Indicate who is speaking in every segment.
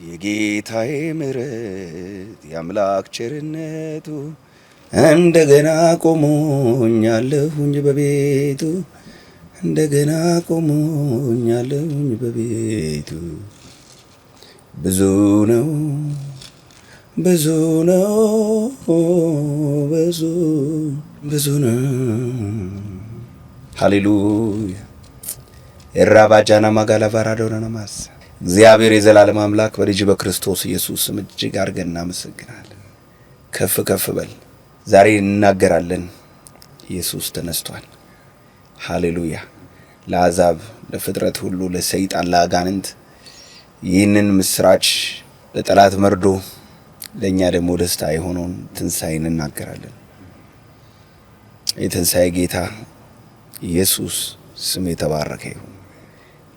Speaker 1: የጌታዬ ምሕረት የአምላክ ቸርነቱ እንደገና ቆሞኛለሁኝ በቤቱ እንደገና ቆሞኛለሁኝ በቤቱ ብዙ ነው ብዙ ነው ብዙ ነው። ሃሌሉያ የራባጃና ማጋላ ቫራዶና ነማስ እግዚአብሔር የዘላለም አምላክ በልጅ በክርስቶስ ኢየሱስ ስም እጅግ አድርገን እናመሰግናለን። ከፍ ከፍ በል። ዛሬ እናገራለን። ኢየሱስ ተነስቷል። ሃሌሉያ። ለአሕዛብ፣ ለፍጥረት ሁሉ፣ ለሰይጣን፣ ለአጋንንት ይህንን ምስራች ለጠላት መርዶ ለእኛ ደግሞ ደስታ የሆነውን ትንሣኤን እናገራለን። የትንሣኤ ጌታ ኢየሱስ ስም የተባረከ ይሁን።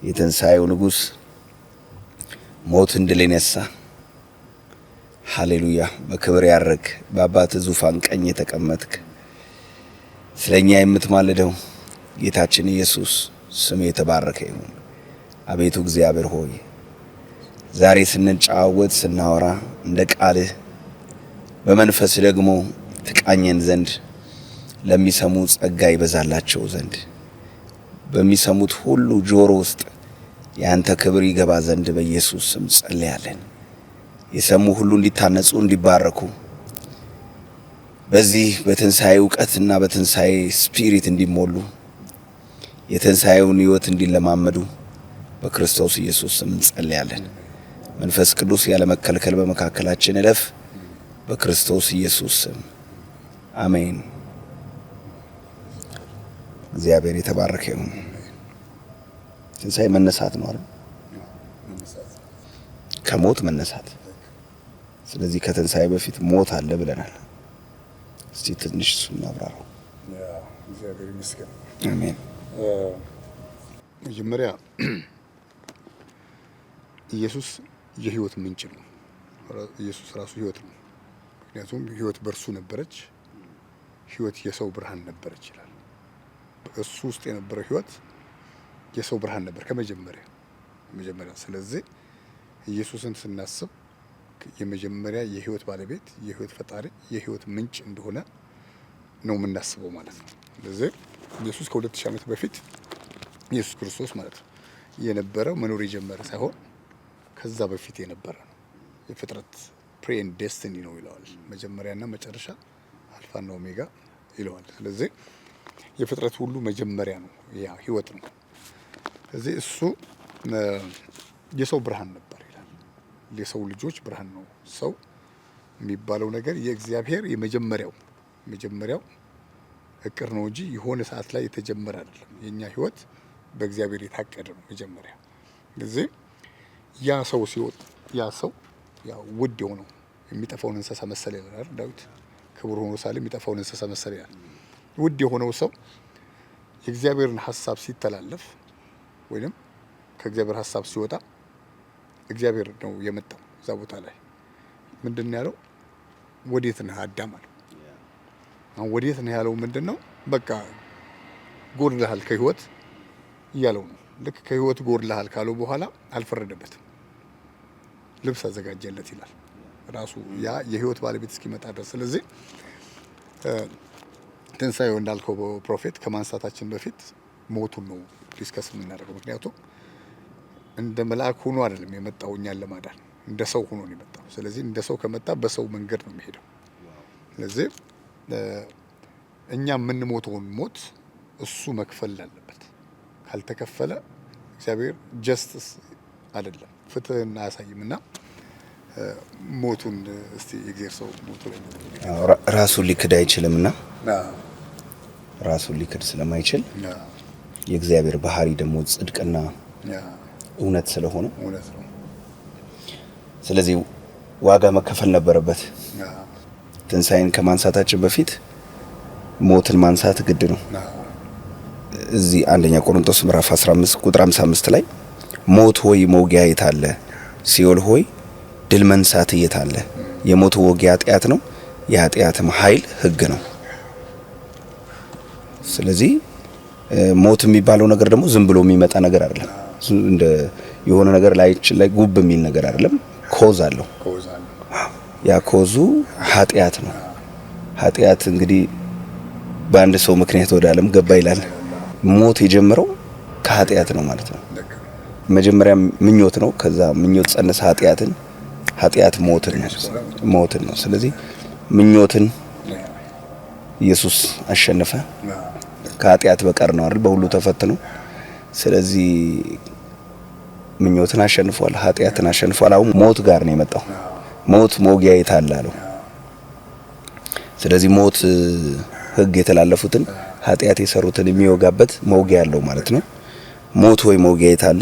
Speaker 1: የትንሣኤው ንጉሥ ሞትን ድል የነሳ ሃሌሉያ፣ በክብር ያረግ በአባት ዙፋን ቀኝ የተቀመጥክ ስለኛ የምትማልደው ጌታችን ኢየሱስ ስም የተባረከ ይሁን። አቤቱ እግዚአብሔር ሆይ ዛሬ ስንጫወት ስናወራ እንደ ቃልህ በመንፈስ ደግሞ ትቃኘን ዘንድ ለሚሰሙ ጸጋ ይበዛላቸው ዘንድ በሚሰሙት ሁሉ ጆሮ ውስጥ ያንተ ክብር ይገባ ዘንድ በኢየሱስ ስም ጸልያለን። የሰሙ ሁሉ እንዲታነጹ እንዲባረኩ በዚህ በትንሣኤ እውቀትና በትንሣኤ ስፒሪት እንዲሞሉ የትንሣኤውን ሕይወት እንዲለማመዱ በክርስቶስ ኢየሱስ ስም ጸልያለን። መንፈስ ቅዱስ ያለመከልከል በመካከላችን እለፍ በክርስቶስ ኢየሱስ ስም አሜን። እግዚአብሔር የተባረከ ይሁን። ትንሣኤ መነሳት ነው አይደል? ከሞት መነሳት። ስለዚህ ከትንሣኤ በፊት ሞት አለ ብለናል። እስቲ ትንሽ እሱን እናብራራው።
Speaker 2: እግዚአብሔር ይመስገን።
Speaker 1: አሜን።
Speaker 2: መጀመሪያ ኢየሱስ የህይወት ምንጭ ነው። ኢየሱስ ራሱ ህይወት ነው። ምክንያቱም ህይወት በእርሱ ነበረች፣ ህይወት የሰው ብርሃን ነበረች ይላል። እሱ ውስጥ የነበረው ህይወት የሰው ብርሃን ነበር ከመጀመሪያ። ስለዚህ ኢየሱስን ስናስብ የመጀመሪያ የህይወት ባለቤት፣ የህይወት ፈጣሪ፣ የህይወት ምንጭ እንደሆነ ነው የምናስበው ማለት ነው። ስለዚህ ኢየሱስ ከ2000 ዓመት በፊት ኢየሱስ ክርስቶስ ማለት ነው የነበረው መኖር የጀመረ ሳይሆን ከዛ በፊት የነበረ ነው። የፍጥረት ፕሪ ኤንድ ዴስቲኒ ነው ይለዋል። መጀመሪያና መጨረሻ አልፋና ኦሜጋ ይለዋል። ስለዚህ የፍጥረት ሁሉ መጀመሪያ ነው፣ ያ ህይወት ነው። ስለዚህ እሱ የሰው ብርሃን ነበር ይላል። የሰው ልጆች ብርሃን ነው። ሰው የሚባለው ነገር የእግዚአብሔር የመጀመሪያው እቅድ ነው እንጂ የሆነ ሰዓት ላይ የተጀመረ አይደለም። የኛ ህይወት በእግዚአብሔር የታቀደ ነው መጀመሪያ። ስለዚህ ያ ሰው ሲወጥ ያ ውድ የሆነው የሚጠፋውን እንስሳ መሰለ ይላል ዳዊት። ክቡር ሆኖ ሳለ የሚጠፋውን እንስሳ መሰለ ይላል። ውድ የሆነው ሰው የእግዚአብሔርን ሐሳብ ሲተላለፍ ወይንም ከእግዚአብሔር ሐሳብ ሲወጣ እግዚአብሔር ነው የመጣው። እዛ ቦታ ላይ ምንድነው ያለው? ወዴት ነህ አዳም አለው። አሁን ወዴት ነህ ያለው ምንድነው? በቃ ጎድለሃል ከህይወት እያለው ነው። ልክ ከህይወት ጎድለሃል ካለው በኋላ አልፈረደበትም፣ ልብስ አዘጋጀለት ይላል ራሱ ያ የህይወት ባለቤት እስኪመጣ ድረስ። ስለዚህ ትንሣኤው እንዳልከው ፕሮፌት ከማንሳታችን በፊት ሞቱን ነው ዲስከስ የምናደርገው። ምክንያቱም እንደ መልአክ ሆኖ አይደለም የመጣው እኛን ለማዳን፣ እንደ ሰው ሆኖ ነው የመጣው። ስለዚህ እንደ ሰው ከመጣ በሰው መንገድ ነው የሚሄደው። ስለዚህ እኛ የምንሞተውን ሞት እሱ መክፈል አለበት። ካልተከፈለ እግዚአብሔር ጀስትስ አይደለም፣ ፍትህን አያሳይምና ሞቱን እስቲ የእግዚአብሔር ሰው ሞቱ ላይ
Speaker 1: ራሱን ሊክድ አይችልምና ራሱን ሊክድ ስለማይችል የእግዚአብሔር ባህሪ ደግሞ ጽድቅና እውነት ስለሆነ ስለዚህ ዋጋ መከፈል ነበረበት። ትንሣኤን ከማንሳታችን በፊት ሞትን ማንሳት ግድ ነው። እዚህ አንደኛ ቆሮንቶስ ምዕራፍ 15 ቁጥር 55 ላይ ሞት ሆይ መውጊያ የት አለ? ሲኦል ሆይ ድል መንሳት የት አለ? የሞት ወጊያ ኃጢአት ነው፣ የኃጢአትም ኃይል ሕግ ነው። ስለዚህ ሞት የሚባለው ነገር ደግሞ ዝም ብሎ የሚመጣ ነገር አይደለም። እንደ የሆነ ነገር ላይ ጉብ የሚል ነገር አይደለም። ኮዝ አለው። ያ ኮዙ ኃጢአት ነው። ኃጢአት እንግዲህ በአንድ ሰው ምክንያት ወደ ዓለም ገባ ይላል። ሞት የጀመረው ከኃጢአት ነው ማለት ነው። መጀመሪያ ምኞት ነው። ከዛ ምኞት ጸነሰ ኃጢአትን፣ ኃጢአት ሞትን ነው። ስለዚህ ምኞትን ኢየሱስ አሸነፈ። ከኃጢአት በቀር ነው አይደል በሁሉ ተፈትኖ። ስለዚህ ምኞትን አሸንፏል፣ ኃጢአትን አሸንፏል። አሁን ሞት ጋር ነው የመጣው። ሞት መውጊያ የት አለ አለው። ስለዚህ ሞት ሕግ የተላለፉትን ኃጢአት የሰሩትን የሚወጋበት መውጊያ ያለው ማለት ነው። ሞት ሆይ መውጊያ የት አለ?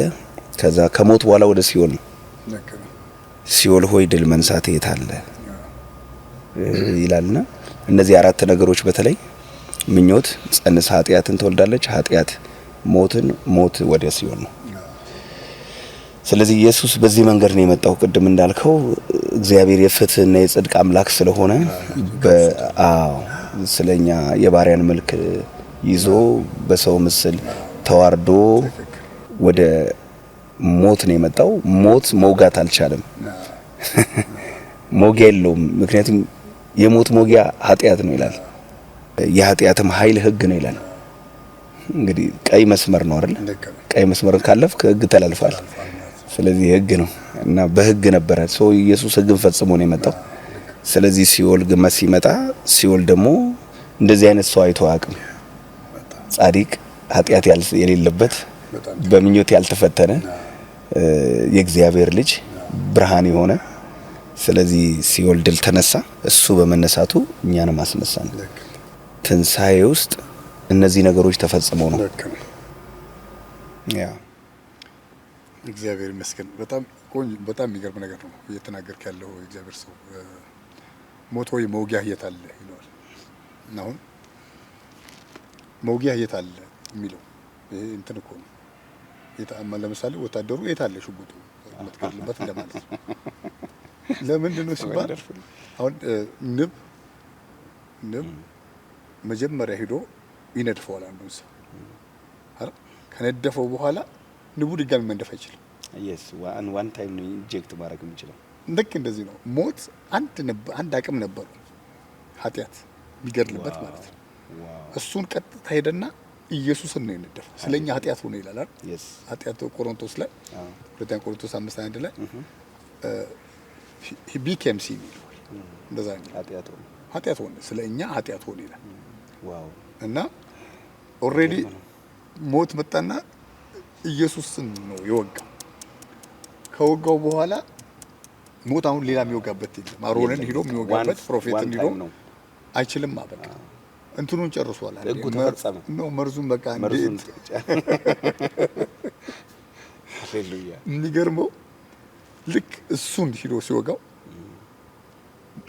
Speaker 1: ከዛ ከሞት በኋላ ወደ ሲኦል ነው። ሲኦል ሆይ ድል መንሳት የት አለ ይላልና እነዚህ አራት ነገሮች በተለይ ምኞት ጸንሳ ኃጢአትን ትወልዳለች፣ ኃጢአት ሞትን፣ ሞት ወደ ሲኦል ነው። ስለዚህ ኢየሱስ በዚህ መንገድ ነው የመጣው። ቅድም እንዳልከው እግዚአብሔር የፍትህና የጽድቅ አምላክ ስለሆነ ስለኛ የባሪያን መልክ ይዞ በሰው ምስል ተዋርዶ ወደ ሞት ነው የመጣው። ሞት መውጋት አልቻለም። ሞጊያ የለውም። ምክንያቱም የሞት ሞጊያ ኃጢአት ነው ይላል። የኃጢአትም ኃይል ሕግ ነው ይላል። እንግዲህ ቀይ መስመር ነው አይደል? ቀይ መስመርን ካለፍክ ሕግ ተላልፋል። ስለዚህ ሕግ ነው እና በሕግ ነበረ ሰው ኢየሱስ ሕግን ፈጽሞ ነው የመጣው። ስለዚህ ሲኦል ግመት ሲመጣ ሲኦል ደግሞ እንደዚህ አይነት ሰው አይቶ አያውቅም። ጻድቅ ኃጢአት የሌለበት በምኞት ያልተፈተነ የእግዚአብሔር ልጅ ብርሃን የሆነ ስለዚህ ሲኦል ድል ተነሳ። እሱ በመነሳቱ እኛንም አስነሳን። ትንሣኤ ውስጥ እነዚህ ነገሮች ተፈጽመው ነው።
Speaker 2: ያ እግዚአብሔር ይመስገን። በጣም ቆንጆ፣ በጣም የሚገርም ነገር ነው እየተናገርክ ያለው የእግዚአብሔር ሰው። ሞት ሆይ መውጊያ የት አለ ይለዋል። እና አሁን መውጊያ የት አለ የሚለው ይሄ እንትን እኮ ነው። ለምሳሌ ወታደሩ የት አለ ሽጉጡ የምትገድልበት እንደማለት ነው። ለምንድን ነው ሲባል አሁን ንብ መጀመሪያ ሄዶ ይነድፈዋል አንዱን ሰው አይደል? ከነደፈው በኋላ ንቡ ድጋሚ መንደፍ አይችልም።
Speaker 1: ዋን ታይም ነው ኢንጀክት ማድረግ የሚችለው።
Speaker 2: ልክ እንደዚህ ነው። ሞት አንድ አቅም ነበሩ ኃጢአት የሚገድልበት ማለት ነው። እሱን ቀጥታ ሄደና ኢየሱስን ነው የነደፈው። ስለኛ ኃጢአት ሆነ ይላል አይደል? ኃጢአት ቆሮንቶስ ላይ ሁለተኛ ቆሮንቶስ 5:1 ላይ he became sin ይላል። እንደዛ ነው ኃጢአት ሆነ፣ ስለኛ ኃጢአት ሆነ ይላል። እና ኦልሬዲ ሞት መጣና ኢየሱስን ነው የወጋው። ከወጋው በኋላ ሞት አሁን ሌላ የሚወጋበት የለም። አሮንን ሄዶ የሚወጋበት ፕሮፌትን ሄዶ አይችልም። በቃ እንትኑን ጨርሷል።
Speaker 1: ሕጉ ተፈጸመ
Speaker 2: ነው መርዙን በቃ እንዴት
Speaker 1: ሃሌሉያ።
Speaker 2: የሚገርመው ልክ እሱን ሄዶ ሲወጋው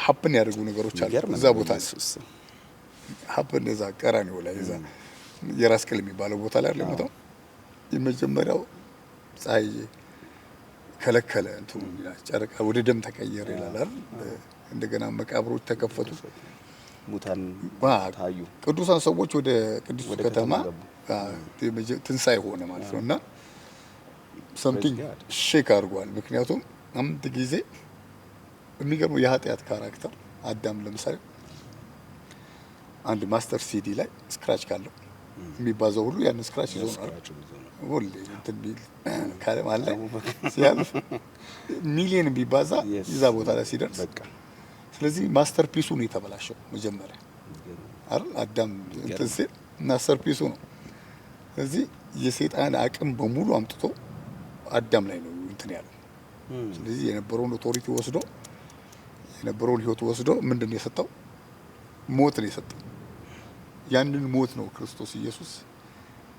Speaker 2: ሀፕን ያደርጉ ነገሮች አሉ እዛ ቦታ ሀፕን እዛ ቀራኒው ላይ እዛ የራስ ቅል የሚባለው ቦታ ላይ አለ። የመጀመሪያው ፀሐይ ከለከለ እንትኑ ይላል፣ ጨረቃ ወደ ደም ተቀየረ ይላል አይደል? እንደገና መቃብሮች ተከፈቱ፣
Speaker 1: ሙታን ታዩ፣
Speaker 2: ቅዱሳን ሰዎች ወደ ቅዱስ ከተማ ትንሣኤ ሆነ ማለት ነው። እና ሰምቲንግ ሼክ አድርጓል። ምክንያቱም አንድ ጊዜ የሚገርመው የኃጢአት ካራክተር አዳም ለምሳሌ አንድ ማስተር ሲዲ ላይ ስክራች ካለው የሚባዛው ሁሉ ያን ስክራች ይዞ ነው ሁሌ እንትን ቢል ካለ ማለት ሲያልፍ ሚሊየን ቢባዛ ይዛ ቦታ ላይ ሲደርስ በቃ ስለዚህ ማስተር ፒሱ ነው የተበላሸው መጀመሪያ አይደል? አዳም እንትን ሲል ማስተር ፒሱ ነው። ስለዚህ የሰይጣን አቅም በሙሉ አምጥቶ አዳም ላይ ነው እንትን ያለው። ስለዚህ የነበረውን ኦቶሪቲ ወስዶ የነበረውን ህይወት ወስዶ ምንድን ነው የሰጠው? ሞት ነው የሰጠው። ያንን ሞት ነው ክርስቶስ ኢየሱስ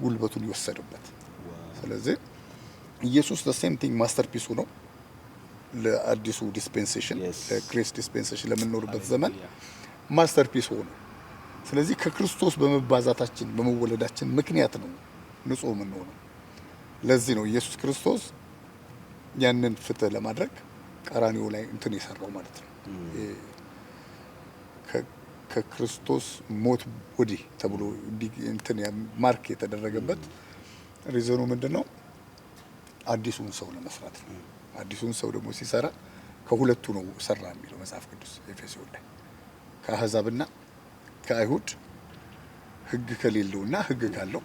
Speaker 2: ጉልበቱን ይወሰደበት። ስለዚህ ኢየሱስ the same thing ማስተርፒሱ ነው ለአዲሱ ዲስፔንሴሽን ለክሪስት ዲስፔንሴሽን ለምንኖርበት ዘመን ማስተርፒስ ሆነ። ስለዚህ ከክርስቶስ በመባዛታችን በመወለዳችን ምክንያት ነው ንጹህ የምንሆነው። ለዚህ ነው ኢየሱስ ክርስቶስ ያንን ፍትህ ለማድረግ ቀራኒዮ ላይ እንትን የሰራው ማለት ነው። ከክርስቶስ ሞት ወዲህ ተብሎ እንትን ማርክ የተደረገበት ሪዘኑ ምንድነው? አዲሱን ሰው ለመስራት ነው። አዲሱን ሰው ደግሞ ሲሰራ ከሁለቱ ነው ሰራ የሚለው መጽሐፍ ቅዱስ ኤፌሶን ላይ ከአህዛብና ከአይሁድ ሕግ ከሌለውና ሕግ ካለው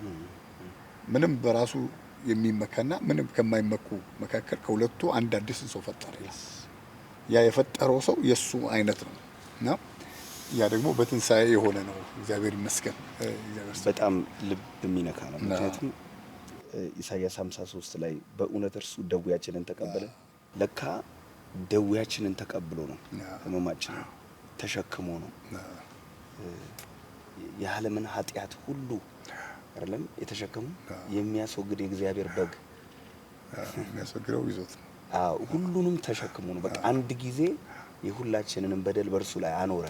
Speaker 2: ምንም በራሱ የሚመካና ምንም ከማይመኩ መካከል ከሁለቱ አንድ አዲስን ሰው ፈጠረ ይላል። ያ የፈጠረው ሰው የሱ አይነት ነው እና ያ ደግሞ በትንሣኤ የሆነ ነው። እግዚአብሔር ይመስገን።
Speaker 1: በጣም ልብ የሚነካ ነው። ምክንያቱም ኢሳይያስ 53 ላይ በእውነት እርሱ ደዌያችንን ተቀበለ። ለካ ደዌያችንን ተቀብሎ ነው ህመማችንን ተሸክሞ ነው የዓለምን ኃጢአት ሁሉ አይደለም የተሸከሙ የሚያስወግድ የእግዚአብሔር በግ
Speaker 2: የሚያስወግደው ይዞት ነው።
Speaker 1: አዎ ሁሉንም ተሸክሞ ነው። በቃ አንድ ጊዜ የሁላችንንም በደል በእርሱ ላይ አኖረ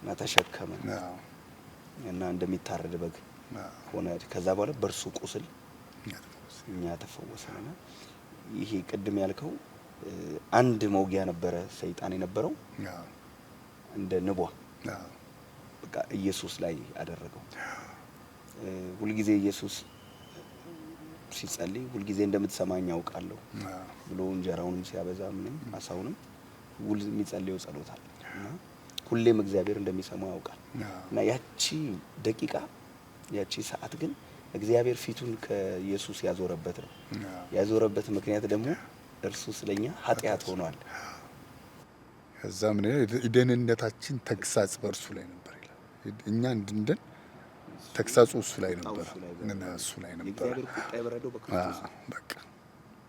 Speaker 1: እና ተሸከመ እና እንደሚታረድ በግ ሆነ። ከዛ በኋላ በእርሱ ቁስል እኛ ተፈወሰና ይሄ ቅድም ያልከው አንድ መውጊያ ነበረ ሰይጣን የነበረው እንደ ንቧ በቃ ኢየሱስ ላይ አደረገው። ሁልጊዜ ኢየሱስ ሲጸልይ ሁልጊዜ እንደምትሰማኝ ያውቃለሁ ብሎ እንጀራውንም ሲያበዛ ምንም አሳውንም የሚጸልየው ጸሎታል እና ሁሌም እግዚአብሔር እንደሚሰማው ያውቃል። እና ያቺ ደቂቃ ያቺ ሰዓት ግን እግዚአብሔር ፊቱን ከኢየሱስ ያዞረበት ነው። ያዞረበት ምክንያት ደግሞ እርሱ ስለኛ ኃጢአት ሆኗል።
Speaker 2: ከዛ ምን የደህንነታችን ተግሳጽ በእርሱ ላይ ነበር ይላል። እኛ እንድንድን ተግሳጹ እሱ ላይ ነበር እና እሱ ላይ ነበር።
Speaker 1: እግዚአብሔር ቁጣ የበረደው በክርስቶስ
Speaker 2: በቃ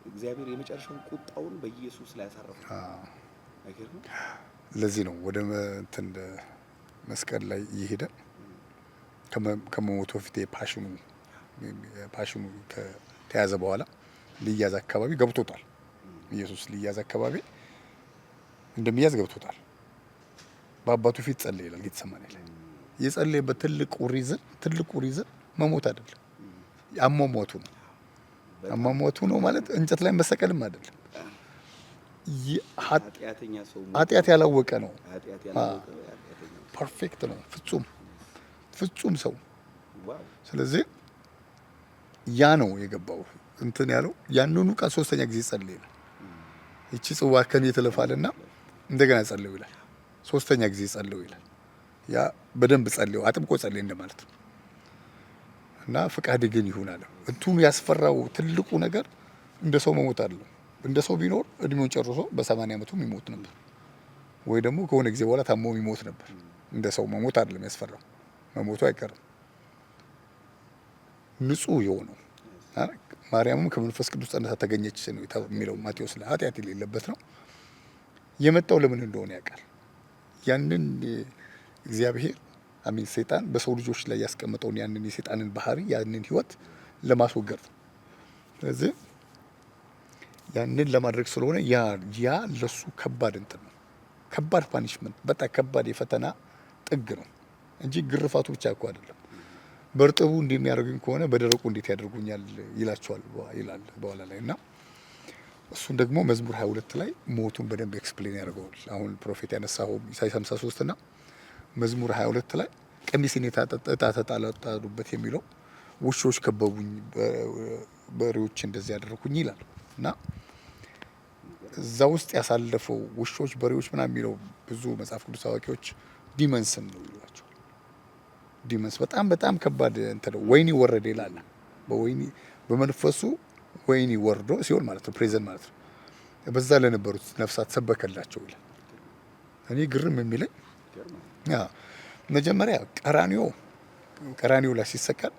Speaker 1: እግዚአብሔር የመጨረሻውን ቁጣውን በኢየሱስ ላይ ያሳረፈ። አይገርም?
Speaker 2: ለዚህ ነው ወደ እንትን መስቀል ላይ እየሄደ ከመሞቱ በፊት ፓሽኑ ከተያዘ በኋላ ሊያዝ አካባቢ ገብቶታል። ኢየሱስ ሊያዝ አካባቢ እንደሚያዝ ገብቶታል። በአባቱ ፊት ጸለየ ይላል ጌተሰማኒ ላይ። የጸለየበት ትልቁ ሪዝን መሞት አይደለም፣ አሟሟቱ ነው ማለት እንጨት ላይ መሰቀልም አይደለም። ኃጢአት ያላወቀ ነው። ፐርፌክት ነው፣ ፍጹም ሰው። ስለዚህ ያ ነው የገባው እንትን ያለው ያንኑ ቃል 3ኛ ጊዜ ጸለየ ነው። እቺ ጽዋ ከኔ ትለፋልና እንደገና ጸለዩ ይላል። 3ኛ ጊዜ ጸለዩ ይላል። ያ በደንብ ጸለዩ፣ አጥብቆ ጸለየ እንደማለት ነው። እና ፍቃድ ግን ይሁን አለ። እንትኑ ያስፈራው ትልቁ ነገር እንደ ሰው መሞት አይደለም። እንደ ሰው ቢኖር እድሜውን ጨርሶ በ80 ዓመቱ ይሞት ነበር፣ ወይ ደግሞ ከሆነ ጊዜ በኋላ ታሞ ይሞት ነበር። እንደ ሰው መሞት አይደለም ያስፈራው፣ መሞቱ አይቀርም። ንጹህ የሆነው ማርያምም ከመንፈስ ቅዱስ ጸንሳ ተገኘች ነው የሚለው ማቴዎስ ላይ። ኃጢአት የሌለበት ነው። የመጣው ለምን እንደሆነ ያውቃል። ያንን እግዚአብሔር ሰይጣን በሰው ልጆች ላይ ያስቀመጠውን ያንን የሰይጣንን ባህሪ ያንን ህይወት ለማስወገድ ነው። ስለዚህ ያንን ለማድረግ ስለሆነ ያ ለሱ ከባድ እንትን ነው፣ ከባድ ፓኒሽመንት፣ በጣም ከባድ የፈተና ጥግ ነው እንጂ ግርፋቱ ብቻ እኮ አይደለም። በእርጥቡ እንደሚያደርጉኝ ከሆነ በደረቁ እንዴት ያደርጉኛል ይላል በኋላ ላይ። እና እሱን ደግሞ መዝሙር 22 ላይ ሞቱን በደንብ ኤክስፕሌን ያደርገዋል። አሁን ፕሮፌት ያነሳው ኢሳይያስ 53 እና መዝሙር 22 ላይ ቀሚሴን ዕጣ ተጣሉበት የሚለው ውሾች ከበቡኝ፣ በሬዎች እንደዚህ ያደረጉኝ ይላል። እና እዛ ውስጥ ያሳለፈው ውሾች፣ በሬዎች ምናምን የሚለው ብዙ መጽሐፍ ቅዱስ አዋቂዎች ዲመንስን ነው ይሏቸው። ዲመንስ በጣም ከባድ እንትን ነው። ወይኒ ወረደ ይላል። በመንፈሱ ወይኒ ወርዶ ሲሆን ማለት ነው፣ ፕሬዘንት ማለት ነው። በዛ ለነበሩት ነፍሳት ሰበከላቸው ይላል። እኔ ግርም የሚለኝ መጀመሪያ ቀራኒዮ ላይ ሲሰቀል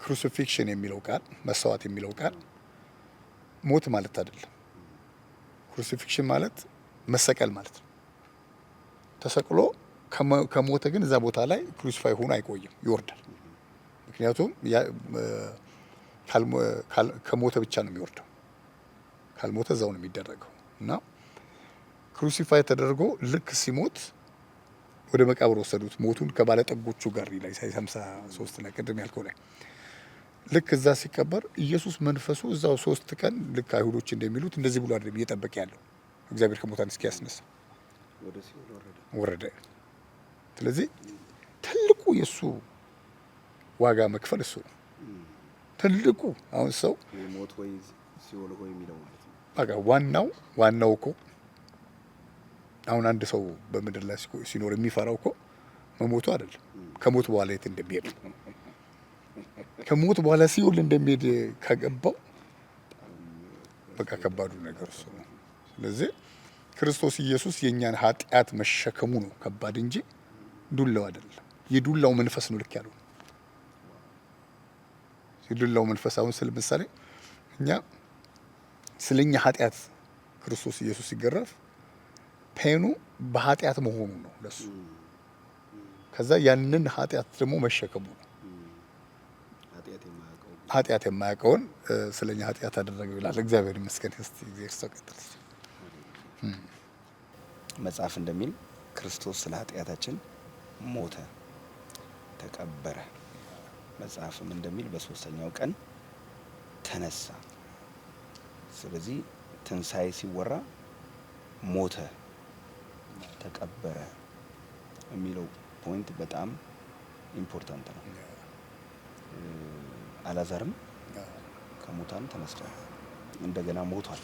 Speaker 2: ክሩሲፊክሽን የሚለው ቃል፣ መስዋዕት የሚለው ቃል ሞት ማለት አይደለም። ክሩሲፊክሽን ማለት መሰቀል ማለት ነው። ተሰቅሎ ከሞተ ግን እዛ ቦታ ላይ ክሩሲፋይ ሆኖ አይቆይም፣ ይወርዳል። ምክንያቱም ከሞተ ብቻ ነው የሚወርደው፣ ካልሞተ እዛው ነው የሚደረገው። እና ክሩሲፋይ ተደርጎ ልክ ሲሞት ወደ መቃብር ወሰዱት፣ ሞቱን ከባለጠጎቹ ጋር ላይ ኢሳይያስ 53 ላይ ቅድም ያልከው ላይ ልክ እዛ ሲቀበር ኢየሱስ መንፈሱ እዛው 3 ቀን ልክ አይሁዶች እንደሚሉት እንደዚህ ብሎ አይደለም እየጠበቀ ያለው እግዚአብሔር ከሙታን እስኪያስነሳ ወረደ። ስለዚህ ትልቁ የሱ ዋጋ መክፈል እሱ ነው። ትልቁ አሁን ሰው
Speaker 1: ሞት ወይ ሲኦል ወይ የሚለው ማለት ነው።
Speaker 2: በቃ ዋናው እኮ አሁን አንድ ሰው በምድር ላይ ሲኖር የሚፈራው እኮ መሞቱ አይደለም፣ ከሞት በኋላ የት እንደሚሄድ ከሞት በኋላ ሲኦል እንደሚሄድ ከገባው በቃ ከባዱ ነገር እሱ ነው። ስለዚህ ክርስቶስ ኢየሱስ የኛን ኃጢአት መሸከሙ ነው ከባድ እንጂ ዱላው አይደለም። የዱላው መንፈስ ነው ልክ ያለው። የዱላው መንፈስ አሁን ምሳሌ እኛ ስለኛ ኃጢአት ክርስቶስ ኢየሱስ ሲገረፍ ፔኑ በኃጢአት መሆኑ ነው ለሱ። ከዛ ያንን ኃጢአት ደግሞ መሸከሙ ነው። ኃጢአት የማያውቀውን ስለኛ ኃጢአት አደረገው ይላል። እግዚአብሔር ይመስገን። እስቲ እግዚአብሔር ይስቀጥል።
Speaker 1: መጽሐፍ እንደሚል ክርስቶስ ስለ ኃጢአታችን ሞተ፣ ተቀበረ። መጽሐፍም እንደሚል በሶስተኛው ቀን ተነሳ። ስለዚህ ትንሣኤ ሲወራ ሞተ፣ ተቀበረ የሚለው ፖይንት በጣም ኢምፖርታንት ነው። አላዛርም ከሙታን ተነስቷል፣ እንደገና ሞቷል።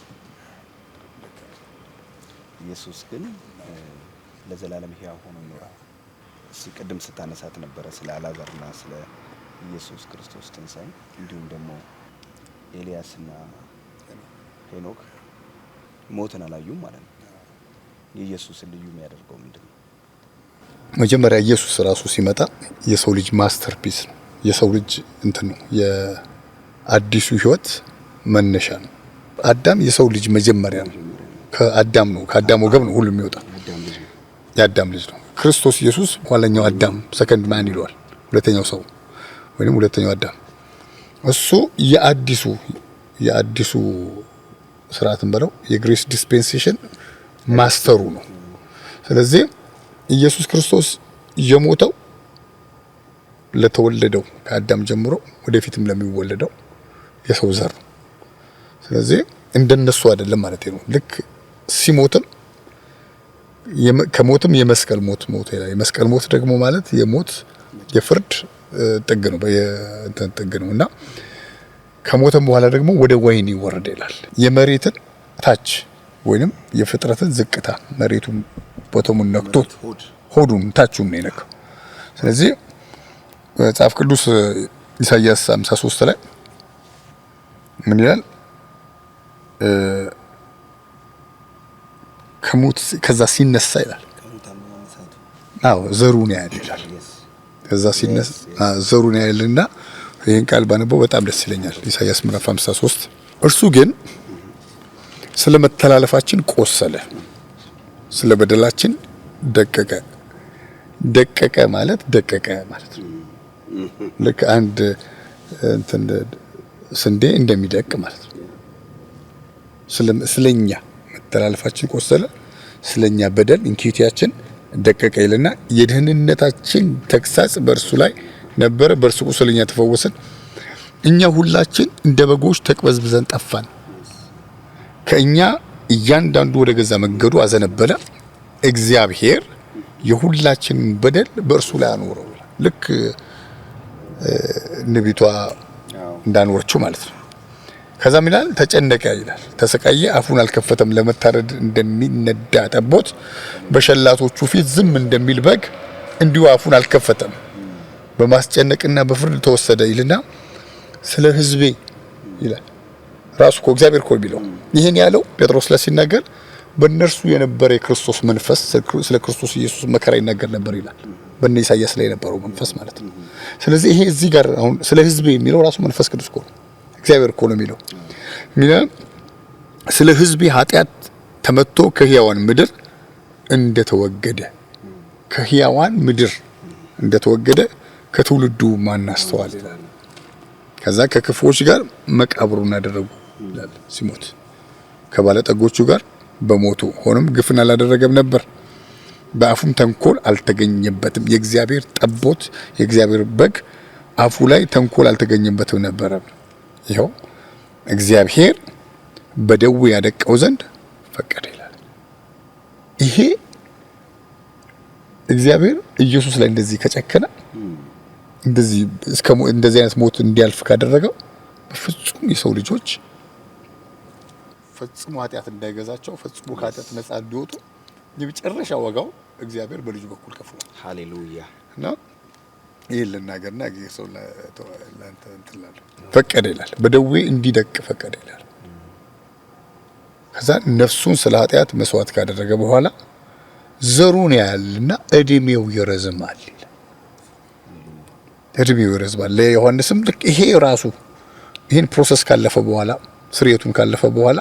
Speaker 1: ኢየሱስ ግን ለዘላለም ሕያው ሆኖ ይኖራል። ቅድም ስታነሳት ነበረ ስለ አላዛርና ስለ ኢየሱስ ክርስቶስ ትንሣኤ፣ እንዲሁም ደግሞ ኤልያስና ሄኖክ ሞትን አላዩም ማለት ነው። የኢየሱስን ልዩ የሚያደርገው ምንድን ነው?
Speaker 2: መጀመሪያ ኢየሱስ ራሱ ሲመጣ የሰው ልጅ ማስተርፒስ ነው። የሰው ልጅ እንትን ነው፣ የአዲሱ ህይወት መነሻ ነው። አዳም የሰው ልጅ መጀመሪያ ነው። ከአዳም ወገብ ነው ሁሉ የሚወጣ የአዳም ልጅ ነው። ክርስቶስ ኢየሱስ ኋለኛው አዳም ሰከንድ ማን ይለዋል፣ ሁለተኛው ሰው ወይንም ሁለተኛው አዳም። እሱ የአዲሱ ስርዓትን በለው የግሬስ ዲስፔንሴሽን ማስተሩ ነው። ስለዚህ ኢየሱስ ክርስቶስ የሞተው ለተወለደው ከአዳም ጀምሮ ወደፊትም ለሚወለደው የሰው ዘር ነው። ስለዚህ እንደነሱ አይደለም ማለት ነው። ልክ ሲሞትም ከሞትም የመስቀል ሞት ሞተ ይላል። የመስቀል ሞት ደግሞ ማለት የፍርድ ጥግ ነው፣ ጥግ ነው እና ከሞተም በኋላ ደግሞ ወደ ወህኒ ይወረድ ይላል። የመሬትን ታች ወይንም የፍጥረትን ዝቅታ መሬቱን ቦታሙን ነክቶት ሆዱን ታቹን ነው የነካው። ስለዚህ መጽሐፍ ቅዱስ ኢሳይያስ 53 ላይ ምን ይላል? ከሞት ከዛ ሲነሳ ይላል። ዘሩን ያያል ይላል። ከዛ ሲነሳ ዘሩን ያያልና ይሄን ቃል ባነበው በጣም ደስ ይለኛል። ኢሳይያስ ምዕራፍ 53 እርሱ ግን ስለ መተላለፋችን ቆሰለ፣ ስለ በደላችን ደቀቀ ማለት ነው። ልክ አንድ እንትን ስንዴ እንደሚደቅ ማለት ነው። ስለኛ መተላለፋችን ቆሰለ፣ ስለኛ በደል ኢንኪቲያችን ደቀቀ ይልና የደህንነታችን ተግሳጽ በእርሱ ላይ ነበረ፣ በእርሱ ቁስል እኛ ተፈወስን። እኛ ሁላችን እንደ በጎች ተቅበዝብዘን ጠፋን፣ ከእኛ እያንዳንዱ ወደ ገዛ መንገዱ አዘነበለ፣ እግዚአብሔር የሁላችንን በደል በእርሱ ላይ አኖረው። ልክ ነቢቷ እንዳኖረችው ማለት ነው። ከዛም ይላል ተጨነቀ ይላል፣ ተሰቃየ፣ አፉን አልከፈተም። ለመታረድ እንደሚነዳ ጠቦት በሸላቶቹ ፊት ዝም እንደሚል በግ እንዲሁ አፉን አልከፈተም። በማስጨነቅና በፍርድ ተወሰደ ይልና ስለ ሕዝቤ ይላል። ራሱ እኮ እግዚአብሔር እኮ ቢለው ይሄን ያለው ጴጥሮስ ላይ ሲናገር በእነርሱ የነበረ የክርስቶስ መንፈስ ስለ ክርስቶስ ኢየሱስ መከራ ይናገር ነበር ይላል። በእነ ኢሳይያስ ላይ የነበረው መንፈስ ማለት ነው። ስለዚህ ይሄ እዚህ ጋር አሁን ስለ ሕዝቤ የሚለው ራሱ መንፈስ ቅዱስ እኮ ነው፣ እግዚአብሔር እኮ ነው የሚለው። ስለ ሕዝቤ ኃጢአት ተመትቶ ከሕያዋን ምድር እንደተወገደ ከትውልዱ ማን አስተዋል ይላል። ከዛ ከክፉዎች ጋር መቃብሩን አደረጉ ይላል። ሲሞት ከባለጠጎቹ ጋር በሞቱ ሆኖም ግፍን አላደረገም ነበር፣ በአፉም ተንኮል አልተገኘበትም። የእግዚአብሔር ጠቦት የእግዚአብሔር በግ አፉ ላይ ተንኮል አልተገኘበትም ነበር። ይኸው እግዚአብሔር በደዌ ያደቀው ዘንድ ፈቀደ ይላል። ይሄ እግዚአብሔር ኢየሱስ ላይ እንደዚህ ከጨከነ እንደዚህ አይነት ሞት እንዲያልፍ ካደረገው በፍጹም የሰው ልጆች ፈጽሞ ኃጢአት እንዳይገዛቸው ፈጽሞ ከኃጢአት ነፃ እንዲወጡ የመጨረሻ ዋጋው እግዚአብሔር በልጁ በኩል ከፍሏል።
Speaker 1: ሃሌሉያ።
Speaker 2: እና ይሄን ልናገርና ጌታው ለአንተ እንትላል ፈቀደ ይላል። በደዌ እንዲደቅ ፈቀደ ይላል። ከዛ ነፍሱን ስለ ኃጢአት መስዋዕት ካደረገ በኋላ ዘሩን ያያልና እድሜው ይረዝማል ይላል። እድሜው ይረዝማል። ለዮሐንስም ልክ ይሄ ራሱ ይሄን ፕሮሰስ ካለፈ በኋላ ስርየቱን ካለፈ በኋላ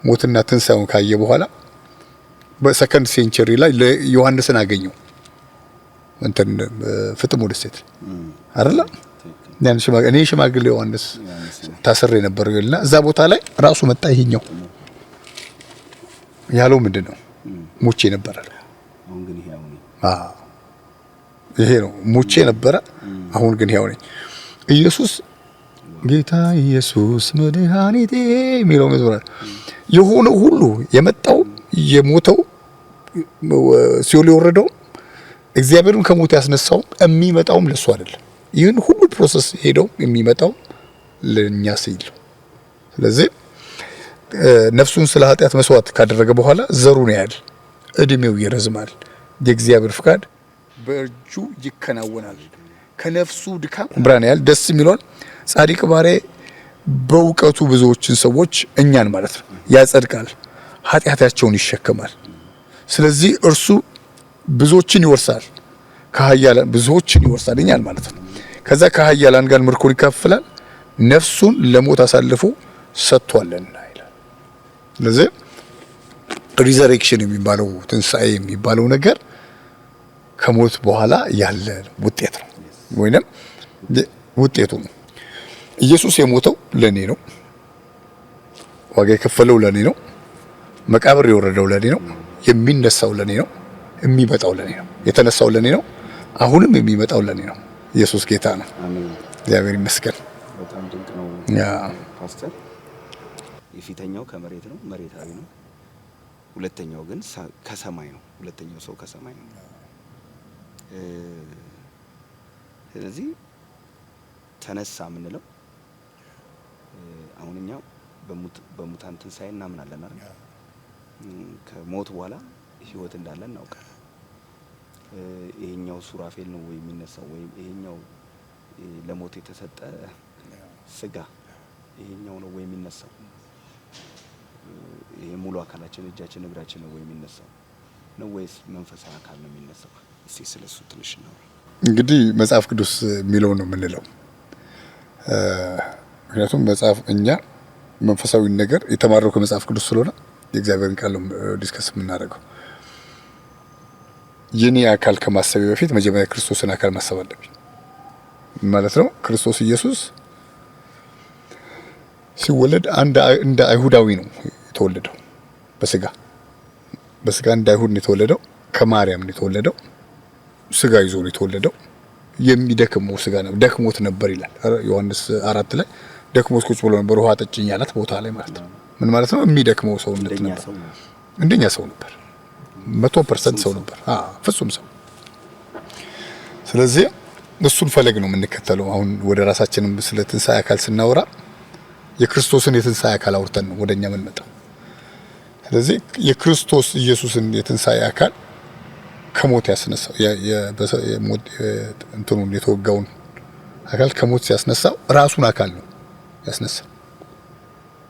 Speaker 2: ሞትና ትንሳኤውን ካየ በኋላ በሰከንድ ሴንቸሪ ላይ ለዮሐንስን አገኘው እንትን ፍጥሞ ደሴት አይደለ ያን እኔ ሽማግሌ ዮሐንስ ታስሬ ነበር ይልና እዛ ቦታ ላይ ራሱ መጣ። ይሄኛው ያለው ምንድነው? ሙቼ ነበር አለ።
Speaker 1: አሁን ግን ይሄው ነኝ።
Speaker 2: ይሄ ነው ሙቼ ነበር፣ አሁን ግን ይሄው ነኝ። ኢየሱስ ጌታ ኢየሱስ መድኃኒቴ የሚለው መዝሙር የሆነ ሁሉ የመጣው የሞተው ሲኦል የወረደው እግዚአብሔርን ከሞት ያስነሳው የሚመጣውም ለሱ አይደለም። ይህን ሁሉ ፕሮሰስ ሄደው የሚመጣው ለኛ ሲል። ስለዚህ ነፍሱን ስለ ኃጢአት መስዋዕት ካደረገ በኋላ ዘሩን ያያል፣ እድሜው ይረዝማል፣ የእግዚአብሔር ፍቃድ በእጁ ይከናወናል። ከነፍሱ ድካም ብራን ያህል ደስ የሚለውን ጻድቅ ባሪያዬ በእውቀቱ ብዙዎችን ሰዎች እኛን ማለት ነው ያጸድቃል፣ ኃጢአታቸውን ይሸከማል። ስለዚህ እርሱ ብዙዎችን ይወርሳል፣ ከኃያላን ብዙዎችን ይወርሳል እኛን ማለት ነው። ከዛ ከኃያላን ጋር ምርኮን ይካፈላል፣ ነፍሱን ለሞት አሳልፎ ሰጥቷልና ይላል። ስለዚህ ሪዘሬክሽን የሚባለው ትንሣኤ የሚባለው ነገር ከሞት በኋላ ያለ ውጤት ነው ወይንም ውጤቱ ነው። ኢየሱስ የሞተው ለኔ ነው፣ ዋጋ የከፈለው ለኔ ነው፣ መቃብር የወረደው ለኔ ነው፣ የሚነሳው ለኔ ነው፣ የሚመጣው ለኔ ነው፣ የተነሳው ለኔ ነው፣ አሁንም የሚመጣው ለኔ ነው። ኢየሱስ ጌታ ነው። አሜን። እግዚአብሔር ይመስገን።
Speaker 1: በጣም ድንቅ ነው ፓስተር። የፊተኛው ከመሬት ነው፣ መሬታዊ ነው። ሁለተኛው ግን ከሰማይ ነው። ሁለተኛው ሰው ከሰማይ ነው። ስለዚህ ተነሳ የምንለው አሁን እኛ በሙታን ትንሣኤ እናምናለን አይደል? ከሞት በኋላ ህይወት እንዳለ እናውቃለን። ይሄኛው ሱራፌል ነው ወይ የሚነሳው ወይም ይሄኛው ለሞት የተሰጠ ስጋ ይሄኛው ነው ወይ የሚነሳው? ይሄ ሙሉ አካላችን እጃችን እግራችን ነው ወይ የሚነሳው ነው ወይስ መንፈሳዊ አካል ነው የሚነሳው? እስቲ ስለሱ ትንሽ ነው።
Speaker 2: እንግዲህ መጽሐፍ ቅዱስ የሚለው ነው የምንለው። ምክንያቱም መጽሐፍ እኛ መንፈሳዊ ነገር የተማረው ከመጽሐፍ ቅዱስ ስለሆነ የእግዚአብሔርን ቃል ዲስከስ የምናደርገው። የኔ አካል ከማሰብ በፊት መጀመሪያ ክርስቶስን አካል ማሰብ አለብኝ ማለት ነው። ክርስቶስ ኢየሱስ ሲወለድ እንደ አይሁዳዊ ነው የተወለደው። በስጋ እንደ አይሁድ ነው የተወለደው። ከማርያም ነው የተወለደው። ስጋ ይዞ ነው የተወለደው። የሚደክመው ስጋ ነው፣ ደክሞት ነበር ይላል ዮሐንስ 4 ላይ። ደክሞት ቁጭ ብሎ ነበር ውሃ ጠጭኝ ያላት ቦታ ላይ ማለት ነው። ምን ማለት ነው? የሚደክመው ሰውነት ነበር። እንደኛ ሰው ነበር። 100% ሰው ነበር። ፍጹም ሰው። ስለዚህ እሱን ፈለግ ነው የምንከተለው። አሁን ወደ ራሳችንም ስለ ትንሣኤ አካል ስናወራ የክርስቶስን የትንሣኤ አካል አውርተን ነው ወደኛ የምንመጣው። ስለዚህ የክርስቶስ ኢየሱስን የትንሣኤ አካል ከሞት ያስነሳው እንትኑን የተወጋውን አካል ከሞት ሲያስነሳው ራሱን አካል ነው ያስነሳው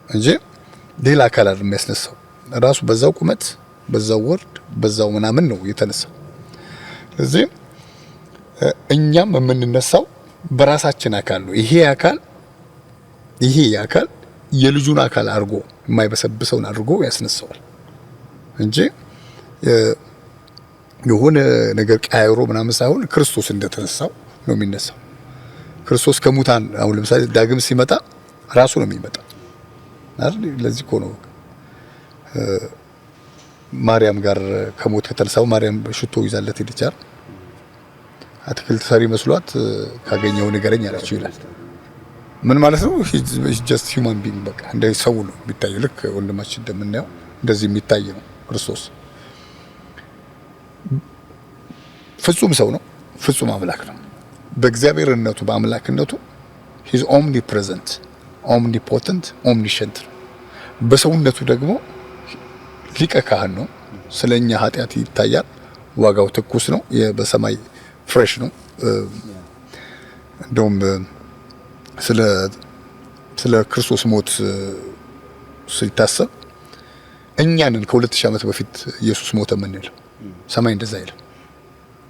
Speaker 2: እንጂ ሌላ አካል አይደለም ያስነሳው። ራሱ በዛው ቁመት፣ በዛው ወርድ፣ በዛው ምናምን ነው የተነሳው። ስለዚህ እኛም የምንነሳው በራሳችን አካል ነው። ይሄ አካል የልጁን አካል አድርጎ የማይበሰብሰውን አድርጎ ያስነሳዋል እንጂ የሆነ ነገር ቀያይሮ ምናምን ሳይሆን ክርስቶስ እንደተነሳው ነው የሚነሳው። ክርስቶስ ከሙታን አሁን ለምሳሌ ዳግም ሲመጣ ራሱ ነው የሚመጣው አይደል? ለዚህ እኮ ነው ማርያም ጋር ከሞት ከተነሳው ማርያም ሽቶ ይዛለት ሄደች አይደል? አትክልት ሰሪ መስሏት ካገኘው ንገረኝ አለችው ይላል። ምን ማለት ነው? ጀስት ሂውማን ቢንግ በቃ እንደ ሰው ነው የሚታየው። ልክ ወንድማችን እንደምናየው እንደዚህ የሚታይ ነው ክርስቶስ። ፍጹም ሰው ነው፣ ፍጹም አምላክ ነው። በእግዚአብሔርነቱ በአምላክነቱ ሂዝ ኦምኒፕሬዘንት፣ ኦምኒፖተንት፣ ኦምኒሸንት ነው። በሰውነቱ ደግሞ ሊቀ ካህን ነው። ስለኛ ኃጢአት ይታያል። ዋጋው ትኩስ ነው። በሰማይ ፍሬሽ ነው። እንደውም ስለ ክርስቶስ ሞት ሲታሰብ እኛንን ከ2000 ዓመት በፊት ኢየሱስ ሞተ የምንለው ሰማይ እንደዛ አይልም።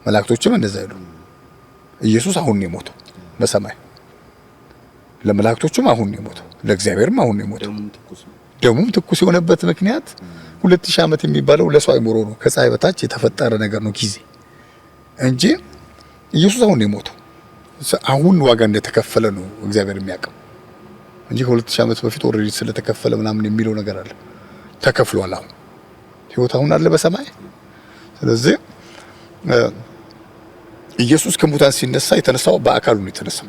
Speaker 2: መላእክቶችም እንደዛ አይሉ። ኢየሱስ አሁን ነው የሞተው በሰማይ ለመላእክቶችም አሁን ነው የሞተው፣ ለእግዚአብሔርም አሁን ነው የሞተው። ደሙም ትኩስ የሆነበት ምክንያት 2000 ዓመት የሚባለው ለሰው አይምሮ ነው። ከፀሐይ በታች የተፈጠረ ነገር ነው ጊዜ እንጂ ኢየሱስ አሁን ነው የሞተው። አሁን ዋጋ እንደተከፈለ ነው እግዚአብሔር የሚያውቀው እንጂ ከ2000 ዓመት በፊት ኦልሬዲ ስለተከፈለ ምናምን የሚለው ነገር አለ። ተከፍሏል። አሁን ህይወት አሁን አለ በሰማይ። ስለዚህ ኢየሱስ ከሙታን ሲነሳ የተነሳው በአካሉ ነው የተነሳው፣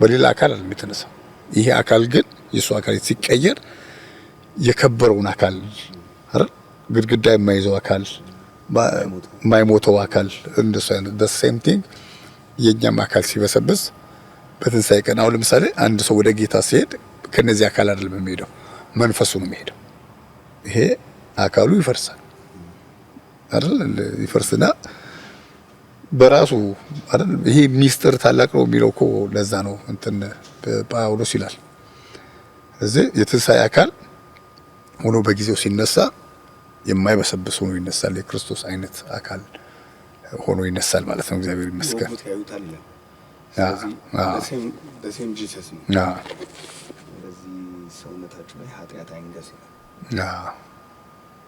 Speaker 2: በሌላ አካል አይደለም የተነሳው። ይሄ አካል ግን የሱ አካል ሲቀየር የከበረውን አካል አይደል፣ ግድግዳ የማይዘው አካል፣ የማይሞተው አካል እንደሱ አይነት the same thing የኛም አካል ሲበሰብስ በትንሳኤ ቀን አሁን ለምሳሌ አንድ ሰው ወደ ጌታ ሲሄድ ከነዚህ አካል አይደለም የሚሄደው፣ መንፈሱ ነው የሚሄደው። ይሄ አካሉ ይፈርሳል አይደል፣ ይፈርስና በራሱ አይደል። ይሄ ሚስጥር ታላቅ ነው የሚለው እኮ ለዛ ነው እንትን ጳውሎስ ይላል። እዚህ የትንሳኤ አካል ሆኖ በጊዜው ሲነሳ የማይበሰብስ ሆኖ ይነሳል። የክርስቶስ አይነት አካል ሆኖ ይነሳል ማለት ነው። እግዚአብሔር ይመስገን።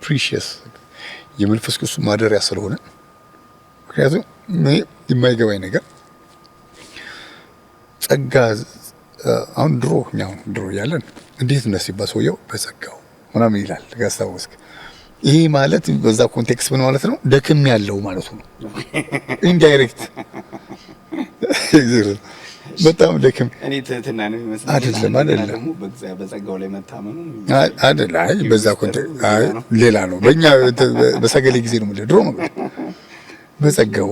Speaker 2: ፕሪሺየስ የመንፈስ ቅዱስ ማደሪያ ስለሆነ ምክንያቱም የማይገባኝ ነገር ጸጋ አሁን ድሮ ያለን እንዴት ነው ሲባል ሰውየው በጸጋው ምናምን ይላል። ጋስታውስክ ይሄ ማለት በዛ ኮንቴክስት ምን ማለት ነው? ደክም ያለው ማለት ነው። ኢንዳይሬክት በጣም ደክም
Speaker 1: እኔ ትህትና ነው የሚመስለው
Speaker 2: አይደለም
Speaker 1: በጸጋው ላይ መታመኑ
Speaker 2: አይደል? አይ በዛ ኮንቴክስት አይ ሌላ ነው። በእኛ በሰገሌ ጊዜ ነው ድሮ ነው በጸጋው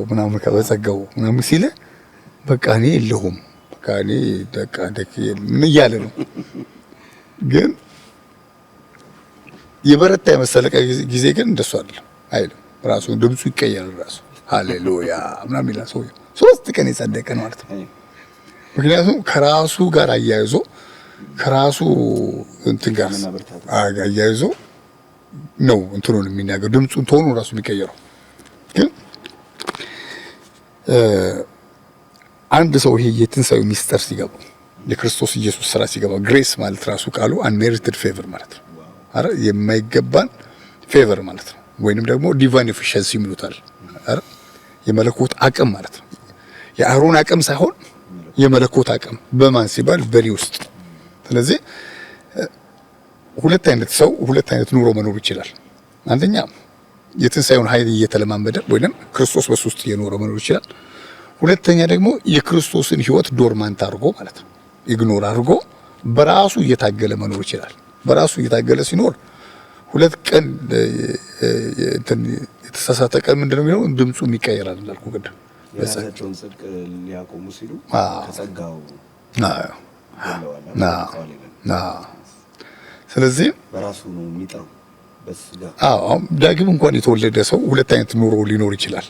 Speaker 2: ምናምን ሲለ በቃ እኔ የለሁም በቃ እኔ ምን እያለ ነው። ግን የበረታ የመሰለቀ ጊዜ ግን እንደሱ አይልም። ራሱ ድምፁ ይቀየራል። ራሱ ሃሌሉያ ምናምን ይላል። ሰውዬው 3 ቀን የጸደቀ ነው ማለት ነው። ምክንያቱም ከራሱ ጋር አያይዞ ከራሱ እንትን ጋር አያይዞ ነው እንትኑን የሚናገር ድምፁን ቶኑ ራሱ የሚቀየረው። ግን አንድ ሰው ይሄ የትንሳኤው ሚስጥር ሲገባ የክርስቶስ ኢየሱስ ስራ ሲገባ ግሬስ ማለት ራሱ ቃሉ አንሜሪትድ ፌቨር ማለት ነው። አረ የማይገባን ፌቨር ማለት ነው። ወይንም ደግሞ ዲቫይን ኤፊሺየንሲ ይሉታል። አረ የመለኮት አቅም ማለት ነው። የአሮን አቅም ሳይሆን የመለኮት አቅም በማን ሲባል በኔ ውስጥ። ስለዚህ ሁለት አይነት ኑሮ መኖር ይችላል። አንደኛ የትንሳኤውን ኃይል እየተለማመደ ወይንም ክርስቶስ በሱ ውስጥ እየኖረ መኖር ይችላል። ሁለተኛ ደግሞ የክርስቶስን ህይወት ዶርማንት አድርጎ ማለት ነው ኢግኖር አድርጎ በራሱ እየታገለ መኖር ይችላል። በራሱ እየታገለ ሲኖር 2 ቀን የተሳሳተ ቀን ምንድነው የሚለው ድምፁ ይቀየራል እንዳልኩ ቅድም
Speaker 1: የራሳቸውን ጽድቅ ሊያቆሙ ሲሉ ከጸጋው
Speaker 2: ስለዚህ
Speaker 1: በራሱ ነው የሚጠራው በስጋ
Speaker 2: ዳግም እንኳን የተወለደ ሰው 2 አይነት ኑሮ ሊኖር ይችላል።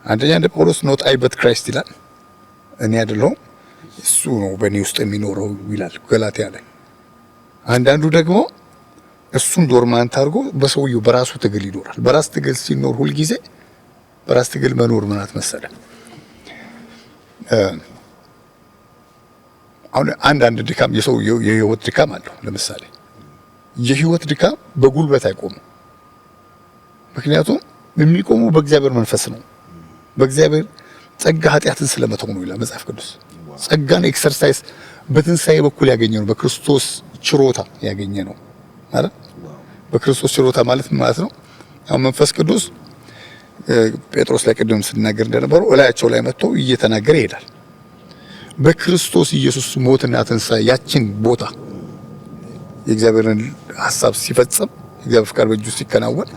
Speaker 2: አንደኛ እንደ ጳውሎስ ኖት አይ በት ክራይስት ይላል። እኔ አይደለሁም እሱ ነው በእኔ ውስጥ የሚኖረው ይላል ገላትያ ላይ። አንዳንዱ ደግሞ እሱን ዶርማንት አድርጎ በሰውየው በራሱ ትግል ይኖራል። በራስ ትግል ሲኖር ሁልጊዜ በራስ ትግል መኖር ምናት መሰለ አሁን አንድ ድካም የሰውየው የህይወት ድካም አለው። ለምሳሌ የህይወት ድካም በጉልበት አይቆምም። ምክንያቱም የሚቆመው በእግዚአብሔር መንፈስ ነው። በእግዚአብሔር ጸጋ ኃጢአትን ስለመተው ነው ይላል መጽሐፍ ቅዱስ። ጸጋን ኤክሰርሳይዝ በትንሳኤ በኩል ያገኘ ነው። በክርስቶስ ችሮታ ያገኘ ነው አይደል? በክርስቶስ ችሮታ ማለት ምን ማለት ነው? አሁን መንፈስ ቅዱስ ጴጥሮስ ላይ ቅድም ሲናገር እንደነበረው እላያቸው ላይ መጥቶ እየተናገረ ይሄዳል። በክርስቶስ ኢየሱስ ሞትና ትንሳኤ ያችን ቦታ የእግዚአብሔርን ሐሳብ ሲፈጽም የእግዚአብሔር ፍቃድ በእጁ ሲከናወን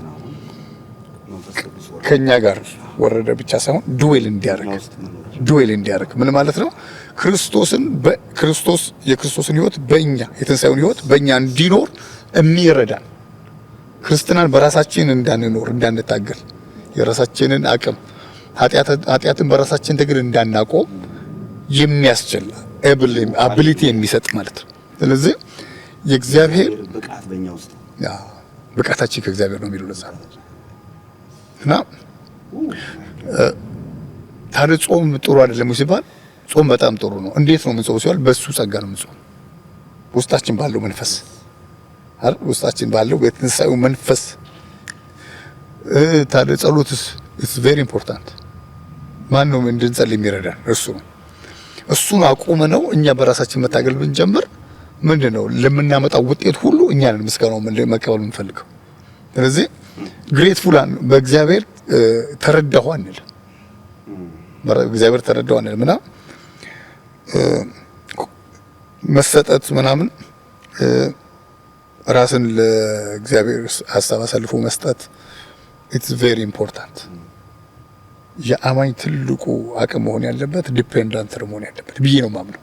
Speaker 2: ከኛ ጋር ወረደ ብቻ ሳይሆን ዱዌል እንዲያደርግ ምን ማለት ነው? ክርስቶስን የክርስቶስን ህይወት በእኛ የትንሳኤውን ህይወት በእኛ እንዲኖር የሚረዳን ክርስትናን በራሳችን እንዳንኖር እንዳንታገል የራሳችንን አቅም ኃጢአትን በራሳችን ትግል እንዳናቆም የሚያስችል አቢሊቲ የሚሰጥ ማለት ነው። ስለዚህ የእግዚአብሔር
Speaker 1: ብቃት በእኛ ውስጥ
Speaker 2: ብቃታችን ከእግዚአብሔር ነው የሚለው ለዛ እና ታዲያ ጾም ጥሩ አይደለም ሲባል ጾም በጣም ጥሩ ነው። እንዴት ነው የምንጾመው ሲባል በሱ ጸጋ ነው የምንጾመው። ውስጣችን ባለው መንፈስ አይደል? ውስጣችን ባለው በትንሳኤው መንፈስ። ታዲያ ጸሎትስ ኢትስ ቬሪ ኢምፖርታንት። ማን ነው እንድንጸልይ የሚረዳን? እርሱ ነው። እሱን አቁመ ነው እኛ በራሳችን መታገል ብንጀምር ምንድነው ለምናመጣው ውጤት ሁሉ እኛን ምስጋናው መቀበል የምንፈልገው። ስለዚህ ግሬትፉል በእግዚአብሔር ተረዳሁ አንል እግዚአብሔር ተረዳሁ አንል ምና መሰጠት ምናምን ራስን ለእግዚአብሔር ሐሳብ አሳልፎ መስጠት ኢትስ ቬሪ ኢምፖርታንት። የአማኝ ትልቁ አቅም መሆን ያለበት ዲፔንዳንት መሆን ያለበት ብዬ ነው ማምነው።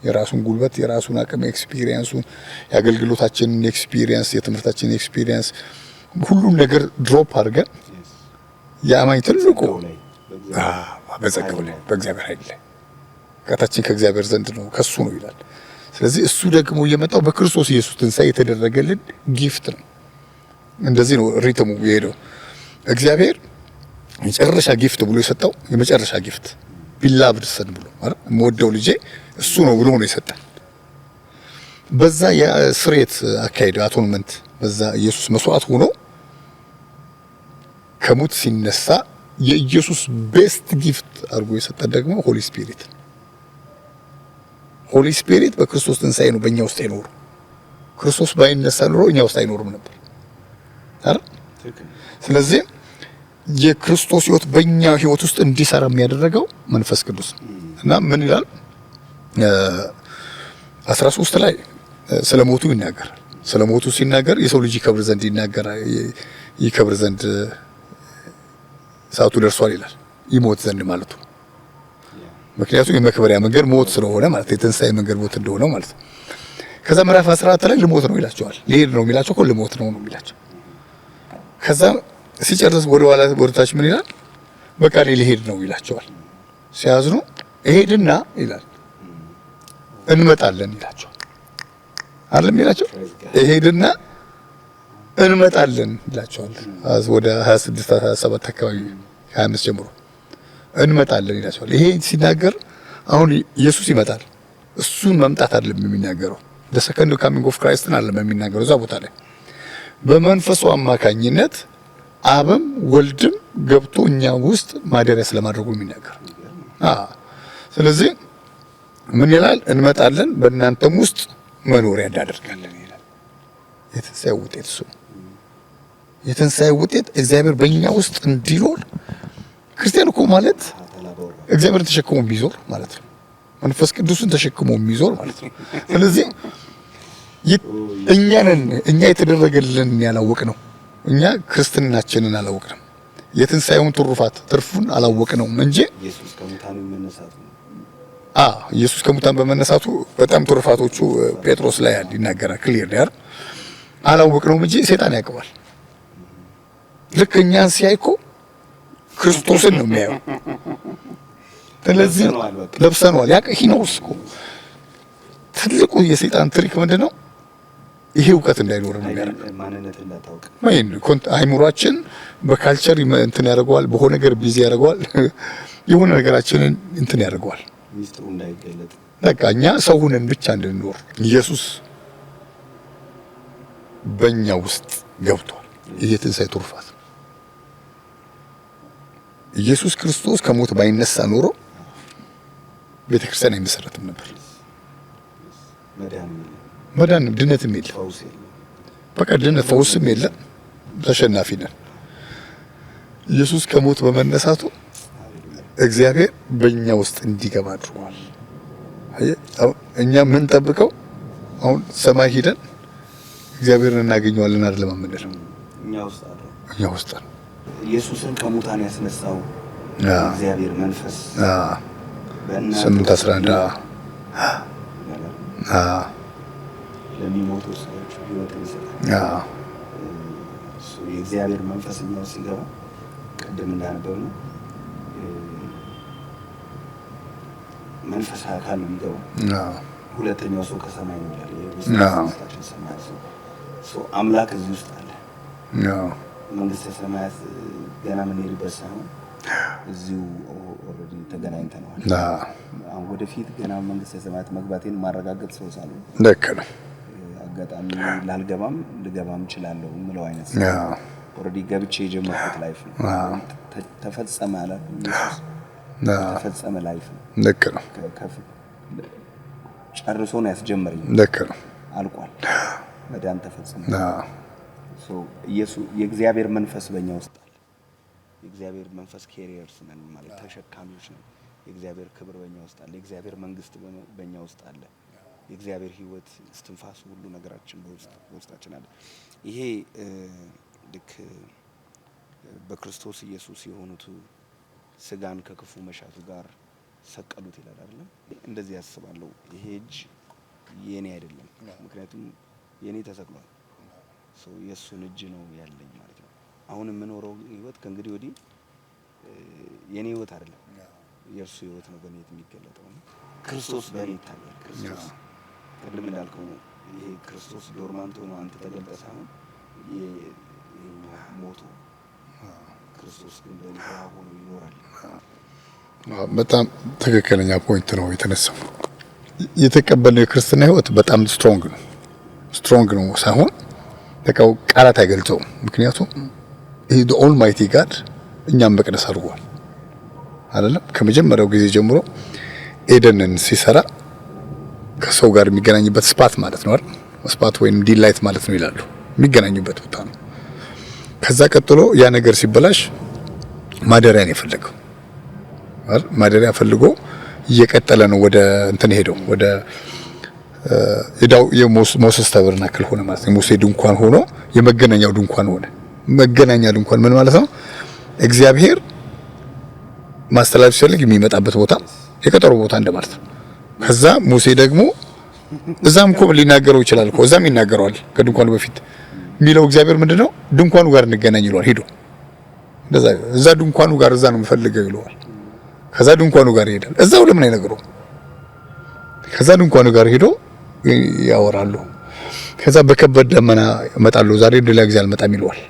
Speaker 2: የራሱን ጉልበት የራሱን አቅም ኤክስፒሪየንሱን የአገልግሎታችንን ኤክስፒሪየንስ የትምህርታችንን ኤክስፒሪየንስ ሁሉም ነገር ድሮፕ አድርገን የአማኝ ትልቁ በጸጋው ላይ በእግዚአብሔር ኃይል ላይ ቃታችን ከእግዚአብሔር ዘንድ ነው ከሱ ነው ይላል። ስለዚህ እሱ ደግሞ የመጣው በክርስቶስ ኢየሱስ ትንሣኤ የተደረገልን ጊፍት ነው። እንደዚህ ነው ሪትሙ የሄደው። እግዚአብሔር የመጨረሻ ጊፍት ብሎ የሰጠው የመጨረሻ ጊፍት ቢላቭድ ሰን ብሎ ማለት የምወደው ልጄ እሱ ነው ብሎ ነው የሰጠን። በዛ የስሬት አካሄድ አቶንመንት በዛ ኢየሱስ መስዋዕት ሆኖ ከሞት ሲነሳ የኢየሱስ ቤስት ጊፍት አድርጎ የሰጠን ደግሞ ሆሊ ስፒሪት። ሆሊ ስፒሪት በክርስቶስ ትንሣኤ ነው በእኛ ውስጥ አይኖሩ። ክርስቶስ ባይነሳ ኖሮ እኛ ውስጥ አይኖርም ነበር አይደል? ስለዚህ የክርስቶስ ሕይወት በእኛ ሕይወት ውስጥ እንዲሰራ የሚያደርገው መንፈስ ቅዱስ እና ምን ይላል 13 ላይ ስለ ሞቱ ይናገራል። ስለ ሞቱ ሲናገር የሰው ልጅ ይከብር ዘንድ ይከብር ዘንድ ሰዓቱ ደርሷል ይላል። ይሞት ዘንድ ማለቱ ምክንያቱም የመክበሪያ መንገድ ሞት ስለሆነ ማለት የትንሣኤ መንገድ ሞት እንደሆነ ማለት ነው። ከዛ ምዕራፍ 14 ላይ ልሞት ነው ይላቸዋል። ሊሄድ ነው የሚላቸው እኮ ልሞት ነው የሚላቸው። ከዛ ሲጨርስ ወደ ኋላ ወደ ታች ምን ይላል? በቃ ሊሄድ ነው ይላቸዋል። ሲያዝኑ እሄድና ይላል እንመጣለን ይላቸዋል። አይደለም ይላቸው እሄድና እንመጣለን ይላቸዋል። ወደ 26 27 አካባቢ 25 ጀምሮ እንመጣለን ይላቸዋል። ይሄ ሲናገር አሁን ኢየሱስ ይመጣል። እሱን መምጣት አይደለም የሚናገረው። the second coming of Christ አይደለም የሚናገረው። እዛ ቦታ ላይ በመንፈሱ አማካኝነት አብም ወልድም ገብቶ እኛ ውስጥ ማደሪያ ስለማድረጉ የሚናገር። ስለዚህ ምን ይላል? እንመጣለን በእናንተም ውስጥ መኖሪያ እናደርጋለን ይላል። የትንሣኤ ውጤት እሱ ነው። የትንሣኤ ውጤት እግዚአብሔር በእኛ ውስጥ እንዲኖር። ክርስቲያን እኮ ማለት እግዚአብሔርን ተሸክሞ የሚዞር ማለት ነው። መንፈስ ቅዱስን ተሸክሞ የሚዞር ማለት ነው። ስለዚህ እኛ የተደረገልን ያላወቅ ነው። እኛ ክርስትናችንን አላወቅንም። የትንሣኤውን ትርፉን አላወቅነውም እንጂ ኢየሱስ ከሙታን በመነሳቱ በጣም ትሩፋቶቹ ጴጥሮስ ላይ ይናገራል። ክሊር ዳር አላወቅነውም እንጂ ሰይጣን ያውቀዋል። ልክ እኛን ሲያይ እኮ ክርስቶስን ነው የሚያየው። ስለዚህ ለብሰነዋል። ይሄ ነው እኮ ትልቁ የሰይጣን ትሪክ ምንድነው? ይሄ እውቀት እንዳይኖር ነው የሚያደርገው። ማንነት እንዳታውቅ አይምሯችን በካልቸር እንትን ያደርገዋል። በሆነ ነገር ቢዚ ያደርገዋል። የሆነ ነገራችንን እንትን ያደርገዋል። ሚስጥሩ እንዳይገለጥ በቃ እኛ ሰው ሆነን ብቻ እንድንኖር ኢየሱስ በእኛ ውስጥ ገብቷል። ይሄ ትንሣኤ ትሩፋት። ኢየሱስ ክርስቶስ ከሞት ባይነሳ ኖሮ ቤተክርስቲያን አይመሰረትም ነበር። መዳን ድነትም የለም። በቃ ድነት ፈውስም የለም። ተሸናፊ ነን። ኢየሱስ ከሞት በመነሳቱ እግዚአብሔር በእኛ ውስጥ እንዲገባ አድርጓል። እኛ ምን ጠብቀው አሁን ሰማይ ሂደን እግዚአብሔርን እናገኘዋለን አይደለም የምንለው። እኛ ውስጥ ነው።
Speaker 1: ኢየሱስን ከሙታን ያስነሳው እግዚአብሔር መንፈስ
Speaker 2: 8:11
Speaker 1: ለሚሞቱ ሰዎች ህይወትን ይሰጣል። የእግዚአብሔር መንፈስ ነው ሲገባ ቅድም እንዳነበብነው መንፈስ አካል ነው የሚገባው። ሁለተኛው ሰው ከሰማይ ነው ይላል። የውስጣችን ሰማይ ሰው አምላክ እዚህ ውስጥ አለ። መንግስተ ሰማያት ገና የምንሄድበት ሳይሆን እዚሁ ኦልሬዲ ተገናኝተናል። አሁን ወደፊት ገና መንግስተ ሰማያት መግባቴን ማረጋገጥ ሰው ሳለ
Speaker 2: ልክ ነው።
Speaker 1: አጋጣሚ ላልገባም ልገባም እችላለሁ የምለው አይነት ኦልሬዲ ገብቼ የጀመርኩት ላይፍ ነው። ተፈጸመ አለ ኢየሱስ ተፈጸመ ላይፍ ነው።
Speaker 2: ልክ ነው።
Speaker 1: ጨርሶ ነው ያስጀመረኝ።
Speaker 2: ልክ ነው።
Speaker 1: አልቋል። መዳን ተፈጸመ። ኢየሱስ የእግዚአብሔር መንፈስ በእኛ ውስጥ አለ። የእግዚአብሔር መንፈስ ካሪየርስ ነን ማለት ተሸካሚዎች ነን። የእግዚአብሔር ክብር በእኛ ውስጥ አለ። የእግዚአብሔር መንግስት በእኛ ውስጥ አለ። የእግዚአብሔር ህይወት እስትንፋሱ ሁሉ ነገራችን በውስጣችን አለ። ይሄ ልክ በክርስቶስ ኢየሱስ የሆኑት ስጋን ከክፉ መሻቱ ጋር ሰቀሉት ይላል አይደል? እንደዚህ ያስባለሁ። ይሄ እጅ የኔ አይደለም፣ ምክንያቱም የኔ ተሰቅሏል። የእሱን እጅ ነው ያለኝ ማለት ነው። አሁን የምኖረው ህይወት ከእንግዲህ ወዲህ የኔ ህይወት አይደለም፣ የእርሱ ህይወት ነው በእኔ የሚገለጠው። ክርስቶስ በእኔ ይታያል። ክርስቶስ ቅድም እንዳልከው ነው። ይሄ ክርስቶስ ዶርማንት ሆኖ አንተ ተገልጠ ሳይሆን ሞቶ ክርስቶስ ግን በእኔ ሆኖ ይኖራል።
Speaker 2: በጣም ትክክለኛ ፖይንት ነው የተነሳው። የተቀበልነው የክርስትና ህይወት በጣም ስትሮንግ ነው ሳይሆን ተቃው ቃላት አይገልጸውም። ምክንያቱም ይሄ the almighty God እኛም መቅደስ አድርጓል አይደለም? ከመጀመሪያው ጊዜ ጀምሮ ኤደንን ሲሰራ ከሰው ጋር የሚገናኝበት ስፓት ማለት ነው አይደል? ስፓት ወይም ዲላይት ማለት ነው ይላሉ። የሚገናኙበት ቦታ ነው። ከዛ ቀጥሎ ያ ነገር ሲበላሽ ማደሪያን የፈለገው አይደል? ማደሪያ ፈልጎ እየቀጠለ ነው ወደ እንትን ሄደው ወደ የሞሴስ ታበርናክል ሆነ ማለት ነው። ሙሴ ድንኳን ሆኖ የመገናኛው ድንኳን ሆነ። መገናኛ ድንኳን ምን ማለት ነው? እግዚአብሔር ማስተላለፍ ሲፈልግ የሚመጣበት ቦታ የቀጠሮ ቦታ እንደማለት ነው። ከዛ ሙሴ ደግሞ እዛም እኮ ሊናገረው ይችላል እኮ እዛም ይናገረዋል። ከድንኳኑ በፊት የሚለው እግዚአብሔር ምንድነው ድንኳኑ ጋር እንገናኝ ይለዋል። ሄዶ እንደዛ እዛ ድንኳኑ ጋር እዛ ነው የምፈልገው ይለዋል። ከዛ ድንኳኑ ጋር ይሄዳል። እዛው ለምን አይነግረውም? ከዛ ድንኳኑ ጋር ሄዶ ያወራሉ። ከዛ በከበደ ደመና እመጣለሁ ዛሬ ሌላ ጊዜ አልመጣም ይለዋል።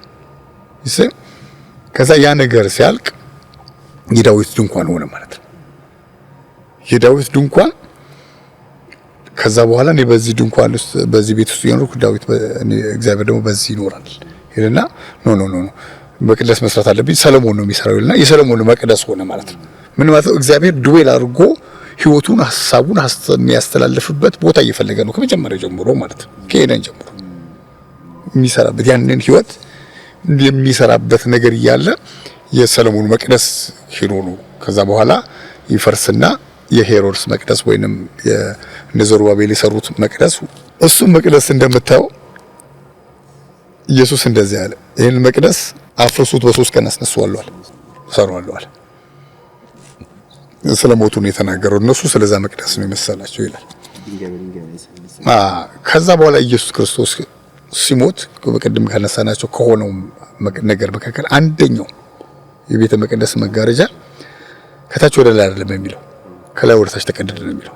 Speaker 2: ከዛ ያ ነገር ሲያልቅ የዳዊት ድንኳን ሆነ ማለት ነው። የዳዊት ድንኳን ከዛ በኋላ እኔ በዚህ ድንኳን ውስጥ በዚህ ቤት ውስጥ የኖርኩ ዳዊት እግዚአብሔር ደግሞ በዚህ ይኖራል ይልና ኖ መቅደስ መስራት አለብኝ ሰለሞን ነው የሚሰራው ይልና የሰለሞን መቅደስ ሆነ ማለት ነው። ምን ማለት ነው? እግዚአብሔር ዱዌል አድርጎ ህይወቱን ሐሳቡን የሚያስተላልፍበት ቦታ እየፈለገ ነው ከመጀመሪያ ጀምሮ ማለት ነው። ከኤደን ጀምሮ የሚሰራበት ያንን ህይወት የሚሰራበት ነገር እያለ የሰለሞን መቅደስ ሄዶ ነው ከዛ በኋላ ይፈርስና የሄሮድስ መቅደስ ወይንም የዘሩባቤል የሰሩት መቅደስ እሱ መቅደስ እንደምታየው ኢየሱስ እንደዚህ ያለ ይሄን መቅደስ አፍርሱት በ3 ቀን አስነሳዋለሁ ሰራዋለሁ አለ። ስለሞቱ ነው የተናገረው። እነሱ ስለዛ መቅደስ ነው የመሰላቸው ይላል። ከዛ በኋላ ኢየሱስ ክርስቶስ ሲሞት በቀደም ካነሳናቸው ከሆነው ነገር መካከል አንደኛው የቤተ መቅደስ መጋረጃ ከታች ወደ ላይ አይደለም የሚለው ከላይ ወደ ታች ተቀደደ ነው የሚለው።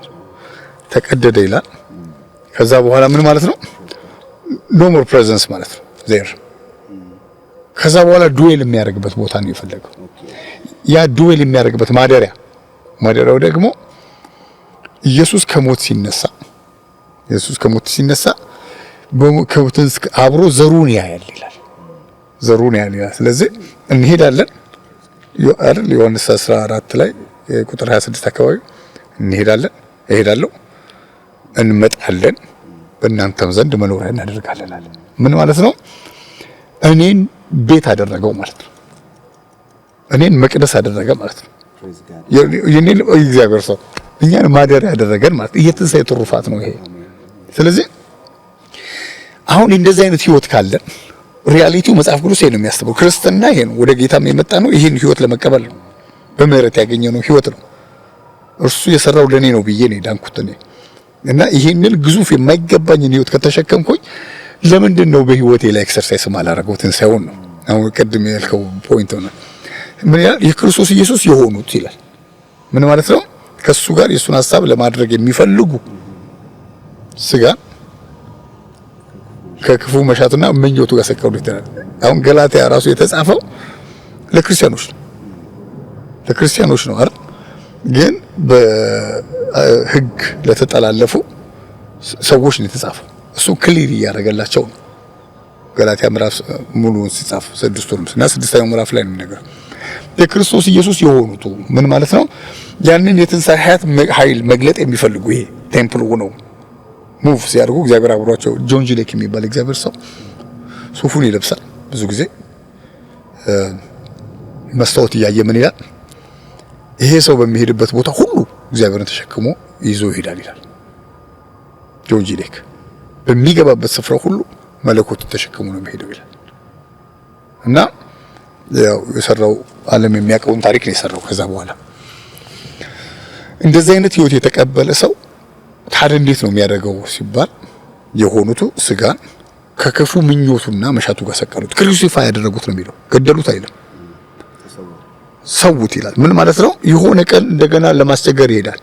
Speaker 2: ተቀደደ ይላል። ከዛ በኋላ ምን ማለት ነው? ኖ ሞር ፕሬዘንስ ማለት ነው ዜር። ከዛ በኋላ ዱዌል የሚያደርግበት ቦታ ነው የፈለገው። ያ ዱዌል የሚያደርግበት ማደሪያው ደግሞ ኢየሱስ ከሞት ሲነሳ በሞትን አብሮ ዘሩን ያያል ይላል። ስለዚህ እንሄዳለን አይደል? ዮሐንስ 14 ላይ ቁጥር 26 አካባቢ እሄዳለሁ እንመጣለን በእናንተም ዘንድ መኖሪያ እናደርጋለን አለ። ምን ማለት ነው? እኔን ቤት አደረገው ማለት ነው። እኔን መቅደስ አደረገ ማለት ነው። የኔን እግዚአብሔር ሰው እኛን ማደሪያ ያደረገን ማለት የትንሣኤ ትሩፋት ነው ይሄ። ስለዚህ አሁን እንደዚህ አይነት ህይወት ካለን ሪያሊቲው መጽሐፍ ቅዱስ ይሄን ነው የሚያስተምረው። ክርስትና ይሄ ነው። ወደ ጌታም የመጣ ነው ይሄን ህይወት ለመቀበል ነው። በምህረት ያገኘነው ህይወት ነው። እርሱ የሰራው ለኔ ነው ብዬ ነው ዳንኩት እኔ እና ይሄንን ግዙፍ የማይገባኝን ህይወት ከተሸከምኩኝ ለምንድን ነው በህይወቴ ላይ ኤክሰርሳይዝ ማላረገው ትንሣኤውን ነው። አሁን ቅድም ያልከው ፖይንት ነው። ምን ይላል? የክርስቶስ ኢየሱስ የሆኑት ይላል። ምን ማለት ነው? ከሱ ጋር የሱን ሐሳብ ለማድረግ የሚፈልጉ ስጋ ከክፉ መሻትና ምኞቱ ጋር ሰቀሉት ይላል። አሁን ገላትያ ራሱ የተጻፈው ለክርስቲያኖች ነው አይደል? ግን በህግ ለተጠላለፉ ሰዎች ነው የተጻፈው። እሱ ክሊር እያደረገላቸው ነው። ገላትያ ምዕራፍ ሙሉውን ሲጻፍ ስድስተኛው ምዕራፍ ላይ ነው ነገር የክርስቶስ ኢየሱስ የሆኑት ምን ማለት ነው? ያንን የትንሣኤ ኃይል መግለጥ የሚፈልጉ ይሄ ቴምፕል ሆነው ሙቭ ሲያደርጉ እግዚአብሔር አብሯቸው። ጆን ጂ ሌክ የሚባል እግዚአብሔር ሰው ሱፉን ይለብሳል። ብዙ ጊዜ መስታወት እያየ ምን ይላል? ይሄ ሰው በሚሄድበት ቦታ ሁሉ እግዚአብሔርን ተሸክሞ ይዞ ይሄዳል ይላል ጆን ጂ ሌክ። በሚገባበት ስፍራ ሁሉ መለኮትን ተሸክሞ ነው የሚሄደው ይላል። እና ያው የሰራው ዓለም የሚያውቀውን ታሪክ ነው የሰራው። ከዛ በኋላ እንደዚህ አይነት ህይወት የተቀበለ ሰው ታዲያ እንዴት ነው የሚያደርገው ሲባል የሆኑቱ ስጋን ከክፉ ምኞቱና መሻቱ ጋር ሰቀሉት። ክሩሲፋይ ያደረጉት ነው የሚለው። ገደሉት አይልም፣ ሰውት ይላል። ምን ማለት ነው? የሆነ ቀን እንደገና ለማስቸገር ይሄዳል።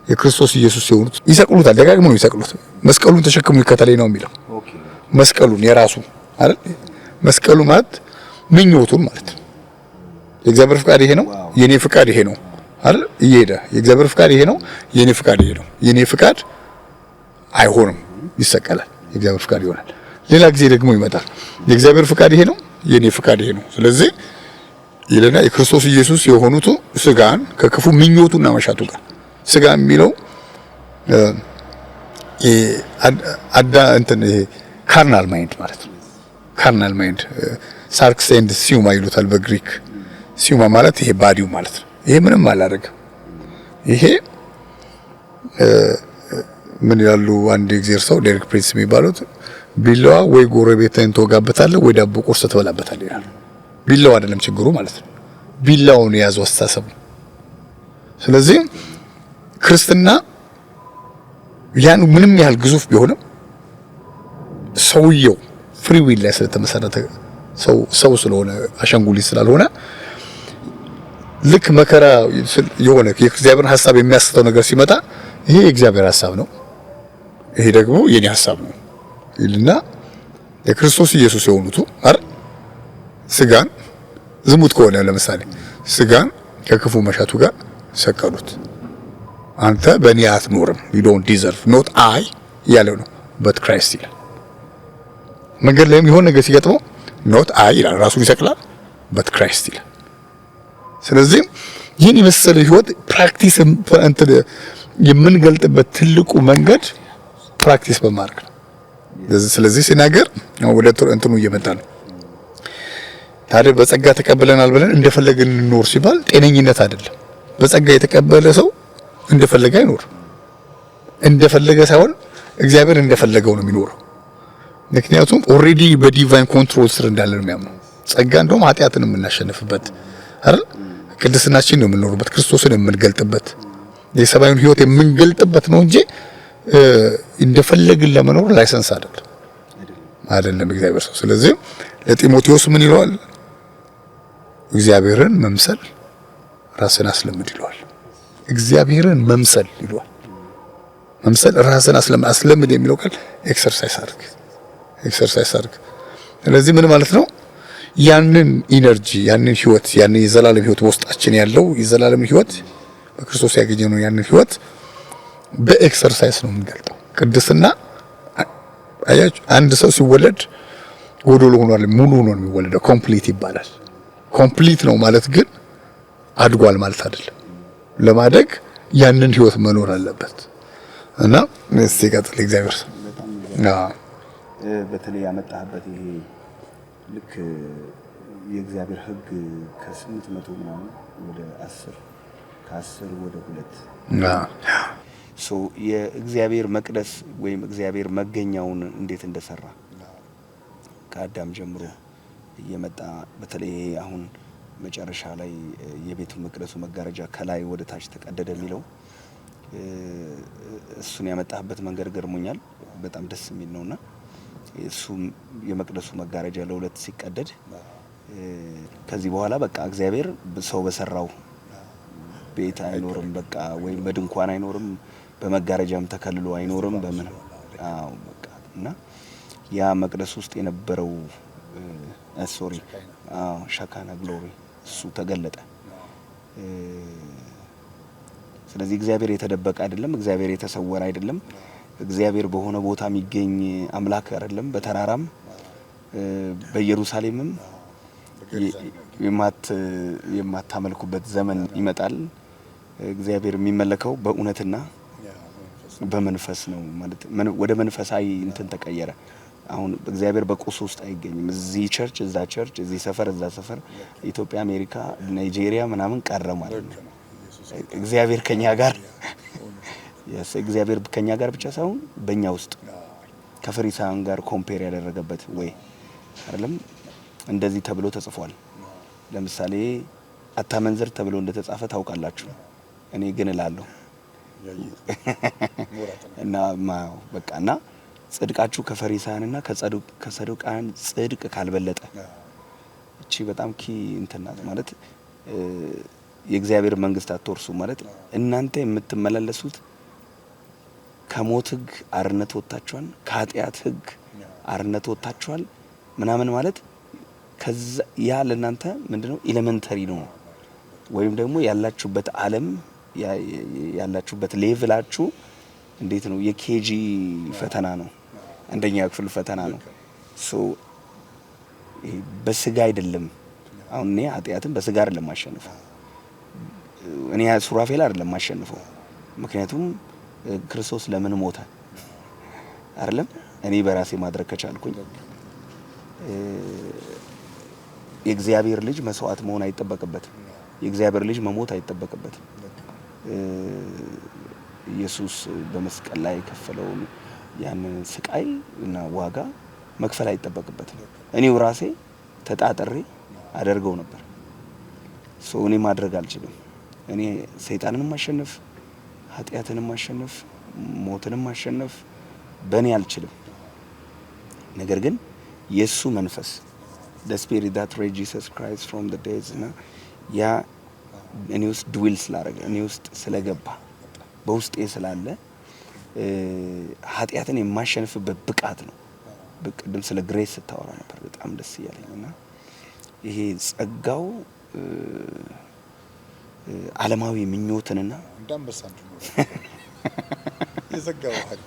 Speaker 2: የክርስቶስ ኢየሱስ የሆኑት ይሰቅሉታል። ደጋግሞ ነው ይሰቅሉት። መስቀሉን ተሸክሙ ይከተለኝ ነው የሚለው። መስቀሉን የራሱ አይደል? መስቀሉ ማለት ምኞቱን ማለት ነው። የእግዚአብሔር ፍቃድ ይሄ ነው፣ የኔ ፍቃድ ይሄ ነው አይደል? እየሄደ የእግዚአብሔር ፍቃድ ይሄ ነው፣ የኔ ፍቃድ ይሄ ነው። የኔ ፍቃድ አይሆንም፣ ይሰቀላል። የእግዚአብሔር ፍቃድ ይሆናል። ሌላ ጊዜ ደግሞ ይመጣል። የእግዚአብሔር ፍቃድ ይሄ ነው፣ የኔ ፍቃድ ይሄ ነው። ስለዚህ ይለና የክርስቶስ ኢየሱስ የሆኑት ስጋን ከክፉ ምኞቱና መሻቱ ጋር ስጋ የሚለው ይሄ ካርናል ማይንድ ማለት ነው። ካርናል ማይንድ ሳርክስ ኤንድ ሲዩማ ይሉታል በግሪክ። ሲዩማ ማለት ይሄ ባዲው ማለት ነው። ይሄ ምንም አላደረገም። ይሄ ምን ይላሉ አንድ እግዚአብሔር ሰው ዴሪክ ፕሪንስ የሚባሉት ቢላዋ ወይ ጎረቤትህን ትወጋበታለህ ወይ ዳቦ ቁርስ ትበላበታለህ ይላሉ። ቢላው አይደለም ችግሩ ማለት ነው። ቢላውን የያዘው አስተሳሰብ። ስለዚህ ክርስትና ያን ምንም ያህል ግዙፍ ቢሆንም ሰውየው ፍሪ ዊል ላይ ስለተመሰረተ ሰው ስለሆነ አሻንጉሊት ስላልሆነ ልክ መከራ የሆነ የእግዚአብሔር ሐሳብ የሚያስተው ነገር ሲመጣ ይሄ የእግዚአብሔር ሐሳብ ነው፣ ይሄ ደግሞ የኔ ሐሳብ ነው ይልና የክርስቶስ ኢየሱስ የሆኑት አይደል ስጋን ዝሙት ከሆነ ለምሳሌ ስጋን ከክፉ መሻቱ ጋር ሰቀሉት። አንተ በእኔ አትኖርም፣ you don't deserve not I ያለው ነው but Christ ይላል። መንገድ ላይም የሆነ ነገር ሲገጥመው not I ይላል፣ ራሱን ይሰቅላል but Christ ይላል። ስለዚህ ይህን የመሰለ ህይወት ፕራክቲስ የምንገልጥበት ትልቁ መንገድ ፕራክቲስ በማድረግ ነው። ስለዚህ ሲናገር ወደ እንትኑ እየመጣ ነው። ታዲያ በጸጋ ተቀበለናል ብለን እንደፈለግን እንኖር ሲባል ጤነኝነት አይደለም። በጸጋ የተቀበለ ሰው እንደፈለገ አይኖር። እንደፈለገ ሳይሆን እግዚአብሔር እንደፈለገው ነው የሚኖረው። ምክንያቱም ኦሬዲ በዲቫይን ኮንትሮል ስር እንዳለ ነው የሚያምነው። ጸጋ እንደውም ኃጢአትን የምናሸንፍበት አይደል? ቅድስናችን ነው የምንኖርበት፣ ክርስቶስን የምንገልጥበት፣ የሰማዩን ህይወት የምንገልጥበት ነው እንጂ እንደፈለግን ለመኖር ላይሰንስ አይደለም እግዚአብሔር ሰው። ስለዚህ ለጢሞቴዎስ ምን ይለዋል? እግዚአብሔርን መምሰል ራስን አስለምድ ይለዋል። እግዚአብሔርን መምሰል ይለዋል። መምሰል ራስን አስለምድ የሚለው ቃል ኤክሰርሳይዝ አድርግ። ስለዚህ ምን ማለት ነው? ያንን ኢነርጂ፣ ያንን ህይወት፣ ያንን የዘላለም ህይወት በውስጣችን ያለው የዘላለም ህይወት በክርስቶስ ያገኘነው ያንን ህይወት በኤክሰርሳይዝ ነው የምንገልጠው። ቅድስና አያችሁ፣ አንድ ሰው ሲወለድ ጎዶሎ ሆኗል፣ ሙሉ ሆኖ ነው የሚወለደው። ኮምፕሊት ይባላል። ኮምፕሊት ነው ማለት ግን አድጓል ማለት አይደለም። ለማደግ ያንን ህይወት መኖር አለበት እና እስቲ ቀጥል እግዚአብሔር ሰው
Speaker 1: በተለይ ያመጣህበት ይሄ ልክ የእግዚአብሔር ህግ ከ800 ምናምን ወደ 10 ከ10 ወደ 2 የእግዚአብሔር መቅደስ ወይም እግዚአብሔር መገኛውን እንዴት እንደሰራ ከአዳም ጀምሮ እየመጣ በተለይ አሁን መጨረሻ ላይ የቤቱ መቅደሱ መጋረጃ ከላይ ወደ ታች ተቀደደ የሚለው እሱን ያመጣህበት መንገድ ገርሞኛል። በጣም ደስ የሚል ነውና እሱም የመቅደሱ መጋረጃ ለሁለት ሲቀደድ ከዚህ በኋላ በቃ እግዚአብሔር ሰው በሰራው ቤት አይኖርም፣ በቃ ወይም በድንኳን አይኖርም፣ በመጋረጃም ተከልሎ አይኖርም በምንም። አዎ በቃ እና ያ መቅደስ ውስጥ የነበረው ሶሪ ሻካና ግሎሪ እሱ ተገለጠ። ስለዚህ እግዚአብሔር የተደበቀ አይደለም፣ እግዚአብሔር የተሰወረ አይደለም። እግዚአብሔር በሆነ ቦታ የሚገኝ አምላክ አይደለም። በተራራም በኢየሩሳሌምም የማታመልኩበት ዘመን ይመጣል። እግዚአብሔር የሚመለከው በእውነትና በመንፈስ ነው ማለት ወደ መንፈሳዊ እንትን ተቀየረ። አሁን እግዚአብሔር በቁስ ውስጥ አይገኝም። እዚህ ቸርች እዛ ቸርች፣ እዚህ ሰፈር እዛ ሰፈር፣ ኢትዮጵያ፣ አሜሪካ፣ ናይጄሪያ ምናምን ቀረ ማለት ነው። እግዚአብሔር ከኛ ጋር እግዚአብሔር ከኛ ጋር ብቻ ሳይሆን በእኛ ውስጥ ከፈሪሳውያን ጋር ኮምፔር ያደረገበት ወይ አይደለም። እንደዚህ ተብሎ ተጽፏል። ለምሳሌ አታመንዝር ተብሎ እንደተጻፈ ታውቃላችሁ። እኔ ግን እላለሁ እና በቃና ጽድቃችሁ ከፈሪሳውያንና ከሰዱቃን ጽድቅ ካልበለጠ እቺ በጣም ኪ እንትናት ማለት የእግዚአብሔር መንግስት አትወርሱ ማለት እናንተ የምትመላለሱት ከሞት ሕግ አርነት ወጣችኋል፣ ከኃጢአት ሕግ አርነት ወጣችኋል ምናምን ማለት ከዛ ያ ለእናንተ ምንድነው ኤሌመንተሪ ነው፣ ወይም ደግሞ ያላችሁበት ዓለም ያላችሁበት ሌቭላችሁ እንዴት ነው የኬጂ ፈተና ነው፣ አንደኛ ክፍል ፈተና ነው። ሶ በስጋ አይደለም። አሁን እኔ ኃጢአትን በስጋ አይደለም ማሸነፈው፣ እኔ ሱራፌል አይደለም ማሸነፈው። ምክንያቱም ክርስቶስ ለምን ሞተ አይደለም እኔ በራሴ ማድረግ ከቻልኩኝ። የእግዚአብሔር ልጅ መስዋዕት መሆን አይጠበቅበትም። የእግዚአብሔር ልጅ መሞት አይጠበቅበትም። ኢየሱስ በመስቀል ላይ የከፈለውን ያንን ስቃይ እና ዋጋ መክፈል አይጠበቅበትም። እኔው ራሴ ተጣጥሬ አደርገው ነበር። እኔ ማድረግ አልችልም። እኔ ሰይጣንንም ማሸነፍ፣ ኃጢአትንም ማሸነፍ፣ ሞትንም ማሸነፍ በእኔ አልችልም። ነገር ግን የሱ መንፈስ the spirit that raised Jesus Christ from the dead እና ያ እኔ ውስጥ ድዊል ስላደረገ እኔ ውስጥ ስለገባ በውስጤ ስላለ ኃጢአትን የማሸንፍበት ብቃት ነው። በቅድም ስለ ግሬስ ስታወራ ነበር፣ በጣም ደስ እያለኝና ይሄ ጸጋው ዓለማዊ ምኞትንና
Speaker 2: እንዳንበሳን ነው የዘጋው ሀቅ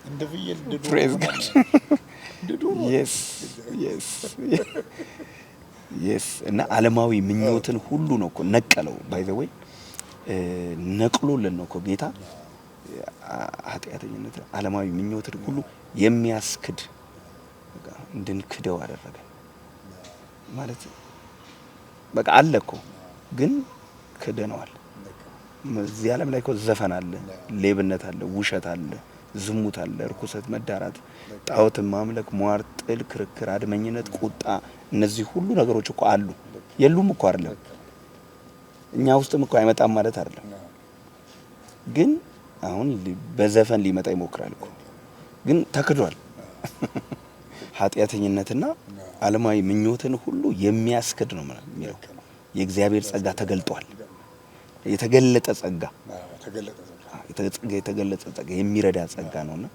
Speaker 2: እንደ ፍየል ድዱ
Speaker 1: ፕሬዝ ጋድ yes እና ዓለማዊ ምኞትን ሁሉ ነው እኮ ነቀለው። ባይ ዘ ወይ ነቅሎልን ነው እኮ ጌታ ኃጢአተኝነት ዓለማዊ ምኞትን ሁሉ የሚያስክድ በቃ እንድንክደው አደረገ ማለት በቃ አለ እኮ ግን ክደነዋል። እዚህ ዓለም ላይ እኮ ዘፈን አለ፣ ሌብነት አለ፣ ውሸት አለ፣ ዝሙት አለ፣ ርኩሰት፣ መዳራት፣ ጣዖትን ማምለክ፣ ሟርት፣ ጥል፣ ክርክር፣ አድመኝነት፣ ቁጣ፣ እነዚህ ሁሉ ነገሮች እኮ አሉ። የሉም እኮ አይደለም፣ እኛ ውስጥም እኮ አይመጣም ማለት አይደለም። ግን አሁን በዘፈን ሊመጣ ይሞክራል እኮ ግን ተክዷል። ኃጢአተኝነትና ዓለማዊ ምኞትን ሁሉ የሚያስክድ ነው የሚለው የእግዚአብሔር ጸጋ ተገልጧል። የተገለጠ ጸጋ የተገለጠ ጸጋ የሚረዳ ጸጋ ነውና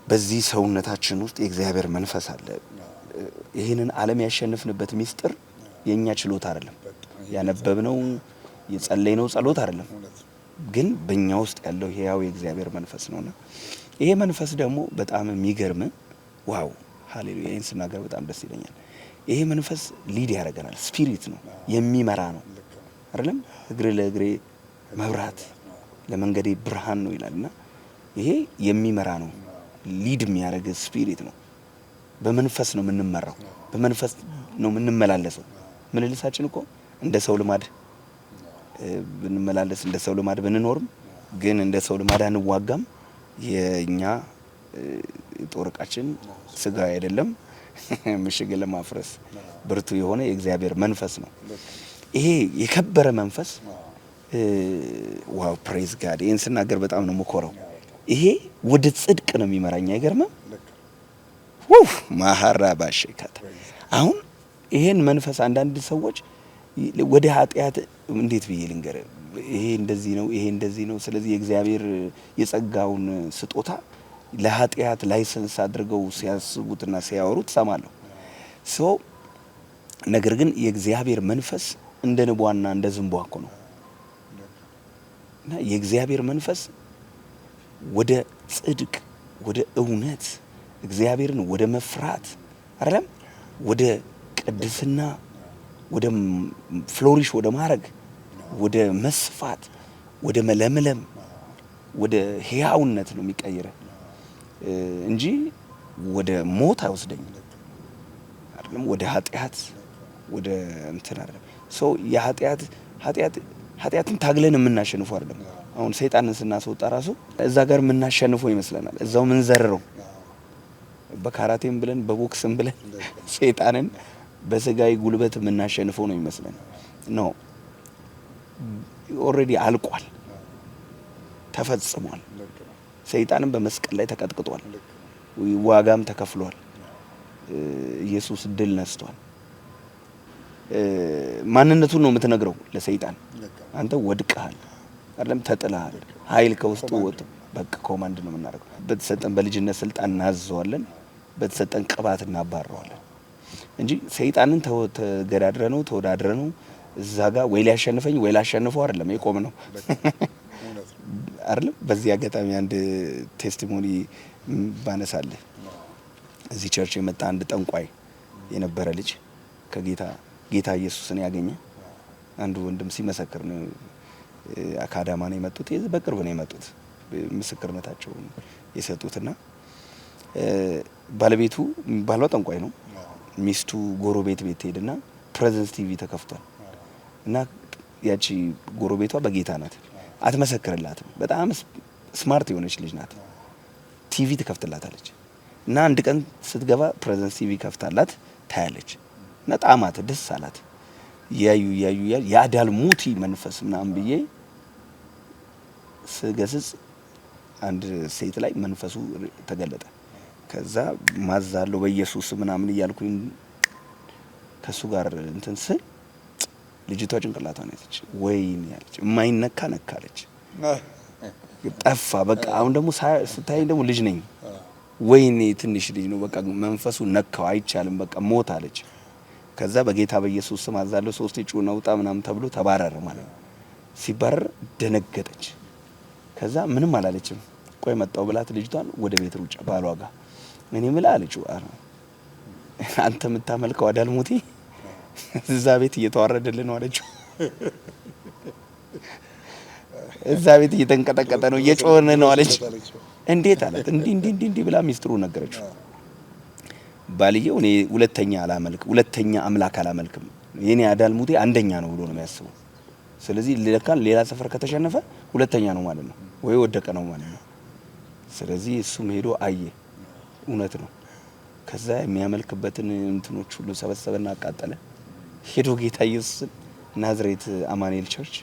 Speaker 1: በዚህ ሰውነታችን ውስጥ የእግዚአብሔር መንፈስ አለ። ይሄንን ዓለም ያሸንፍንበት ሚስጥር የኛ ችሎታ አይደለም፣ ያነበብነው የጸለይነው ጸሎት አይደለም፣ ግን በእኛ ውስጥ ያለው ሕያው የእግዚአብሔር መንፈስ ነውና ይሄ መንፈስ ደግሞ በጣም የሚገርም ዋው ሃሌሉያ! ይሄን ስናገር በጣም ደስ ይለኛል። ይሄ መንፈስ ሊድ ያደርገናል። ስፒሪት ነው፣ የሚመራ ነው አይደለም። እግሬ ለእግሬ መብራት ለመንገዴ ብርሃን ነው ይላልና ይሄ የሚመራ ነው፣ ሊድ የሚያደርግ ስፒሪት ነው። በመንፈስ ነው የምንመራው፣ በመንፈስ ነው የምንመላለሰው። ምልልሳችን እኮ እንደ ሰው ልማድ ብንመላለስ እንደ ሰው ልማድ ብንኖርም ግን እንደ ሰው ልማድ አንዋጋም። የኛ ጦር ዕቃችን ስጋ አይደለም፣ ምሽግ ለማፍረስ ብርቱ የሆነ የእግዚአብሔር መንፈስ ነው። ይሄ የከበረ መንፈስ ዋው ፕሬዝ ጋድ! ይሄን ስናገር በጣም ነው የምኮረው። ይሄ ወደ ጽድቅ ነው የሚመራኝ። አይገርምም? ውፍ ማሐራ ባሽካታ አሁን ይሄን መንፈስ አንዳንድ ሰዎች ወደ ኃጢአት እንዴት ብዬ ልንገር፣ ይሄ እንደዚህ ነው፣ ይሄ እንደዚህ ነው። ስለዚህ የእግዚአብሔር የጸጋውን ስጦታ ለኃጢአት ላይሰንስ አድርገው ሲያስቡትና ሲያወሩት ሰማለሁ። ነገር ግን የእግዚአብሔር መንፈስ እንደ ንቧና እንደ ዝንቧ እኮ ነው። እና የእግዚአብሔር መንፈስ ወደ ጽድቅ፣ ወደ እውነት፣ እግዚአብሔርን ወደ መፍራት አይደለም፣ ወደ ቅድስና፣ ወደ ፍሎሪሽ ወደ ማረግ፣ ወደ መስፋት፣ ወደ መለምለም፣ ወደ ሕያውነት ነው የሚቀይረ እንጂ ወደ ሞት አይወስደኝም። አይደለም ወደ ኃጢአት ወደ እንትን አይደለም። ኃጢአትን ታግለን የምናሸንፈው አይደለም። አሁን ሰይጣንን ስናስወጣ ራሱ እዛ ጋር የምናሸንፈው ይመስለናል። እዛው ምን ዘርረው በካራቴም ብለን በቦክስም ብለን ሰይጣንን በስጋዊ ጉልበት የምናሸንፈው ነው ይመስለን ነው። ኦልሬዲ አልቋል፣ ተፈጽሟል። ሰይጣንም በመስቀል ላይ ተቀጥቅጧል፣ ዋጋም ተከፍሏል። ኢየሱስ ድል ነስቷል። ማንነቱን ነው የምትነግረው ለሰይጣን። አንተ ወድቀሃል አይደለም፣ ተጥለሃል። ኃይል ከውስጡ ወጥ በቃ ኮማንድ ነው የምናደርገው። በተሰጠን በልጅነት ስልጣን እናዘዋለን፣ በተሰጠን ቅባት እናባረዋለን እንጂ ሰይጣንን ተገዳድረ ነው ተወዳድረ ነው እዛ ጋር ወይ ሊያሸንፈኝ ወይ ላሸንፈው አይደለም የቆም ነው አይደለም። በዚህ አጋጣሚ አንድ ቴስቲሞኒ ባነሳለህ። እዚህ ቸርች የመጣ አንድ ጠንቋይ የነበረ ልጅ ጌታ ኢየሱስን ያገኘ አንዱ ወንድም ሲመሰክር ነው። አካዳማ ነው የመጡት፣ በቅርብ ነው የመጡት ምስክርነታቸውን የሰጡትና ባለቤቱ ባሏ ጠንቋይ ነው። ሚስቱ ጎረቤት ቤት ትሄድና ፕሬዘንስ ቲቪ ተከፍቷል እና ያቺ ጎረቤቷ በጌታ ናት፣ አትመሰክርላትም። በጣም ስማርት የሆነች ልጅ ናት። ቲቪ ትከፍትላታለች እና አንድ ቀን ስትገባ ፕሬዘንስ ቲቪ ከፍታላት ታያለች እና ጣማት፣ ደስ አላት። ያዩ የአዳልሙቲ መንፈስ ምናምን ብዬ ስገስጽ አንድ ሴት ላይ መንፈሱ ተገለጠ። ከዛ ማዛለው በኢየሱስ ምናምን እያልኩኝ ከሱ ጋር እንትን ስል ልጅቷ ጭንቅላቷን ያዘች። ወይኔ ያለች የማይነካ ነካለች፣ ጠፋ። በቃ አሁን ደግሞ ስታይ ደግሞ ልጅ ነኝ። ወይኔ ትንሽ ልጅ ነው። በቃ መንፈሱ ነካው፣ አይቻልም፣ በቃ ሞት አለች። ከዛ በጌታ በኢየሱስ ስም አዛለው 3 ጩና ውጣ ምናምን ተብሎ ተባረረ ማለት ነው። ሲባረር ደነገጠች። ከዛ ምንም አላለችም። ቆይ መጣው ብላት ልጅቷን ወደ ቤት ሩጫ ባሏ ጋር እኔ ምላ አለችው። አንተ የምታመልከው አዳልሙቲ እዛ ቤት እየተዋረደልህ ነው አለችው። እዛ ቤት እየተንቀጠቀጠ ነው፣ እየጮኸ ነው አለች። እንዴት አላት። እንዲህ ብላ ሚስጥሩ ነገረችው። ባልየው እኔ ሁለተኛ አምላክ አላመልክም፣ የኔ አዳልሙቲ አንደኛ ነው ብሎ ነው የሚያስበው። ስለዚህ ለካን ሌላ ሰፈር ከተሸነፈ ሁለተኛ ነው ማለት ነው፣ ወይ ወደቀ ነው ማለት ነው። ስለዚህ እሱም ሄዶ አየ፣ እውነት ነው። ከዛ የሚያመልክበትን እንትኖች ሁሉ ሰበሰበና አቃጠለ። ሄዶ ጌታ ኢየሱስን ናዝሬት አማኑኤል ቸርች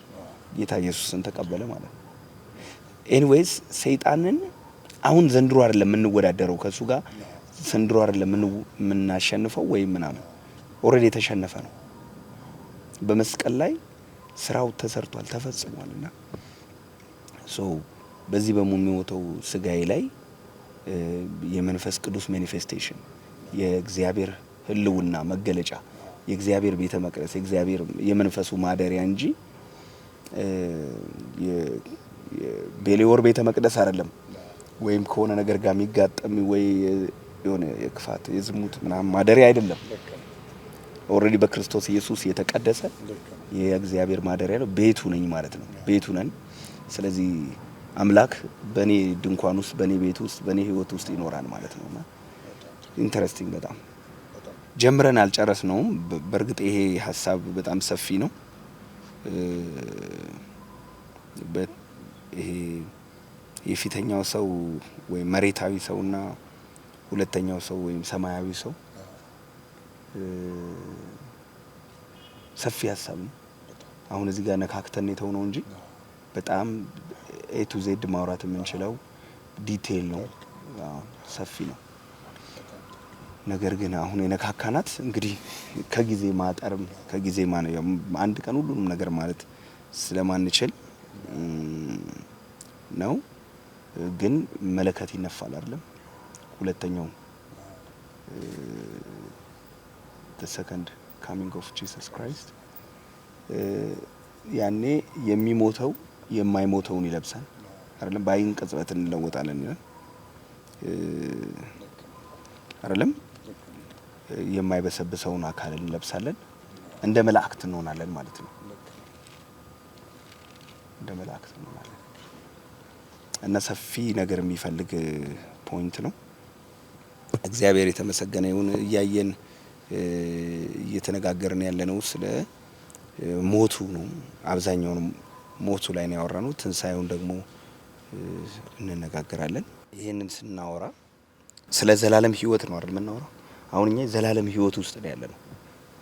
Speaker 1: ጌታ ኢየሱስን ተቀበለ ማለት ነው። ኤኒዌይስ ሰይጣንን አሁን ዘንድሮ አይደለም የምንወዳደረው ከሱ ጋር፣ ዘንድሮ አይደለም የምናሸንፈው ወይም ምናምን፣ ኦልሬዲ የተሸነፈ ነው። በመስቀል ላይ ስራው ተሰርቷል፣ ተፈጽሟልና በዚህ በሚሞተው ስጋዬ ላይ የመንፈስ ቅዱስ ማኒፌስቴሽን፣ የእግዚአብሔር ህልውና መገለጫ፣ የእግዚአብሔር ቤተ መቅደስ፣ የእግዚአብሔር የመንፈሱ ማደሪያ እንጂ የቤሌወር ቤተ መቅደስ አይደለም። ወይም ከሆነ ነገር ጋር የሚጋጠም ወይ የሆነ የክፋት የዝሙት ምናምን ማደሪያ አይደለም። ኦልሬዲ በክርስቶስ ኢየሱስ የተቀደሰ የእግዚአብሔር ማደሪያ ነው። ቤቱ ነኝ ማለት ነው። ቤቱ ነን። ስለዚህ አምላክ በኔ ድንኳን ውስጥ፣ በኔ ቤት ውስጥ፣ በኔ ህይወት ውስጥ ይኖራል ማለት ነውና ኢንተረስቲንግ፣ በጣም ጀምረን አልጨረስነውም። በእርግጥ ይሄ ሀሳብ በጣም ሰፊ ነው። ይሄ የፊተኛው ሰው ወይም መሬታዊ ሰውና ሁለተኛው ሰው ወይም ሰማያዊ ሰው ሰፊ ሀሳብ ነው። አሁን እዚህ ጋር ነካክተን የተው ነው እንጂ በጣም ኤ ቱ ዜድ ማውራት የምንችለው ዲቴል ነው፣ ሰፊ ነው። ነገር ግን አሁን የነካካናት እንግዲህ ከጊዜ ማጠርም ከጊዜ አንድ ቀን ሁሉንም ነገር ማለት ስለማንችል ነው። ግን መለከት ይነፋል አይደለም? ሁለተኛው the second coming of Jesus Christ ያኔ የሚሞተው የማይሞተውን ይለብሳል አይደለም? በአይን ቅጽበት እንለወጣለን ይላል አይደለም? የማይበሰብሰውን አካል እንለብሳለን፣ እንደ መላእክት እንሆናለን ማለት ነው። እንደ መላእክት እንሆናለን እና ሰፊ ነገር የሚፈልግ ፖይንት ነው። እግዚአብሔር የተመሰገነ ይሁን። እያየን እየተነጋገርን ያለነው ስለ ሞቱ ነው። አብዛኛውን ሞቱ ላይ ነው ያወራነው። ትንሳኤውን ደግሞ እንነጋገራለን። ይሄንን ስናወራ ስለ ዘላለም ህይወት ነው አይደል የምናወራው? አሁን እኛ ዘላለም ህይወት ውስጥ ነው ያለነው።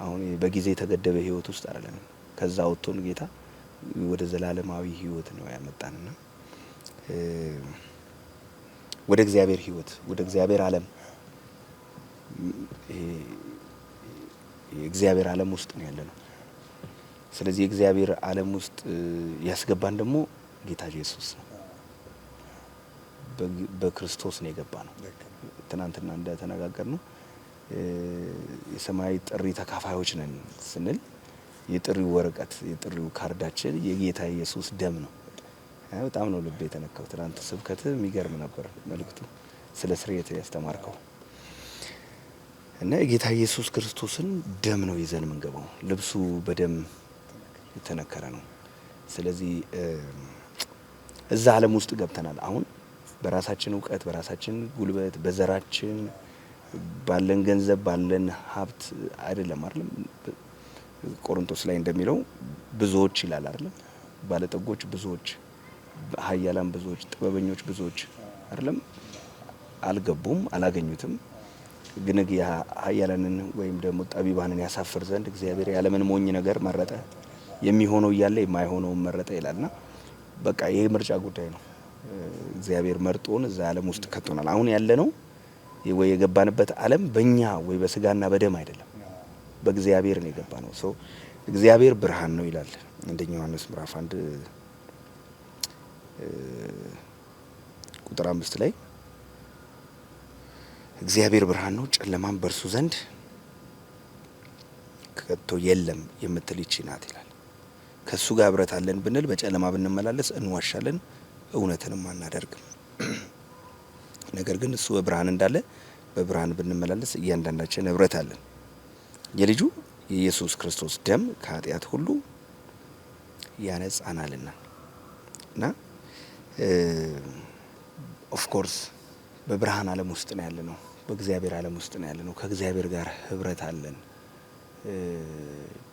Speaker 1: አሁን በጊዜ የተገደበ ህይወት ውስጥ አይደለም። ከዛ ወጥቶን ጌታ ወደ ዘላለማዊ ህይወት ነው ያመጣንና ወደ እግዚአብሔር ህይወት፣ ወደ እግዚአብሔር ዓለም፣ የእግዚአብሔር ዓለም ውስጥ ነው ያለነው። ስለዚህ የእግዚአብሔር ዓለም ውስጥ ያስገባን ደግሞ ጌታ ኢየሱስ ነው። በክርስቶስ ነው የገባነው። ትናንትና እንደተነጋገርነው የሰማይ ጥሪ ተካፋዮች ነን ስንል የጥሪው ወረቀት የጥሪው ካርዳችን የጌታ ኢየሱስ ደም ነው። በጣም ነው ልብ የተነካው። ትናንት ስብከት የሚገርም ነበር መልእክቱ ስለ ስርየት ያስተማርከው እና የጌታ ኢየሱስ ክርስቶስን ደም ነው ይዘን የምንገባው። ልብሱ በደም የተነከረ ነው። ስለዚህ እዛ ዓለም ውስጥ ገብተናል። አሁን በራሳችን እውቀት፣ በራሳችን ጉልበት፣ በዘራችን ባለን ገንዘብ ባለን ሀብት አይደለም አይደለም። ቆሮንቶስ ላይ እንደሚለው ብዙዎች ይላል አይደለም? ባለጠጎች ብዙዎች፣ ኃያላን ብዙዎች፣ ጥበበኞች ብዙዎች አይደለም? አልገቡም፣ አላገኙትም። ግን ኃያላንን ወይም ደግሞ ጠቢባንን ያሳፍር ዘንድ እግዚአብሔር ያለምን ሞኝ ነገር መረጠ፣ የሚሆነው እያለ የማይሆነውን መረጠ ይላልና በቃ ይሄ ምርጫ ጉዳይ ነው። እግዚአብሔር መርጦን እዛ ዓለም ውስጥ ከቶናል። አሁን ያለነው ወይ የገባንበት ዓለም በእኛ ወይ በስጋና በደም አይደለም፣ በእግዚአብሔር ነው የገባነው። ሶ እግዚአብሔር ብርሃን ነው ይላል አንደኛ ዮሐንስ ምዕራፍ 1 ቁጥር 5 ላይ እግዚአብሔር ብርሃን ነው፣ ጨለማም በእርሱ ዘንድ ከቶ የለም የምትል ይህች ናት ይላል። ከሱ ጋር ህብረት አለን ብንል በጨለማ ብንመላለስ እንዋሻለን፣ እውነትንም አናደርግም። ነገር ግን እሱ በብርሃን እንዳለ በብርሃን ብንመላለስ እያንዳንዳችን ህብረት አለን። የልጁ የኢየሱስ ክርስቶስ ደም ከኃጢአት ሁሉ ያነጻናልና እና ኦፍ ኮርስ በብርሃን ዓለም ውስጥ ነው ያለነው፣ በእግዚአብሔር ዓለም ውስጥ ነው ያለነው። ከእግዚአብሔር ጋር ህብረት አለን።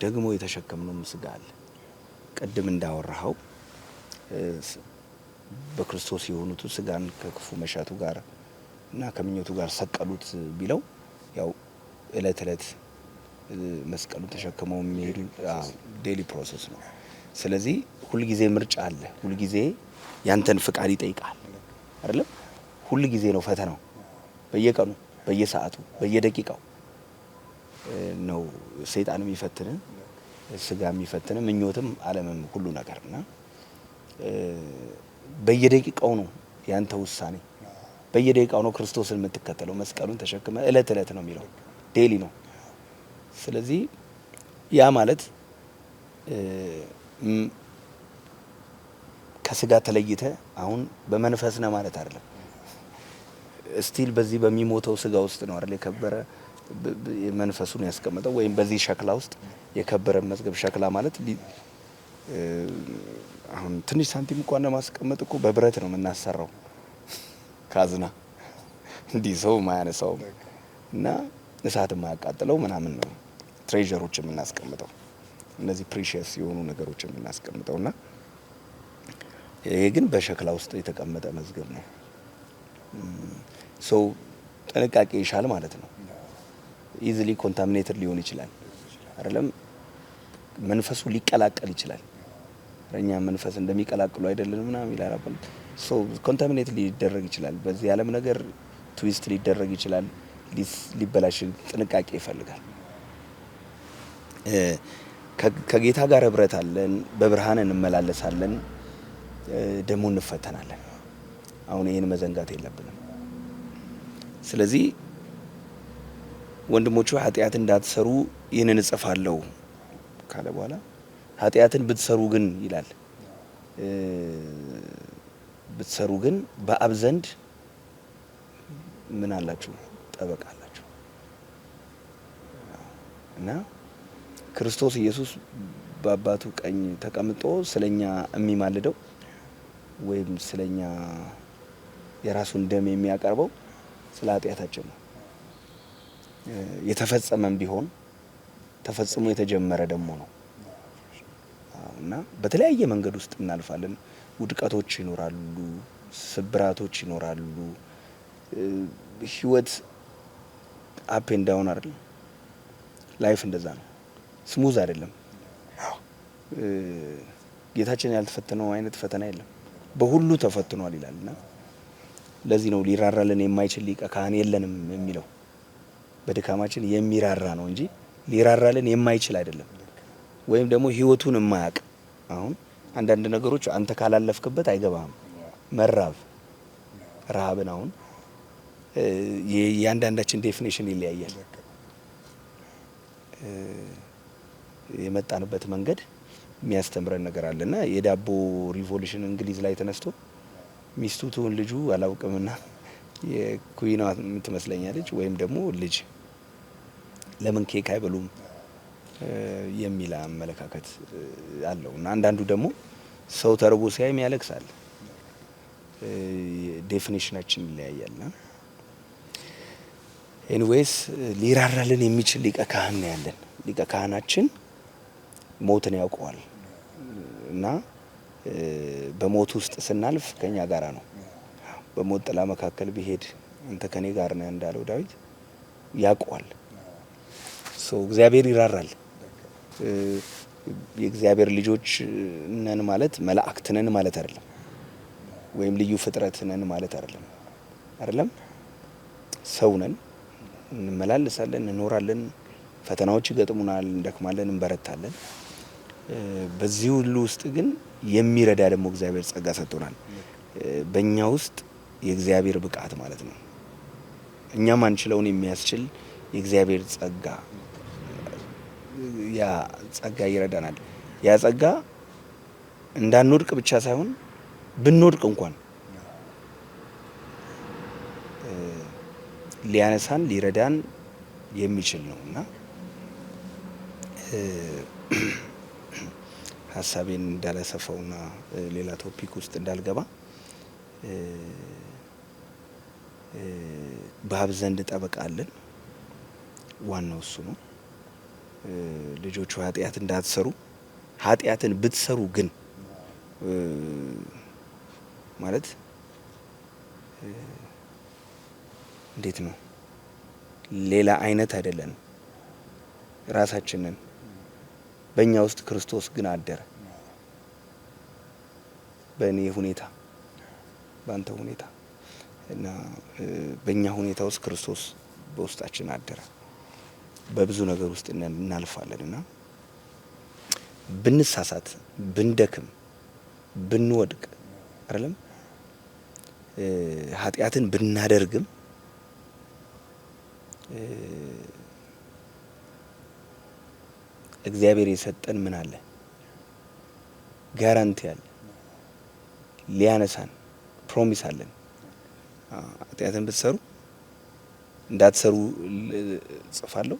Speaker 1: ደግሞ የተሸከምነው ስጋ አለ። ቅድም እንዳወራኸው በክርስቶስ የሆኑት ስጋን ከክፉ መሻቱ ጋር እና ከምኞቱ ጋር ሰቀሉት ቢለው ያው እለት እለት መስቀሉን ተሸክመው የሚሄዱ ዴሊ ፕሮሰስ ነው። ስለዚህ ሁልጊዜ ምርጫ አለ። ሁልጊዜ ያንተን ፍቃድ ይጠይቃል አይደለም? ሁልጊዜ ነው ፈተናው። በየቀኑ በየሰዓቱ በየደቂቃው ነው ሰይጣን የሚፈትን፣ ስጋ የሚፈትን፣ ምኞትም ዓለምም ሁሉ ነገርና በየደቂቃው ነው ያንተ ውሳኔ። በየደቂቃው ነው ክርስቶስን የምትከተለው። መስቀሉን ተሸክመ እለት እለት ነው የሚለው፣ ዴሊ ነው። ስለዚህ ያ ማለት ከስጋ ተለይተ አሁን በመንፈስ ነው ማለት አይደለም። ስቲል በዚህ በሚሞተው ስጋ ውስጥ ነው አይደል የከበረ መንፈሱን ያስቀመጠው፣ ወይም በዚህ ሸክላ ውስጥ የከበረ መዝገብ። ሸክላ ማለት አሁን ትንሽ ሳንቲም እንኳን ለማስቀመጥ እኮ በብረት ነው የምናሰራው፣ ካዝና እንዲህ ሰው ማያነሳው እና እሳት የማያቃጥለው ምናምን ነው ትሬዠሮች የምናስቀምጠው፣ እነዚህ ፕሪሺየስ የሆኑ ነገሮች የምናስቀምጠውና ይሄ ግን በሸክላ ውስጥ የተቀመጠ መዝገብ ነው። ሰው ጥንቃቄ ይሻል ማለት ነው። ኢዚሊ ኮንታሚኔትድ ሊሆን ይችላል አይደለም? መንፈሱ ሊቀላቀል ይችላል። እኛ መንፈስ እንደሚቀላቅሉ አይደለም ምናምን ይላል። ሶ ኮንታሚኔት ሊደረግ ይችላል። በዚህ ዓለም ነገር ትዊስት ሊደረግ ይችላል፣ ሊበላሽ ጥንቃቄ ይፈልጋል። ከጌታ ጋር ህብረት አለን፣ በብርሃን እንመላለሳለን፣ ደግሞ እንፈተናለን። አሁን ይሄን መዘንጋት የለብንም። ስለዚህ ወንድሞቹ ኃጢአት እንዳትሰሩ ይህንን እጽፋለሁ ካለ በኋላ ኃጢአትን ብትሰሩ ግን ይላል ብትሰሩ ግን በአብ ዘንድ ምን አላችሁ? ጠበቃ አላችሁ። እና ክርስቶስ ኢየሱስ በአባቱ ቀኝ ተቀምጦ ስለኛ የሚማልደው ወይም ስለኛ የራሱን ደም የሚያቀርበው ስለ ኃጢአታችን ነው። የተፈጸመም ቢሆን ተፈጽሞ የተጀመረ ደግሞ ነው እና በተለያየ መንገድ ውስጥ እናልፋለን። ውድቀቶች ይኖራሉ፣ ስብራቶች ይኖራሉ። ህይወት አፕ ኤንድ ዳውን አይደል? ላይፍ እንደዛ ነው። ስሙዝ አይደለም። ጌታችን ያልተፈተነው አይነት ፈተና የለም። በሁሉ ተፈትኗል ይላልና ለዚህ ነው ሊራራልን የማይችል ሊቀ ካህን የለንም የሚለው። በድካማችን የሚራራ ነው እንጂ ሊራራልን የማይችል አይደለም። ወይም ደግሞ ህይወቱን የማያውቅ አሁን አንዳንድ ነገሮች አንተ ካላለፍክበት አይገባም። መራብ ረሃብን አሁን የአንዳንዳችን ዴፊኒሽን ይለያያል። የመጣንበት መንገድ የሚያስተምረን ነገር አለና የዳቦ ሪቮሉሽን እንግሊዝ ላይ ተነስቶ ሚስቱ ትሁን ልጁ አላውቅምና የኩዊኗ የምትመስለኛለች ወይም ደግሞ ልጅ ለምን ኬክ አይበሉም የሚል አመለካከት አለው እና አንዳንዱ ደግሞ ሰው ተርቦ ሲያይም ያለቅሳል። ዴፊኒሽናችን ይለያያልና ኤኒዌይስ ሊራራልን የሚችል ሊቀ ካህን ነው ያለን። ሊቀ ካህናችን ሞትን ያውቀዋል እና በሞት ውስጥ ስናልፍ ከኛ ጋራ ነው። በሞት ጥላ መካከል ቢሄድ አንተ ከኔ ጋር ነህ እንዳለው ዳዊት ያውቀዋል። እግዚአብሔር ይራራል። የእግዚአብሔር ልጆች ነን ማለት መላእክት ነን ማለት አይደለም፣ ወይም ልዩ ፍጥረት ነን ማለት አይደለም። ሰው ነን፣ እንመላለሳለን፣ እንኖራለን፣ ፈተናዎች ይገጥሙናል፣ እንደክማለን፣ እንበረታለን። በዚህ ሁሉ ውስጥ ግን የሚረዳ ደግሞ እግዚአብሔር ጸጋ ሰጥቶናል። በእኛ ውስጥ የእግዚአብሔር ብቃት ማለት ነው። እኛም አንችለውን የሚያስችል የእግዚአብሔር ጸጋ፣ ያ ጸጋ ይረዳናል። ያ ጸጋ እንዳንወድቅ ብቻ ሳይሆን ብንወድቅ እንኳን ሊያነሳን ሊረዳን የሚችል ነው እና ሀሳቤን እንዳላሰፋውና ሌላ ቶፒክ ውስጥ እንዳልገባ በአብ ዘንድ ጠበቃ አለን። ዋናው እሱ ነው። ልጆቹ ኃጢአት እንዳትሰሩ፣ ኃጢአትን ብትሰሩ ግን ማለት እንዴት ነው? ሌላ አይነት አይደለንም፣ ራሳችንን። በእኛ ውስጥ ክርስቶስ ግን አደረ። በእኔ ሁኔታ፣ በአንተ ሁኔታ እና በእኛ ሁኔታ ውስጥ ክርስቶስ በውስጣችን አደረ። በብዙ ነገር ውስጥ እናልፋለን እና ብንሳሳት፣ ብንደክም፣ ብንወድቅ አይደለም ኃጢአትን ብናደርግም እግዚአብሔር የሰጠን ምን አለ? ጋራንቲ አለ። ሊያነሳን ፕሮሚስ አለን። ኃጢአትን ብትሰሩ እንዳትሰሩ ጽፋለሁ፣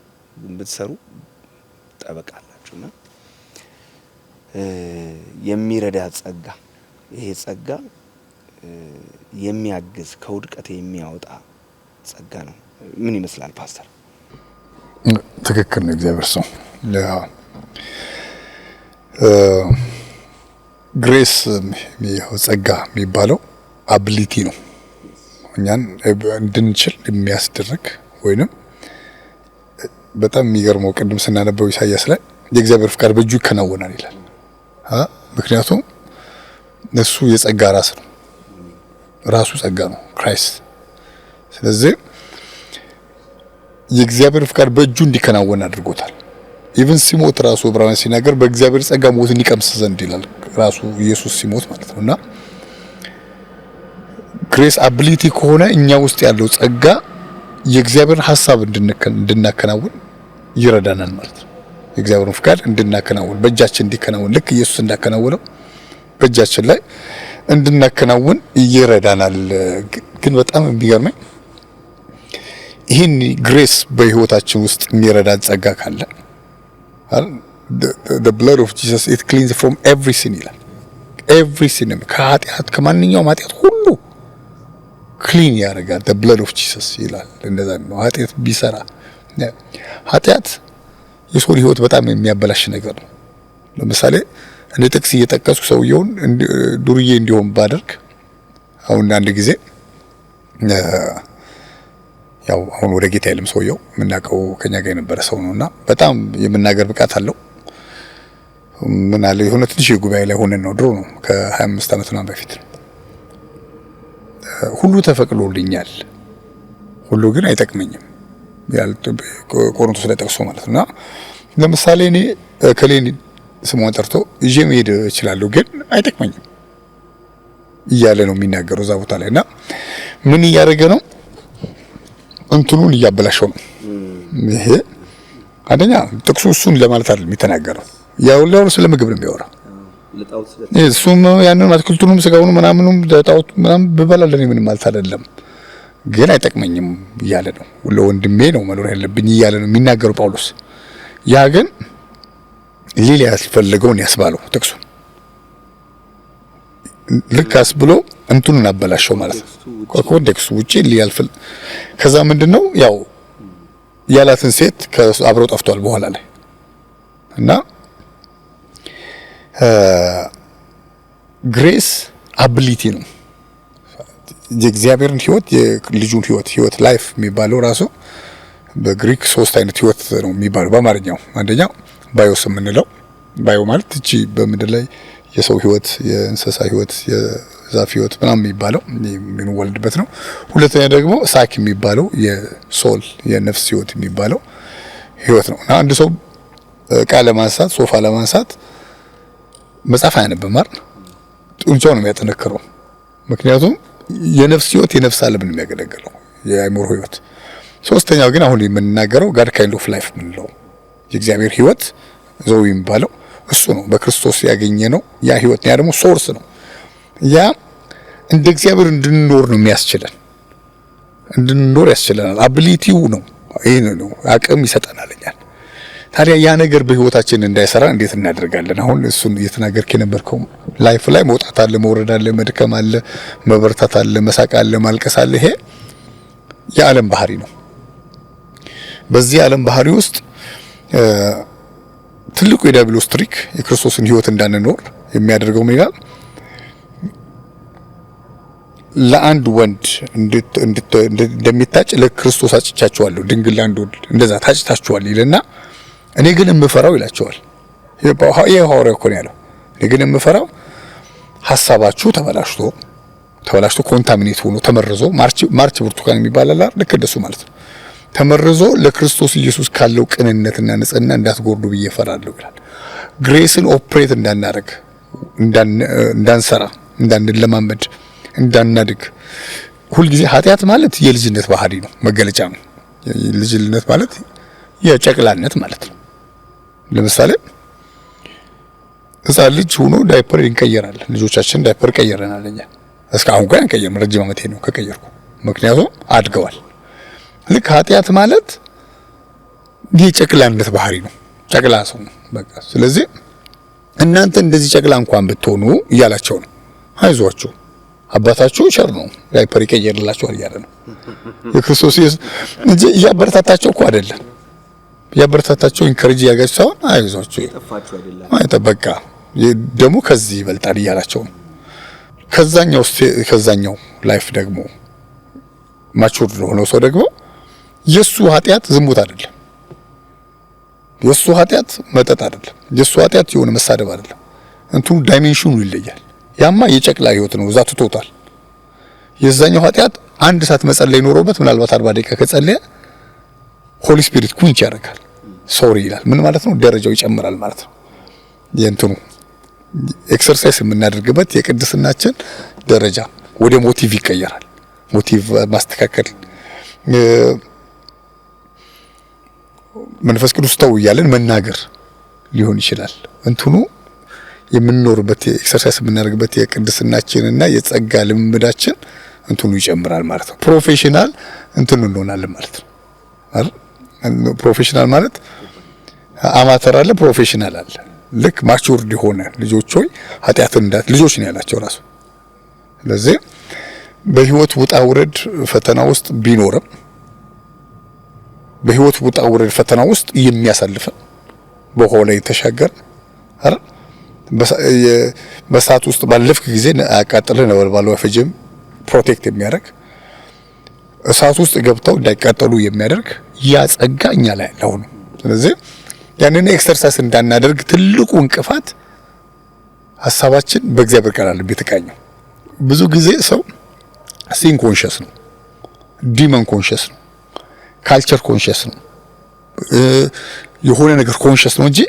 Speaker 1: ብትሰሩ ጠበቃ አላችሁና የሚረዳ ጸጋ፣ ይሄ ጸጋ የሚያግዝ ከውድቀት የሚያወጣ ጸጋ ነው። ምን ይመስላል ፓስተር?
Speaker 2: ትክክል ነው። እግዚአብሔር ሰው ግሬስ ጸጋ የሚባለው አቢሊቲ ነው። እኛን እንድንችል የሚያስደርግ ወይንም በጣም የሚገርመው ቅድም ስናነበው ኢሳያስ ላይ የእግዚአብሔር ፍቃድ በእጁ ይከናወናል ይላል። ምክንያቱም እሱ የጸጋ ራስ ነው። ራሱ ጸጋ ነው ክራይስት። ስለዚህ የእግዚአብሔር ፍቃድ በእጁ እንዲከናወን አድርጎታል። ኢቭን ሲሞት ራሱ ዕብራውያን ሲናገር በእግዚአብሔር ጸጋ ሞትን ይቀምስ ዘንድ ይላል ራሱ ኢየሱስ ሲሞት ማለት ነውና ግሬስ አቢሊቲ ከሆነ እኛ ውስጥ ያለው ጸጋ የእግዚአብሔር ሐሳብ እንድናከናውን ይረዳናል ማለት ነው። የእግዚአብሔርን ፍቃድ እንድናከናውን በእጃችን እንዲከናወን ልክ ኢየሱስ እንዳከናወነው በእጃችን ላይ እንድናከናውን ይረዳናል። ግን በጣም የሚገርመኝ ይህን ግሬስ በህይወታችን ውስጥ የሚረዳን ጸጋ ካለ the blood of Jesus it cleans from every sin ይላል። every sin ከኃጢአት ከማንኛውም ኃጢአት ሁሉ ክሊን ያደርጋል the blood of Jesus ይላል። እንደዛ ነው። ኃጢአት ቢሰራ ኃጢአት የሰው ህይወት በጣም የሚያበላሽ ነገር ነው። ለምሳሌ እኔ ጥቅስ እየጠቀስኩ ሰውየውን ዱርዬ እንዲሆን ባደርግ አሁን አንድ ጊዜ ያው አሁን ወደ ጌታ የለም ሰውየው የምናውቀው ከኛ ጋር የነበረ ሰው ነውና በጣም የምናገር ብቃት አለው። ምን አለ የሆነ ትንሽ ጉባኤ ላይ ሆነን ነው ድሮ ነው ከ25 ዓመት ምናምን በፊት ሁሉ ተፈቅዶልኛል ሁሉ ግን አይጠቅመኝም ያል ቆሮንቶስ ላይ ጠቅሶ ማለት ነውና ለምሳሌ እኔ ከሌኒ ስሙን ጠርቶ ይዤ መሄድ እችላለሁ ግን አይጠቅመኝም እያለ ነው የሚናገረው እዛ ቦታ ላይና ምን እያደረገ ነው እንትኑን እያበላሸው ነው። ይሄ አንደኛ ጥቅሱ እሱን ለማለት አይደለም የሚተናገረው ያው ለወር ስለምግብ ነው የሚያወራው እሱም ያንን አትክልቱንም ስጋውንም ምናምኑም ጣውት ምናምን በበላለኝ ምንም ማለት አይደለም ግን አይጠቅመኝም እያለ ነው። ለወንድሜ ነው መኖር ያለብኝ እያለ ነው የሚናገረው ጳውሎስ። ያ ግን ሌላ ያስፈልገውን ያስባለው ጥቅሱ ልካስ ብሎ እንትኑን አበላሸው ማለት ነው። ኮንቴክስቱ ውጪ ሊያልፍ ከዛ ምንድነው ያው ያላትን ሴት ከአብረው ጠፍቷል በኋላ ላይ እና ግሬስ አቢሊቲ ነው። የእግዚአብሔርን ህይወት የልጁን ህይወት ላይፍ የሚባለው ራሱ በግሪክ 3 አይነት ህይወት ነው የሚባለው በአማርኛው አንደኛው ባዮስ የምንለው ባዮ ማለት እቺ በምድር ላይ የሰው ህይወት የእንስሳ ህይወት የዛፍ ህይወት ምናምን የሚባለው የሚወልድበት ነው። ሁለተኛ ደግሞ ሳክ የሚባለው የሶል የነፍስ ህይወት የሚባለው ህይወት ነው። እና አንድ ሰው ቃለ ማንሳት ሶፋ ለማንሳት መጽሐፍ አያነብም አይደል? ጡንቻው ነው የሚያጠነክረው። ምክንያቱም የነፍስ ህይወት የነፍስ ዓለም ነው የሚያገለግለው የአእምሮ ህይወት። ሶስተኛው ግን አሁን የምንናገረው ጋድ ካይንድ ኦፍ ላይፍ ምንለው የእግዚአብሔር ህይወት ዘው የሚባለው እሱ ነው። በክርስቶስ ያገኘ ነው ያ ህይወት ያ ደግሞ ሶርስ ነው። ያ እንደ እግዚአብሔር እንድንኖር ነው የሚያስችለን እንድንኖር ያስችለናል። አቢሊቲው ነው ይሄ ነው አቅም ይሰጠናል እኛን። ታዲያ ያ ነገር በህይወታችን እንዳይሰራ እንዴት እናደርጋለን? አሁን እሱን እየተናገርክ የነበርከው ላይፍ ላይ መውጣት አለ፣ መውረድ አለ፣ መድከም አለ፣ መበርታት አለ፣ መሳቅ አለ፣ ማልቀስ አለ። ይሄ የዓለም ባህሪ ነው። በዚህ ዓለም ባህሪ ውስጥ ትልቁ የዲያብሎስ ትሪክ የክርስቶስን ህይወት እንዳንኖር የሚያደርገው ምን ይላል? ለአንድ ወንድ እንደሚታጭ ለክርስቶስ አጭቻቸዋለሁ፣ ድንግል ለአንድ ወንድ እንደዛ ታጭታቸዋል ይልና እኔ ግን የምፈራው ይላቸዋል። ይሄ ሐዋርያው እኮ ነው ያለው። እኔ ግን የምፈራው ሐሳባችሁ ተበላሽቶ ኮንታሚኔት ሆኖ ተመርዞ ማርች ብርቱካን የሚባል አለ ልክ እንደሱ ማለት ነው ተመርዞ ለክርስቶስ ኢየሱስ ካለው ቅንነትና ንጽህና እንዳትጎርዱ ብዬ እፈራለሁ ይላል። ግሬስን ኦፕሬት እንዳናረግ እንዳንሰራ እንዳንለማመድ እንዳናድግ ሁልጊዜ ኃጢአት ማለት የልጅነት ባህሪ ነው መገለጫ ነው። ልጅነት ማለት የጨቅላነት ማለት ነው። ለምሳሌ ህፃን ልጅ ሆኖ ዳይፐር ይቀየራል። ልጆቻችን ዳይፐር ቀየረናል እኛ እስካሁን ጋር እንቀየርም ረጅም ዓመቴ ነው ከቀየርኩ ምክንያቱም አድገዋል። ልክ ኃጢአት ማለት የጨቅላነት ባህሪ ነው። ጨቅላ ሰው ነው በቃ። ስለዚህ እናንተ እንደዚህ ጨቅላ እንኳን ብትሆኑ እያላቸው ነው አይዟችሁ አባታችሁ ቸር ነው ዳይፐር ይቀየርላችኋል እያለ ነው የክርስቶስ ኢየሱስ እንጂ እያበረታታቸው እኮ አይደለም። እያበረታታቸው ኢንከሬጅ ያጋቸው ሳይሆን አይዟችሁ ይጠፋችሁ አይደለም አይተበቃ ደግሞ ከዚህ ይበልጣል እያላቸው ነው። ከዛኛው ላይፍ ደግሞ ማቹር ነው ሰው ደግሞ የሱ ኃጢአት ዝሙት አይደለም፣ የሱ ኃጢአት መጠጥ አይደለም፣ የሱ ኃጢአት የሆነ መሳደብ አይደለም። እንትኑ ዳይሜንሽኑ ይለያል። ያማ የጨቅላ ህይወት ነው እዛ ትቶታል። የዛኛው ኃጢአት አንድ ሰዓት መጸለይ ኖሮበት ምናልባት 40 ደቂቃ ከጸለየ ሆሊ ስፒሪት ኩንች ያደርጋል። ሶሪ ይላል። ምን ማለት ነው? ደረጃው ይጨምራል ማለት ነው። የእንትኑ ኤክሰርሳይዝ የምናደርግበት የቅድስናችን ደረጃ ወደ ሞቲቭ ይቀየራል። ሞቲቭ ማስተካከል መንፈስ ቅዱስ ተው እያለን መናገር ሊሆን ይችላል። እንትኑ የምንኖርበት ኤክሰርሳይዝ የምናደርግበት የቅድስናችንና የጸጋ ልምምዳችን እንትኑ ይጨምራል ማለት ነው። ፕሮፌሽናል እንትኑ እንሆናለን ማለት ነው አይደል? ፕሮፌሽናል ማለት አማተር አለ፣ ፕሮፌሽናል አለ። ልክ ማቹርድ የሆነ ልጆች ሆይ ኃጢአትን እንዳት ልጆች ነው ያላቸው ራሱ። ስለዚህ በህይወት ውጣ ውረድ ፈተና ውስጥ ቢኖርም በህይወት ውጣ ውረድ ፈተና ውስጥ የሚያሳልፈ በሆነ ላይ ተሻገር አይደል? በሰዓት ውስጥ ባለፍክ ጊዜ አያቃጥልህ ነበልባሉ አይፈጅም ፕሮቴክት የሚያደርግ እሳት ውስጥ ገብተው እንዳይቃጠሉ የሚያደርግ ያ ጸጋ እኛ ላይ ያለው ነው። ስለዚህ ያንን ኤክሰርሳይዝ እንዳናደርግ ትልቁ እንቅፋት ሐሳባችን በእግዚአብሔር ቃል አለ የተቃኘው። ብዙ ጊዜ ሰው ሲን ኮንሺየስ ነው፣ ዲመን ኮንሺየስ ነው፣ ካልቸር ኮንሺየስ ነው፣ የሆነ ነገር ኮንሺየስ ነው እንጂ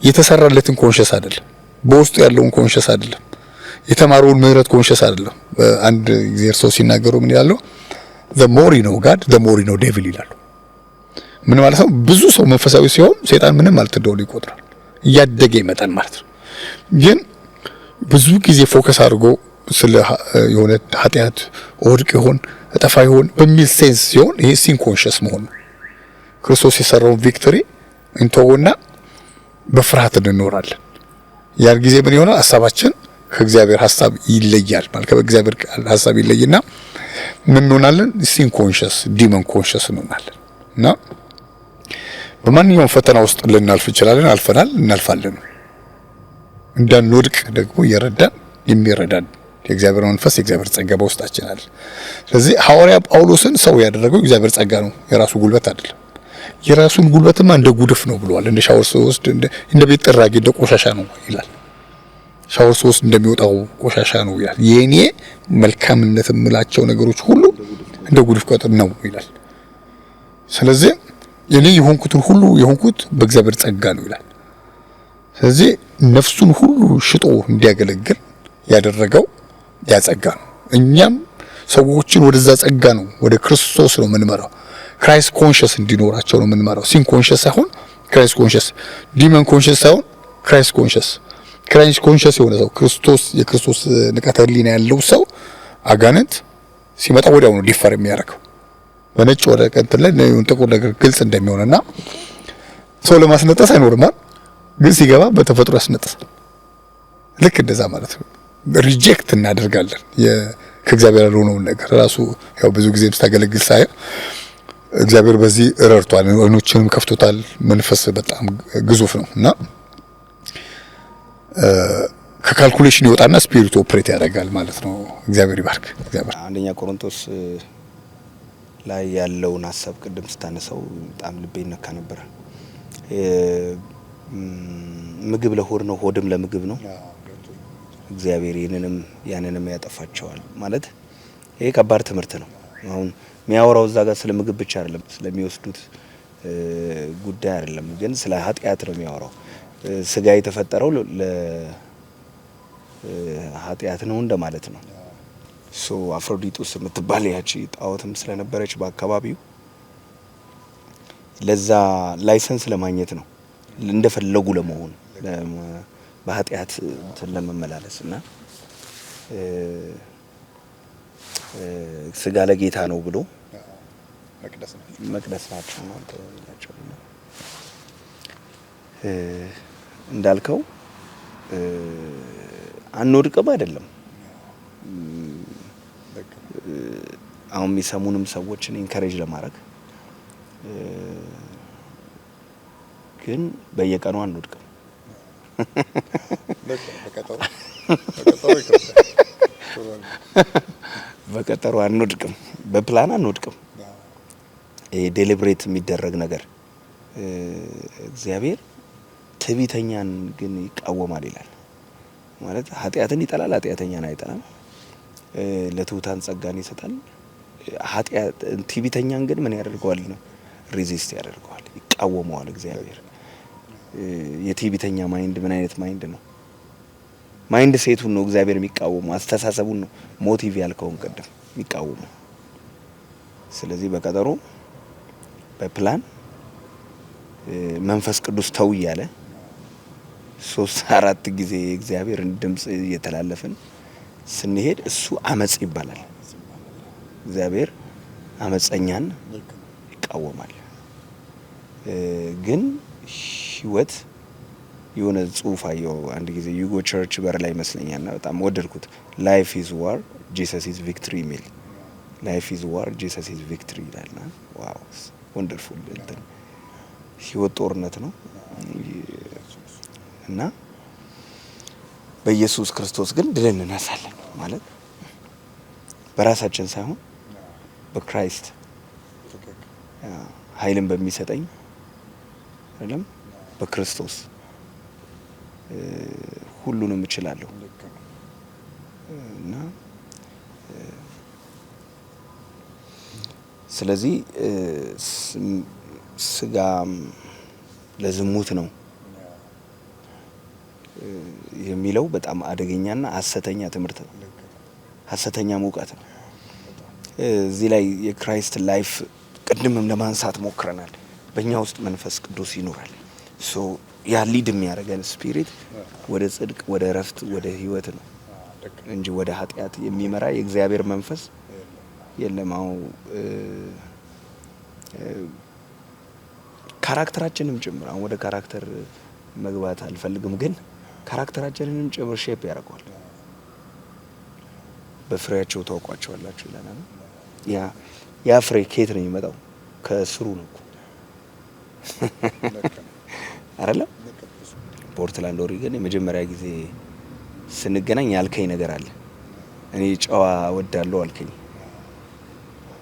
Speaker 2: የተሰራለትን ኮንሺየስ አይደለም። በውስጡ ያለውን ኮንሺየስ አይደለም። የተማረውን ምህረት ኮንሺየስ አይደለም። አንድ እግዚአብሔር ሰው ሲናገሩ ምን ይላሉ? the more you know God the more you know devil ይላሉ። ምን ማለት ነው? ብዙ ሰው መንፈሳዊ ሲሆን ሰይጣን ምንም ማለት እንደሆነ ይቆጥራል። እያደገ ይመጣል ማለት ነው። ግን ብዙ ጊዜ ፎከስ አድርጎ ስለ የሆነ ኃጢአት ወድቅ ይሆን እጠፋ ይሆን በሚል ሴንስ ሲሆን ይሄ ሲን ኮንሺየስ መሆን ነው። ክርስቶስ የሰራውን ቪክቶሪ እንተውና በፍርሃት እንኖራለን። ያን ጊዜ ምን ይሆናል? ሐሳባችን ከእግዚአብሔር ሐሳብ ይለያል ማለት ከእግዚአብሔር ሐሳብ ይለይና ምን እንሆናለን? ሲን ኮንሺየስ ዲመን ኮንሺየስ እንሆናለን። እና በማንኛውም ፈተና ውስጥ ልናልፍ እንችላለን፣ አልፈናል፣ እናልፋለን። እንዳንወድቅ ደግሞ ይረዳን የሚረዳን የእግዚአብሔር መንፈስ የእግዚአብሔር ጸጋ በውስጣችን አለ። ስለዚህ ሐዋርያ ጳውሎስን ሰው ያደረገው እግዚአብሔር ጸጋ ነው፣ የራሱ ጉልበት አይደለም። የራሱን ጉልበትማ እንደ ጉድፍ ነው ብለዋል። እንደ ሻወር ሲወስድ እንደ ቤት ጥራጊ እንደ ቆሻሻ ነው ይላል። ሻወር ሲወስድ እንደሚወጣው ቆሻሻ ነው ይላል። የኔ መልካምነት የምላቸው ነገሮች ሁሉ እንደ ጉድፍ ቆጥር ነው ይላል። ስለዚህ የኔ የሆንኩትን ሁሉ የሆንኩት በእግዚአብሔር ጸጋ ነው ይላል። ስለዚህ ነፍሱን ሁሉ ሽጦ እንዲያገለግል ያደረገው ያ ጸጋ ነው። እኛም ሰዎችን ወደዛ ጸጋ ነው ወደ ክርስቶስ ነው የምንመራው። ክራይስት ኮንሺየስ እንዲኖራቸው ነው የምንመራው። ሲን ኮንሺየስ ሳይሆን ክራይስት ኮንሺየስ፣ ዲመን ኮንሺየስ ሳይሆን ክራይስት ኮንሺየስ። ክራይስት ኮንሺየስ የሆነ ሰው ክርስቶስ የክርስቶስ ንቃተ ህሊና ያለው ሰው አጋንንት ሲመጣ ወዲያው ነው ዲፈር የሚያደርገው። በነጭ ወረቀት ላይ ጥቁር ነገር ግልጽ እንደሚሆንና ሰው ለማስነጠስ አይኖርም ግን ሲገባ በተፈጥሮ ያስነጥሳል። ልክ እንደዛ ማለት ነው። ሪጀክት እናደርጋለን ከእግዚአብሔር ያልሆነውን ነገር ራሱ። ያው ብዙ ጊዜ ስታገለግል ሳይ እግዚአብሔር በዚህ ረድቷል፣ አይኖችንም ከፍቶታል። መንፈስ በጣም ግዙፍ ነው እና ከካልኩሌሽን ይወጣና ስፒሪት ኦፕሬት ያደርጋል ማለት ነው። እግዚአብሔር ይባርክ። እግዚአብሔር
Speaker 1: አንደኛ ቆሮንቶስ ላይ ያለውን ሐሳብ ቅድም ስታነሳው በጣም ልቤ ይነካ ነበር። ምግብ ለሆድ ነው፣ ሆድም ለምግብ ነው። እግዚአብሔር ይህንንም ያንንም ያጠፋቸዋል ማለት ይሄ ከባድ ትምህርት ነው። አሁን የሚያወራው እዛ ጋር ስለ ምግብ ብቻ አይደለም፣ ስለሚወስዱት ጉዳይ አይደለም፣ ግን ስለ ኃጢአት ነው የሚያወራው። ስጋ የተፈጠረው ለኃጢአት ነው እንደማለት ነው። አፍሮዲጡስ የምትባል ያቺ ጣዖትም ስለነበረች በአካባቢው ለዛ ላይሰንስ ለማግኘት ነው፣ እንደፈለጉ ለመሆን በኃጢአት ለመመላለስ እና ስጋ ለጌታ ነው ብሎ መቅደስ ናቸው ማለት ነው። እንዳልከው አንወድቅም አይደለም። አሁን የሚሰሙንም ሰዎችን ኢንከሬጅ ለማድረግ ግን በየቀኑ አንወድቅም። በቀጠሮ አንወድቅም፣ በፕላን አንወድቅም። ይሄ ዴሊብሬት የሚደረግ ነገር እግዚአብሔር ትዕቢተኛን ግን ይቃወማል ይላል። ማለት ኃጢአትን ይጠላል፣ ኃጢአተኛን አይጠላም። ለትሑታን ጸጋን ይሰጣል። ኃጢአት ትዕቢተኛን ግን ምን ያደርገዋል ነው? ሬዚስት ያደርገዋል፣ ይቃወመዋል እግዚአብሔር። የትዕቢተኛ ማይንድ ምን አይነት ማይንድ ነው? ማይንድ ሴቱን ነው እግዚአብሔር የሚቃወመው፣ አስተሳሰቡን ነው ሞቲቭ ያልከውን ቀደም የሚቃወመው። ስለዚህ በቀጠሮ በፕላን መንፈስ ቅዱስ ተው እያለ 3-4 ጊዜ እግዚአብሔርን ድምጽ እየተላለፍን ስንሄድ እሱ አመጽ ይባላል። እግዚአብሔር አመጸኛን ይቃወማል። ግን ህይወት የሆነ ጽሁፍ አየሁ አንድ ጊዜ ዩጎ ቸርች በር ላይ ይመስለኛልና በጣም ወደድኩት። ላይፍ ኢዝ ዋር ጂሰስ ኢዝ ቪክትሪ ሚል ላይፍ ኢዝ ዋር ጂሰስ ኢዝ ቪክትሪ ይላልና ዋው ወንደርፉል እንትን ህይወት ጦርነት ነው እና በኢየሱስ ክርስቶስ ግን ድል እንነሳለን ማለት በራሳችን ሳይሆን በክራይስት ኃይልን በሚሰጠኝ አይደለም በክርስቶስ ሁሉንም እችላለሁ እና ስለዚህ ስጋ ለዝሙት ነው የሚለው በጣም አደገኛና ሐሰተኛ ትምህርት ነው። ሐሰተኛ ሙቀት ነው። እዚህ ላይ የክራይስት ላይፍ ቅድምም ለማንሳት ሞክረናል። በእኛ ውስጥ መንፈስ ቅዱስ ይኖራል። ሶ ያ ሊድ የሚያደርገን ስፒሪት ወደ ጽድቅ፣ ወደ እረፍት፣ ወደ ህይወት ነው እንጂ ወደ ኃጢአት የሚመራ የእግዚአብሔር መንፈስ የለም። ካራክተራችንም ጭምር አሁን ወደ ካራክተር መግባት አልፈልግም፣ ግን ካራክተራችንንም ጭምር ሼፕ ያደርገዋል። በፍሬያቸው ታውቋቸዋላችሁ ይላል። ያ ፍሬ ከየት ነው የሚመጣው? ከስሩ ነው እኮ አይደለም። ፖርትላንድ ኦሪገን የመጀመሪያ ጊዜ ስንገናኝ ያልከኝ ነገር አለ። እኔ ጨዋ ወዳለሁ አልከኝ።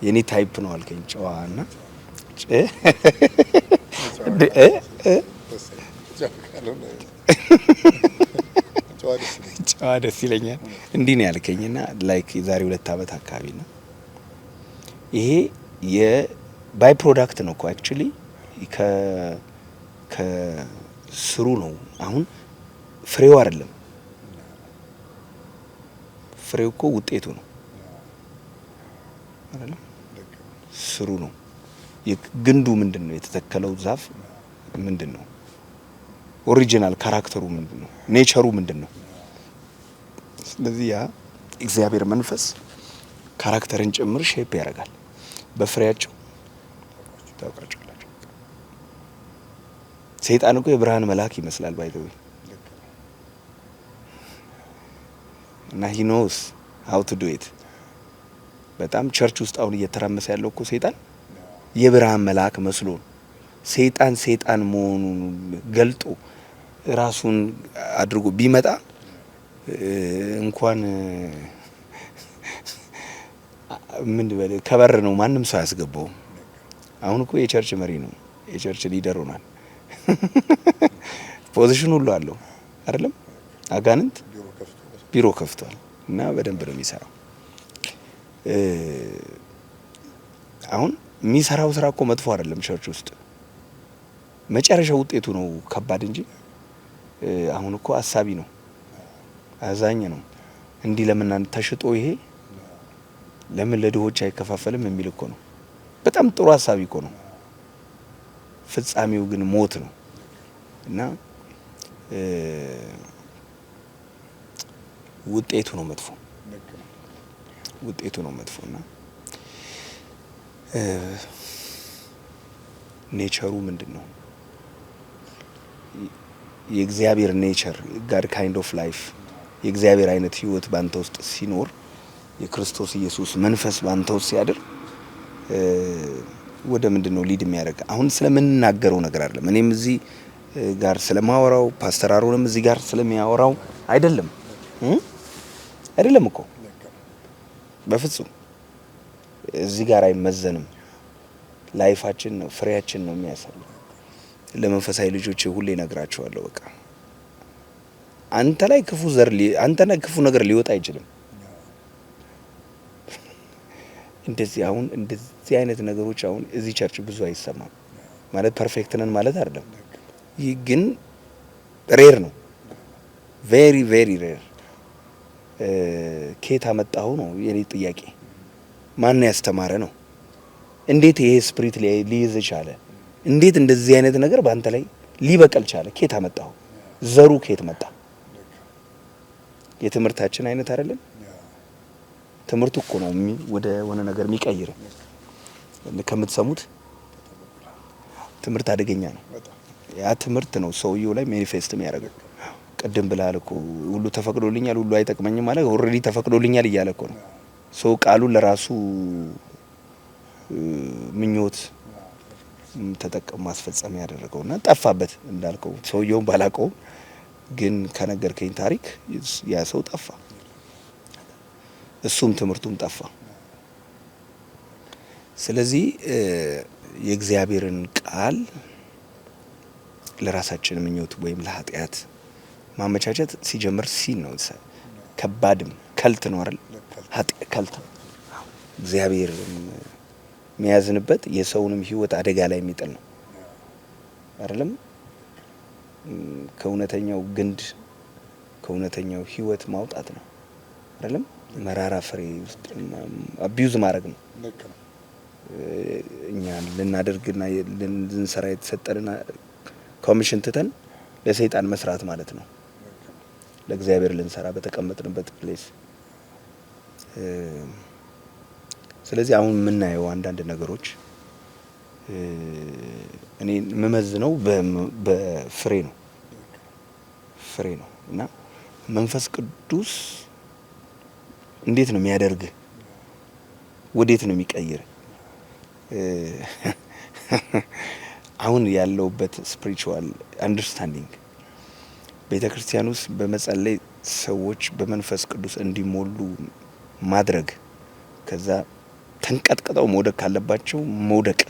Speaker 1: የኔ ታይፕ ነው አልከኝ ጨዋ እና ጨዋ ደስ ይለኛል እንዲህ ነው ያልከኝና ላይክ የዛሬ 2 ዓመት አካባቢ ነው። ይሄ የባይ ፕሮዳክት ነው እኮ አክቹሊ ከስሩ ነው። አሁን ፍሬው አይደለም፣ ፍሬው እኮ ውጤቱ ነው አይደለም፣ ስሩ ነው። ግንዱ ምንድነው? የተተከለው ዛፍ ምንድነው? ኦሪጂናል ካራክተሩ ምንድነው? ኔቸሩ ምንድነው? ስለዚህ ያ እግዚአብሔር መንፈስ ካራክተርን ጭምር ሼፕ ያደርጋል። በፍሬያቸው ታውቃቸዋላችሁ። ሰይጣን እኮ የብርሃን መልአክ ይመስላል ባይዘው እና he knows how to do it። በጣም ቸርች ውስጥ አሁን እየተራመሰ ያለው እኮ ሰይጣን የብርሃን መልአክ መስሎ ሰይጣን መሆኑን ገልጦ ራሱን አድርጎ ቢመጣ እንኳን ምን በለ ከበር ነው ማንም ሰው ያስገባው። አሁን እኮ የቸርች መሪ ነው፣ የቸርች ሊደር ሆኗል። ፖዚሽን ሁሉ አለው አይደለም። አጋንንት ቢሮ ከፍቷል እና በደንብ ነው የሚሰራው። አሁን የሚሰራው ስራ እኮ መጥፎ አይደለም። ቸርች ውስጥ መጨረሻው ውጤቱ ነው ከባድ እንጂ አሁን እኮ አሳቢ ነው፣ አዛኝ ነው። እንዲህ ለምን ተሽጦ ይሄ ለምን ለድሆች አይከፋፈልም የሚል እኮ ነው። በጣም ጥሩ ሀሳቢ እኮ ነው። ፍጻሜው ግን ሞት ነው እና ውጤቱ ነው መጥፎ፣ ውጤቱ ነው መጥፎና ኔቸሩ ምንድነው? የእግዚአብሔር ኔቸር ጋድ ካይንድ ኦፍ ላይፍ የእግዚአብሔር አይነት ህይወት ባንተ ውስጥ ሲኖር የክርስቶስ ኢየሱስ መንፈስ ባንተ ውስጥ ሲያድር ወደ ምንድነው ሊድ የሚያደርግ? አሁን ስለምንናገረው ነገር አይደለም። እኔም እዚህ ጋር ስለማወራው ፓስተር አሮንም እዚህ ጋር ስለሚያወራው አይደለም አይደለም እኮ በፍጹም እዚህ ጋር አይመዘንም። ላይፋችን ነው ፍሬያችን ነው የሚያሳየው። ለመንፈሳዊ ልጆች ሁሌ ነግራቸዋለሁ። በቃ አንተ ላይ ክፉ ነገር ሊወጣ አይችልም። እንደዚህ አሁን እንደዚህ አይነት ነገሮች አሁን እዚህ ቸርች ብዙ አይሰማም። ማለት ፐርፌክት ነን ማለት አይደለም። ይህ ግን ሬር ነው። ቬሪ ቬሪ ሬር። ከየት አመጣኸው ነው የኔ ጥያቄ። ማን ያስተማረ ነው? እንዴት ይሄ ስፒሪት ሊይዝ ቻለ? እንዴት እንደዚህ አይነት ነገር ባንተ ላይ ሊበቀል ቻለ? ከየት አመጣኸው? ዘሩ ከየት መጣ? የትምህርታችን አይነት አይደለም። ትምህርቱ እኮ ነው ወደ ሆነ ነገር የሚቀይር። ከምትሰሙት ትምህርት አደገኛ ነው። ያ ትምህርት ነው ሰውየው ላይ ማኒፌስት የሚያደርገው። ቅድም ብለሃል እኮ ሁሉ ተፈቅዶልኛል፣ ሁሉ አይጠቅመኝም ማለት ኦልሬዲ ተፈቅዶልኛል እያለ እኮ ነው ሰው ቃሉን ለራሱ ምኞት ተጠቅሞ ማስፈጸም ያደረገውና ጠፋበት። እንዳልከው ሰውየውን ባላቀው ግን ከነገርከኝ ታሪክ ያ ሰው ጠፋ፣ እሱም ትምህርቱም ጠፋ። ስለዚህ የእግዚአብሔርን ቃል ለራሳችን ምኞት ወይም ለኃጢአት ማመቻቸት ሲጀምር ሲን ነው። ከባድም ከልት ነው አይደል? ኃጢአት ከልት እግዚአብሔር የሚያዝንበት የሰውንም ሕይወት አደጋ ላይ የሚጥል ነው አይደለም? ከእውነተኛው ግንድ ከእውነተኛው ሕይወት ማውጣት ነው አይደለም? መራራ ፍሬ ውስጥ አቢዩዝ ማድረግ ነው። እኛ ልናደርግና ልንሰራ የተሰጠንና ኮሚሽን ትተን ለሰይጣን መስራት ማለት ነው። ለእግዚአብሔር ልንሰራ በተቀመጥንበት ፕሌስ። ስለዚህ አሁን የምናየው አንዳንድ ነገሮች እኔ የምመዝነው በፍሬ ነው እና መንፈስ ቅዱስ እንዴት ነው የሚያደርግ? ወዴት ነው የሚቀይር? አሁን ያለውበት ስፒሪቹዋል አንደርስታንዲንግ ቤተክርስቲያን ውስጥ በመጸለይ ሰዎች በመንፈስ ቅዱስ እንዲሞሉ ማድረግ፣ ከዛ ተንቀጥቀጠው መውደቅ ካለባቸው መውደቅ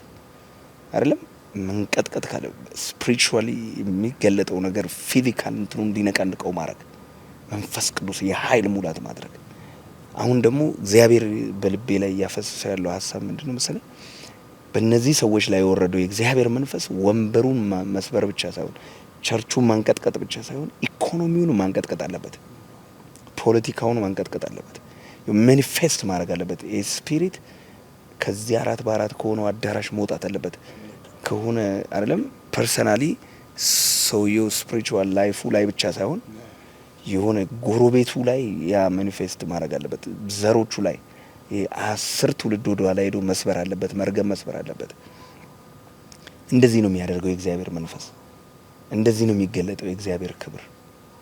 Speaker 1: አይደለም መንቀጥቀጥ ካለ ስፒሪቹዋሊ የሚገለጠው ነገር ፊዚካል እንትኑ እንዲነቃንቀው ማድረግ፣ መንፈስ ቅዱስ የኃይል ሙላት ማድረግ። አሁን ደግሞ እግዚአብሔር በልቤ ላይ እያፈሰሰ ያለው ሀሳብ ምንድነው መሰለህ? በእነዚህ ሰዎች ላይ የወረደው የእግዚአብሔር መንፈስ ወንበሩን መስበር ብቻ ሳይሆን ቸርቹን ማንቀጥቀጥ ብቻ ሳይሆን ኢኮኖሚውን ማንቀጥቀጥ አለበት፣ ፖለቲካውን ማንቀጥቀጥ አለበት፣ ማኒፌስት ማድረግ አለበት። ይህ ስፒሪት ከዚህ 4x4 ከሆነው አዳራሽ መውጣት አለበት። ከሆነ አይደለም ፐርሰናሊ ሰውየው ስፒሪቹዋል ላይፉ ላይ ብቻ ሳይሆን የሆነ ጎረቤቱ ላይ ያ ማኒፌስት ማድረግ አለበት። ዘሮቹ ላይ 10 ትውልድ ወደ ኋላ ሄዶ መስበር አለበት፣ መርገም መስበር አለበት። እንደዚህ ነው የሚያደርገው የእግዚአብሔር መንፈስ። እንደዚህ ነው የሚገለጠው የእግዚአብሔር ክብር።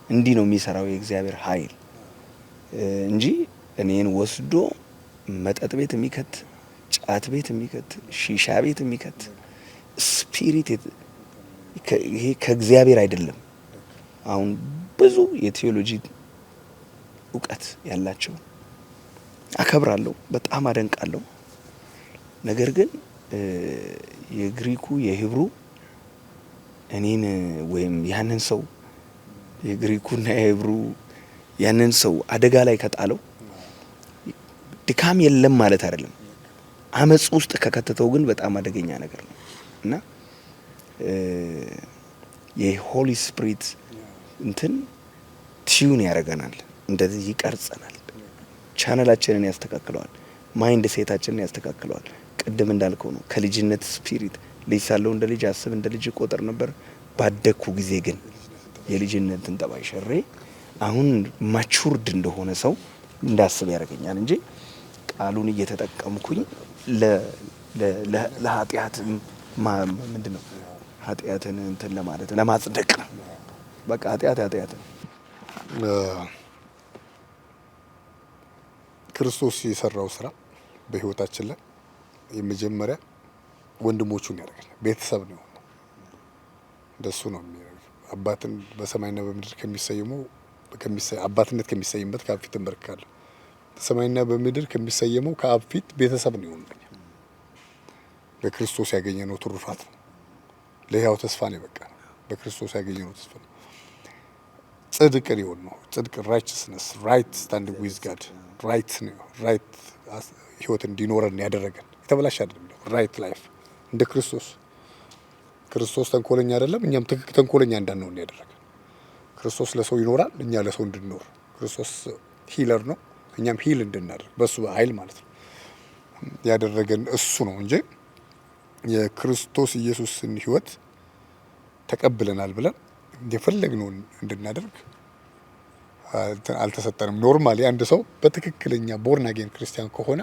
Speaker 1: እንዲህ ነው የሚሰራው የእግዚአብሔር ኃይል እንጂ እኔን ወስዶ መጠጥ ቤት የሚከት፣ ጫት ቤት የሚከት፣ ሺሻ ቤት የሚከት ስፒሪት ይሄ ከእግዚአብሔር አይደለም። አሁን ብዙ የቴዎሎጂ እውቀት ያላቸው አከብራለሁ፣ በጣም አደንቃለሁ። ነገር ግን የግሪኩ የሂብሩ እኔን ወይም ያንን ሰው የግሪኩና የሂብሩ ያንን ሰው አደጋ ላይ ከጣለው ድካም የለም ማለት አይደለም። አመጽ ውስጥ ከከተተው ግን በጣም አደገኛ ነገር ነው እና የሆሊ ስፒሪት እንትን ቲዩን ያደርገናል፣ እንደዚህ ይቀርጸናል፣ ቻናላችንን ያስተካክለዋል፣ ማይንድ ሴታችንን ያስተካክለዋል። ቅድም እንዳልከው ነው ከልጅነት ስፒሪት ልጅ ሳለሁ እንደ ልጅ አስብ እንደ ልጅ ቆጠር ነበር፣ ባደኩ ጊዜ ግን የልጅነትን ጠባይ ሸሬ አሁን ማቹርድ እንደሆነ ሰው እንዳስብ ያደርገኛል እንጂ ቃሉን እየተጠቀምኩኝ ለኃጢአት ምንድነው ኃጢአትን እንትን ለማለት ለማጽደቅ ነው። በቃ ኃጢአት
Speaker 2: ክርስቶስ የሰራው ስራ በህይወታችን ላይ የመጀመሪያ ወንድሞቹን ያደርጋል። ቤተሰብ ነው፣ እንደሱ ነው የሚያደርገው። አባትን በሰማይና በምድር ከሚሰየመው አባትነት ከሚሰየምበት ከአብ ፊት እንበረከካለን። በሰማይና በምድር ከሚሰየመው ከአብ ፊት ቤተሰብ ነው የሆነው። በክርስቶስ ያገኘነው ትሩፋት ነው። ለሕያው ተስፋ ነው በቃ በክርስቶስ ያገኘነው ተስፋ ነው። ጽድቅን ይሆን ነው። ጽድቅ ራይቸስነስ፣ ራይት ስታንዲንግ ዊዝ ጋድ፣ ራይት ህይወት እንዲኖረን ያደረገን። የተበላሽ አይደለም፣ ራይት ላይፍ እንደ ክርስቶስ ተንኮለኛ አይደለም፣ እኛም ተንኮለኛ እንዳንሆን ያደረገን። ክርስቶስ ለሰው ይኖራል፣ እኛ ለሰው እንድንኖር። ክርስቶስ ሂለር ነው፣ እኛም ሂል እንድናደርግ በሱ ኃይል ማለት ነው ያደረገን እሱ ነው እንጂ የክርስቶስ ኢየሱስን ህይወት ተቀብለናል ብለን የፈለግነውን እንድናደርግ አልተሰጠንም። ኖርማሊ አንድ ሰው በትክክለኛ ቦርን አጌን ክርስቲያን ከሆነ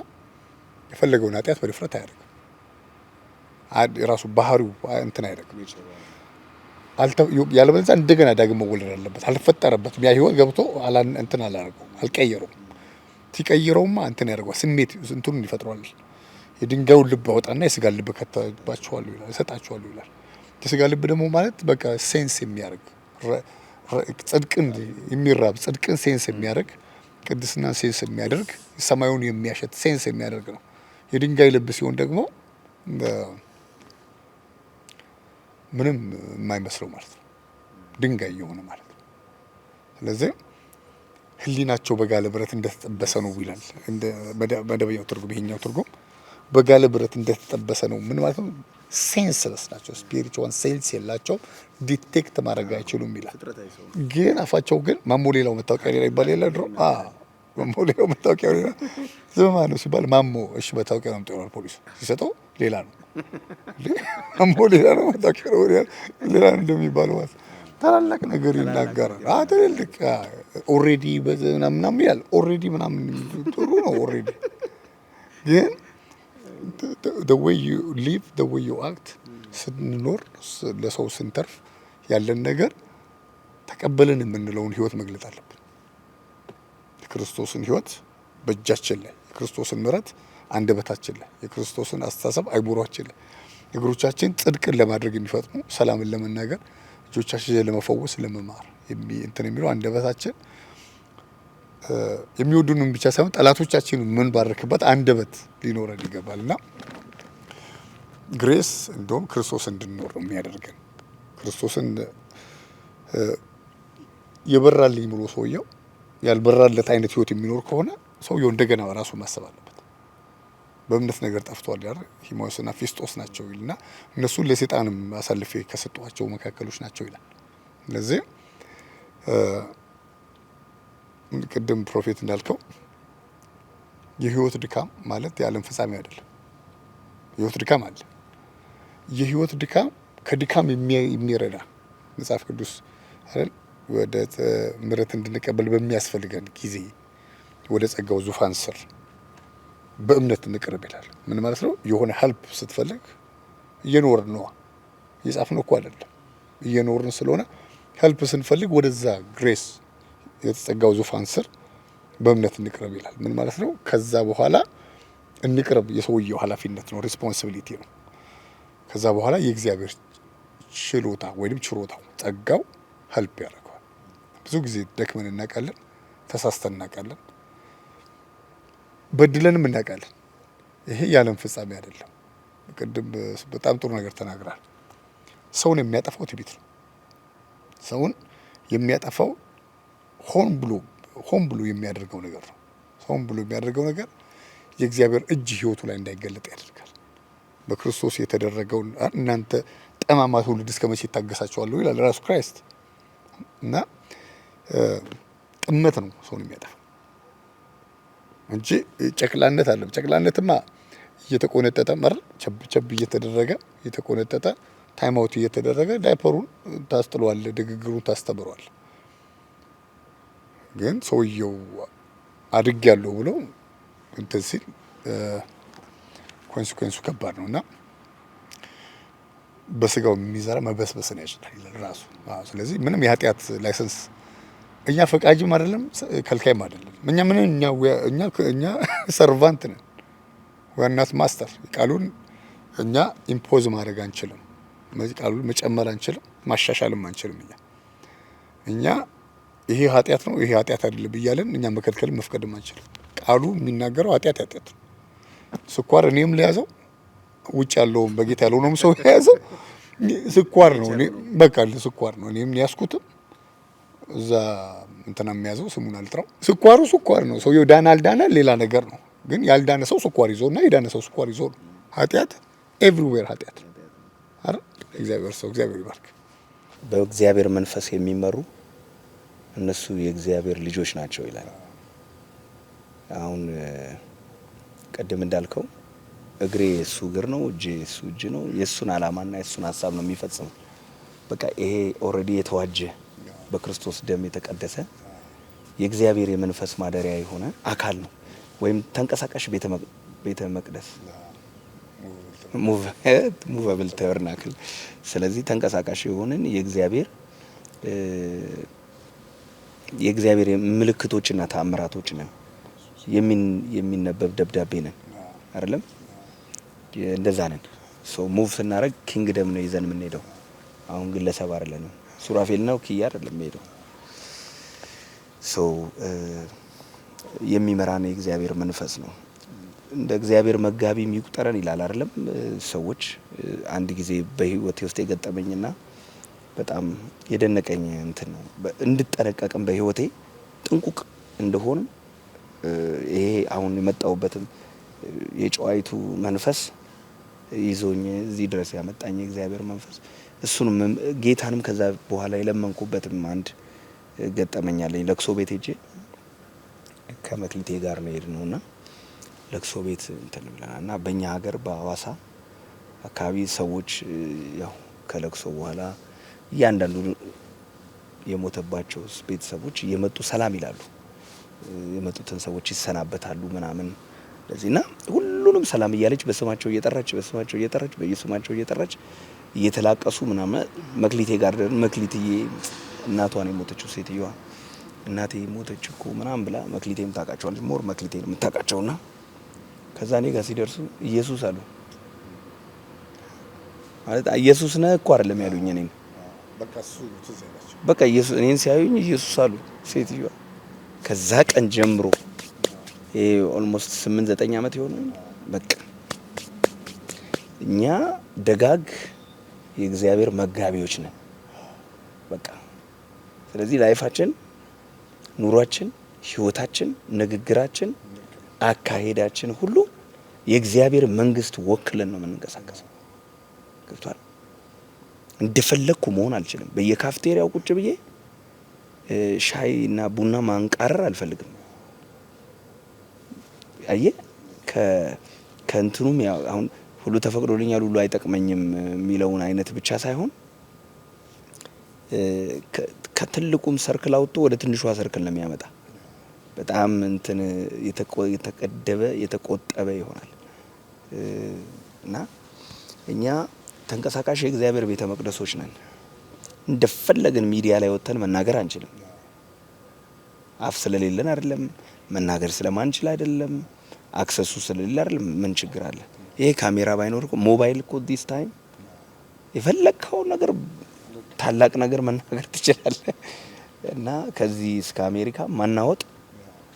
Speaker 2: የፈለገውን ኃጢአት በድፍረት አያደርግም። የራሱ ባህሪው እንትን አያደርግም። ያለበለዚያ እንደገና ዳግም መወለድ አለበት። አልፈጠረበትም። ያ ህይወት ገብቶ እንትን አላደረገውም፣ አልቀየረውም። ሲቀይረውማ እንትን ያደርገዋል። ስሜት እንትኑን ይፈጥረዋል። የድንጋዩን ልብ አወጣና የስጋ ልብ ከተባችኋለሁ ይላል፣ እሰጣችኋለሁ ይላል። የስጋ ልብ ደግሞ ማለት በቃ ሴንስ የሚያደርግ ጽድቅን የሚራብ ጽድቅን ሴንስ የሚያደርግ ቅድስናን ሴንስ የሚያደርግ ሰማዩን የሚያሸት ሴንስ የሚያደርግ ነው። የድንጋይ ልብ ሲሆን ደግሞ ምንም የማይመስለው ማለት ነው፣ ድንጋይ የሆነ ማለት ነው። ስለዚህ ህሊናቸው በጋለ ብረት እንደተጠበሰ ነው ይላል እንደ መደበኛው ትርጉም። ይሄኛው ትርጉም በጋለ ብረት እንደተጠበሰ ነው ምን ማለት ነው? ሴንስለስ ናቸው፣ ስፒሪቹዋል ሴንስ የላቸው፣ ዲቴክት ማድረግ አይችሉም ይላል። ግን አፋቸው ግን ማሞ ሌላው መታወቂያ ሌላ ይባል የለ ድሮ ማሞ ሌላው መታወቂያ ሌላ ዝም ነው ሲባል ማሞ እሺ መታወቂያ ነው የምጠራው ፖሊስ ሲሰጠው ሌላ ነው ማሞ ሌላ ነው መታወቂያ ነው ሌላ ነው እንደሚባለው ማለት ታላላቅ ነገር ይናገራል። ትልልቅ ኦልሬዲ ምናምን ይላል። ኦልሬዲ ምናምን ጥሩ ነው ኦልሬዲ ግን the way you live the way you act ስንኖር ለሰው ስንተርፍ ያለን ነገር ተቀበልን የምንለውን ህይወት መግለጥ አለብን። የክርስቶስን ህይወት በእጃችን ላይ፣ የክርስቶስን ምሕረት አንደበታችን ላይ፣ የክርስቶስን አስተሳሰብ አይምሮአችን ላይ፣ እግሮቻችን ጽድቅን ለማድረግ የሚፈጥኑ ሰላምን ለመናገር፣ እጆቻችን ለመፈወስ ለመማር እንትን የሚለው አንደበታችን የሚወዱንን ብቻ ሳይሆን ጠላቶቻችንን የምንባርክበት አንደበት ሊኖረን ይገባልና ግሬስ እንደውም ክርስቶስ እንድንኖር ነው የሚያደርገን። ክርስቶስን የበራልኝ ብሎ ሰውየው ያልበራለት አይነት ህይወት የሚኖር ከሆነ ሰውየው እንደገና ራሱ ማሰብ አለበት። በእምነት ነገር ጠፍቷል ያር ሂሞስና ፊስጦስ ናቸው ይልና እነሱን ለሰይጣንም አሳልፌ ከሰጧቸው መካከሎች ናቸው ይላል። ስለዚህ ቅድም ፕሮፌት እንዳልከው የህይወት ድካም ማለት የዓለም ፍጻሜ አይደለም። የህይወት ድካም አለ። የህይወት ድካም ከድካም የሚረዳ መጽሐፍ ቅዱስ አይደል ወደ ምሕረት እንድንቀበል በሚያስፈልገን ጊዜ ወደ ጸጋው ዙፋን ስር በእምነት እንቅረብ ይላል። ምን ማለት ነው? የሆነ ሄልፕ ስትፈልግ እየኖርን ነው፣ እየጻፍን እኮ አይደለም፣ እየኖርን ስለሆነ ሄልፕ ስንፈልግ ወደዛ ግሬስ የተጸጋው ዙፋን ስር በእምነት እንቅረብ ይላል። ምን ማለት ነው? ከዛ በኋላ እንቅረብ የሰውየው ኃላፊነት ነው፣ ሪስፖንሲቢሊቲ ነው። ከዛ በኋላ የእግዚአብሔር ችሎታ ወይም ችሮታው ጸጋው ሄልፕ ያደርገዋል። ብዙ ጊዜ ደክመን እናውቃለን፣ ተሳስተን እናውቃለን፣ በድለንም እናውቃለን። ይሄ የዓለም ፍጻሜ አይደለም። ቅድም በጣም ጥሩ ነገር ተናግራል። ሰውን የሚያጠፋው ትዕቢት ነው። ሰውን የሚያጠፋው ሆን ብሎ የሚያደርገው ነገር ነው። ሆን ብሎ የሚያደርገው ነገር የእግዚአብሔር እጅ ህይወቱ ላይ እንዳይገለጥ ያደርጋል። በክርስቶስ የተደረገውን እናንተ ጠማማ ትውልድ እስከ መቼ ይታገሳችኋለሁ ይላል ራሱ ክራይስት። እና ጥመት ነው ሰውን የሚያጠፋው እንጂ ጨቅላነት አለ። ጨቅላነትማ እየተቆነጠጠ መር ቸብ እየተደረገ እየተቆነጠጠ ታይም አውት እየተደረገ ዳይፐሩን ታስጥሏል፣ ድግግሩን ታስተምሯል። ግን ሰውየው አድግ ያለው ብሎ እንትን ሲል ኮንሲኩዌንሱ ከባድ ነውና በስጋው የሚዘራ መበስበስን ያጭዳል ይላል ራሱ። ስለዚህ ምንም የኃጢአት ላይሰንስ እኛ ፈቃጅም አይደለም ከልካይም አይደለም። እኛ ሰርቫንት ነን፣ ዋናት ማስተር። ቃሉን እኛ ኢምፖዝ ማድረግ አንችልም፣ ቃሉን መጨመር አንችልም፣ ማሻሻልም አንችልም። እኛ ይሄ ኃጢአት ነው ይሄ ኃጢአት አይደለም እያለን እኛ መከልከልም መፍቀድም አንችልም። ቃሉ የሚናገረው ኃጢአት ነው። ስኳር እኔም ለያዘው ውጭ ያለውም በጌታ ያለውንም ሰው የያዘው ስኳር ነው። እኔ በቃ ስኳር ነው እኔም ያስኩትም እዛ እንትና የሚያዘው ስሙን አልጥራው። ስኳሩ ስኳር ነው። ሰውየው ዳነ አልዳነ ሌላ ነገር ነው። ግን ያልዳነ ሰው ስኳር ይዞና የዳነ ሰው ስኳር ይዞ ነው። ኃጢአት ኤቭሪዌር ኃጢአት አረ እግዚአብሔር ሰው እግዚአብሔር ይባርክ።
Speaker 1: በእግዚአብሔር መንፈስ የሚመሩ እነሱ የእግዚአብሔር ልጆች ናቸው ይላል። አሁን ቀደም እንዳልከው እግሬ የሱ እግር ነው፣ እጄ የሱ እጅ ነው። የሱን አላማና የሱን ሀሳብ ነው የሚፈጽመው። በቃ ይሄ ኦልሬዲ የተዋጀ በክርስቶስ ደም የተቀደሰ የእግዚአብሔር የመንፈስ ማደሪያ የሆነ አካል ነው፣ ወይም ተንቀሳቃሽ ቤተ መቅደስ ሙቨብል ተበርናክል። ስለዚህ ተንቀሳቃሽ የሆንን የእግዚአብሔር ምልክቶችና ተአምራቶች ነን። የሚነበብ ደብዳቤ ነን አይደለም? እንደዛ ነን። ሙቭ ስናደርግ ኪንግደም ነው ይዘን የምንሄደው። አሁን ግለሰብ አይደለንም። ሱራፌል ነው ኪያ አይደለም ሄደው የሚመራን የእግዚአብሔር መንፈስ ነው። እንደ እግዚአብሔር መጋቢ የሚቁጠረን ይላል አይደለም? ሰዎች አንድ ጊዜ በህይወቴ ውስጥ የገጠመኝና በጣም የደነቀኝ እንትን ነው። እንድጠነቀቅም በህይወቴ ጥንቁቅ እንደሆንም ይሄ አሁን የመጣውበትም የጨዋይቱ መንፈስ ይዞኝ እዚህ ድረስ ያመጣኝ የእግዚአብሔር መንፈስ እሱንም ጌታንም ከዛ በኋላ የለመንኩበትም አንድ ገጠመኛለኝ። ለቅሶ ቤት ሄጄ ከመክሊቴ ጋር ነው የሄድነውና ለቅሶ ቤት እንትን ብለናልና በእኛ ሀገር በአዋሳ አካባቢ ሰዎች ያው ከለቅሶ በኋላ እያንዳንዱ የሞተባቸው ቤተሰቦች እየመጡ ሰላም ይላሉ። የመጡትን ሰዎች ይሰናበታሉ ምናምን ለዚህና ሁሉንም ሰላም እያለች በስማቸው እየጠራች በየስማቸው እየጠራች እየተላቀሱ ምናምን መክሊቴ ጋር መክሊትዬ እናቷን የሞተችው ሴትዮዋ እናቴ ሞተች እኮ ምናምን ብላ መክሊቴም ታውቃቸዋለች። ሞር መክሊቴ ነው የምታውቃቸውና ከዛ እኔ ጋር ሲደርሱ ኢየሱስ አሉ። ማለት ኢየሱስ ነህ እኮ አይደለም ያሉኝ እኔን በቃ ኢየሱስ እኔን ሲያዩኝ ኢየሱስ አሉ ሴትዮዋ። ከዛ ቀን ጀምሮ ይሄ ኦልሞስት 8-9 አመት ይሆናል። በቃ እኛ ደጋግ የእግዚአብሔር መጋቢዎች ነን በቃ። ስለዚህ ላይፋችን፣ ኑሯችን፣ ህይወታችን፣ ንግግራችን፣ አካሄዳችን ሁሉ የእግዚአብሔር መንግስት ወክለን ነው የምንንቀሳቀሰው። ገብቷል? እንደፈለኩ መሆን አልችልም። በየካፍቴሪያው ቁጭ ብዬ ሻይና ቡና ማንቃረር አልፈልግም። አየ ከእንትኑም ያው አሁን ሁሉ ተፈቅዶልኛል ሁሉ አይጠቅመኝም የሚለውን አይነት ብቻ ሳይሆን ከትልቁም ሰርክል አውጥቶ ወደ ትንሿ ሰርክል ነው የሚያመጣ። በጣም እንትን የተቆጠበ ይሆናል እና እኛ ተንቀሳቃሽ የእግዚአብሔር ቤተ መቅደሶች ነን። እንደፈለግን ሚዲያ ላይ ወጥተን መናገር አንችልም። አፍ ስለሌለን አይደለም፣ መናገር ስለማንችል አይደለም፣ አክሰሱ ስለሌለ አይደለም። ምን ችግር አለ? ይሄ ካሜራ ባይኖር እኮ ሞባይል እኮ ዲስ ታይም የፈለከው ነገር ታላቅ ነገር መናገር ትችላለህ። እና ከዚህ እስከ አሜሪካ ማናወጥ፣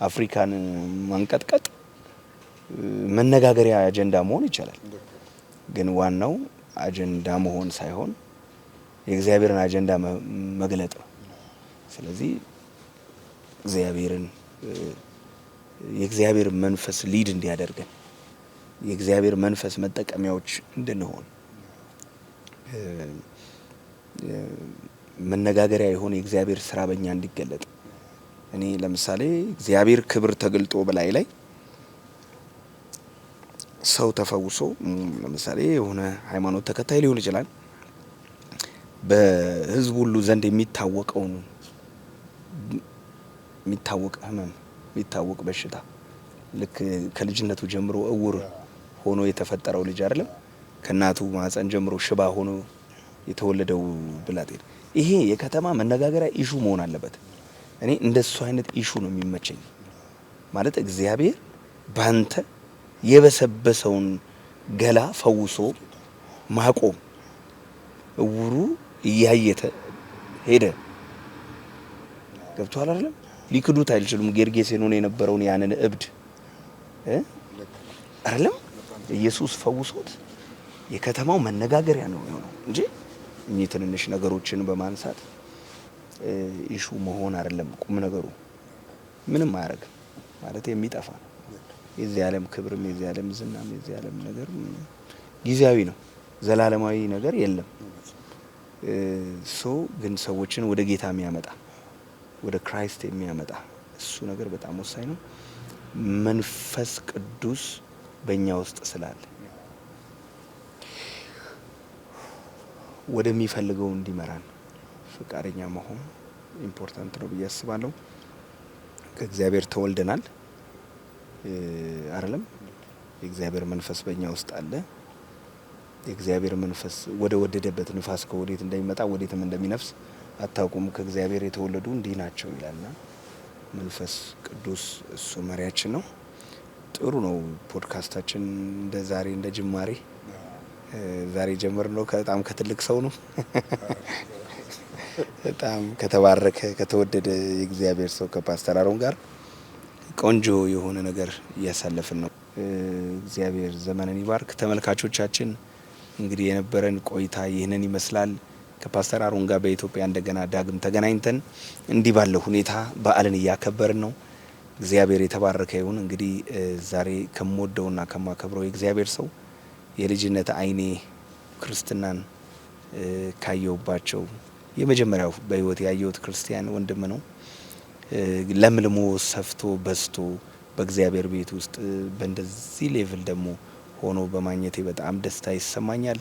Speaker 1: አፍሪካን ማንቀጥቀጥ መነጋገሪያ አጀንዳ መሆን ይቻላል። ግን ዋናው አጀንዳ መሆን ሳይሆን የእግዚአብሔርን አጀንዳ መግለጥ ነው። ስለዚህ የእግዚአብሔር መንፈስ ሊድ እንዲያደርገን የእግዚአብሔር መንፈስ መጠቀሚያዎች እንድንሆን መነጋገሪያ የሆነ የእግዚአብሔር ስራ በእኛ እንዲገለጥ እኔ ለምሳሌ እግዚአብሔር ክብር ተገልጦ በላይ ላይ ሰው ተፈውሶ ለምሳሌ የሆነ ሃይማኖት ተከታይ ሊሆን ይችላል። በህዝብ ሁሉ ዘንድ የሚታወቅ ህመም፣ የሚታወቅ በሽታ ልክ ከልጅነቱ ጀምሮ እውር ሆኖ የተፈጠረው ልጅ አይደለም ከእናቱ ማህፀን ጀምሮ ሽባ ሆኖ የተወለደው ብላቴን፣ ይሄ የከተማ መነጋገሪያ ኢሹ መሆን አለበት። እኔ እንደሱ አይነት ኢሹ ነው የሚመቸኝ። ማለት እግዚአብሔር ባንተ የበሰበሰውን ገላ ፈውሶ ማቆም፣ እውሩ እያየተ ሄደ። ገብቷል አይደለም? ሊክዱት አይችሉም። ጌርጌሴኖን የነበረውን ያንን እብድ አይደለም ኢየሱስ ፈውሶት የከተማው መነጋገሪያ ነው የሆነው እንጂ እኚህ ትንንሽ ነገሮችን በማንሳት ኢሹ መሆን አይደለም ቁም ነገሩ። ምንም አያደርግም ማለት የሚጠፋ ነው። የዚህ ዓለም ክብርም የዚህ ዓለም ዝናም የዚህ ዓለም ነገር ጊዜያዊ ነው። ዘላለማዊ ነገር የለም። ግን ሰዎችን ወደ ጌታ የሚያመጣ ወደ ክራይስት የሚያመጣ እሱ ነገር በጣም ወሳኝ ነው። መንፈስ ቅዱስ በእኛ ውስጥ ስላለ ወደሚፈልገው እንዲመራን ፍቃደኛ መሆን ኢምፖርታንት ነው ብዬ አስባለሁ። ከእግዚአብሔር ተወልደናል አይደለም? የእግዚአብሔር መንፈስ በእኛ ውስጥ አለ። የእግዚአብሔር መንፈስ ወደ ወደደበት ንፋስ ከወዴት እንደሚመጣ ወዴትም እንደሚነፍስ አታውቁም፣ ከእግዚአብሔር የተወለዱ እንዲህ ናቸው ይላልና መንፈስ ቅዱስ እሱ መሪያችን ነው። ጥሩ ነው። ፖድካስታችን እንደ ዛሬ እንደ ጅማሬ ዛሬ ጀመርነው በጣም ከትልቅ ሰው ነው። በጣም ከተባረከ ከተወደደ የእግዚአብሔር ሰው ከፓስተር አሮን ጋር ቆንጆ የሆነ ነገር እያሳለፍን ነው። እግዚአብሔር ዘመንን ይባርክ። ተመልካቾቻችን እንግዲህ የነበረን ቆይታ ይህንን ይመስላል። ከፓስተር አሮን ጋር በኢትዮጵያ እንደገና ዳግም ተገናኝተን እንዲህ ባለው ሁኔታ በዓልን እያከበርን ነው። እግዚአብሔር የተባረከ ይሁን። እንግዲህ ዛሬ ከምወደውና ከማከብረው የእግዚአብሔር ሰው የልጅነት አይኔ ክርስትናን ካየውባቸው የመጀመሪያው በህይወት ያየሁት ክርስቲያን ወንድም ነው። ለምልሞ ሰፍቶ በስቶ በእግዚአብሔር ቤት ውስጥ በእንደዚህ ሌቭል ደግሞ ሆኖ በማግኘቴ በጣም ደስታ ይሰማኛል።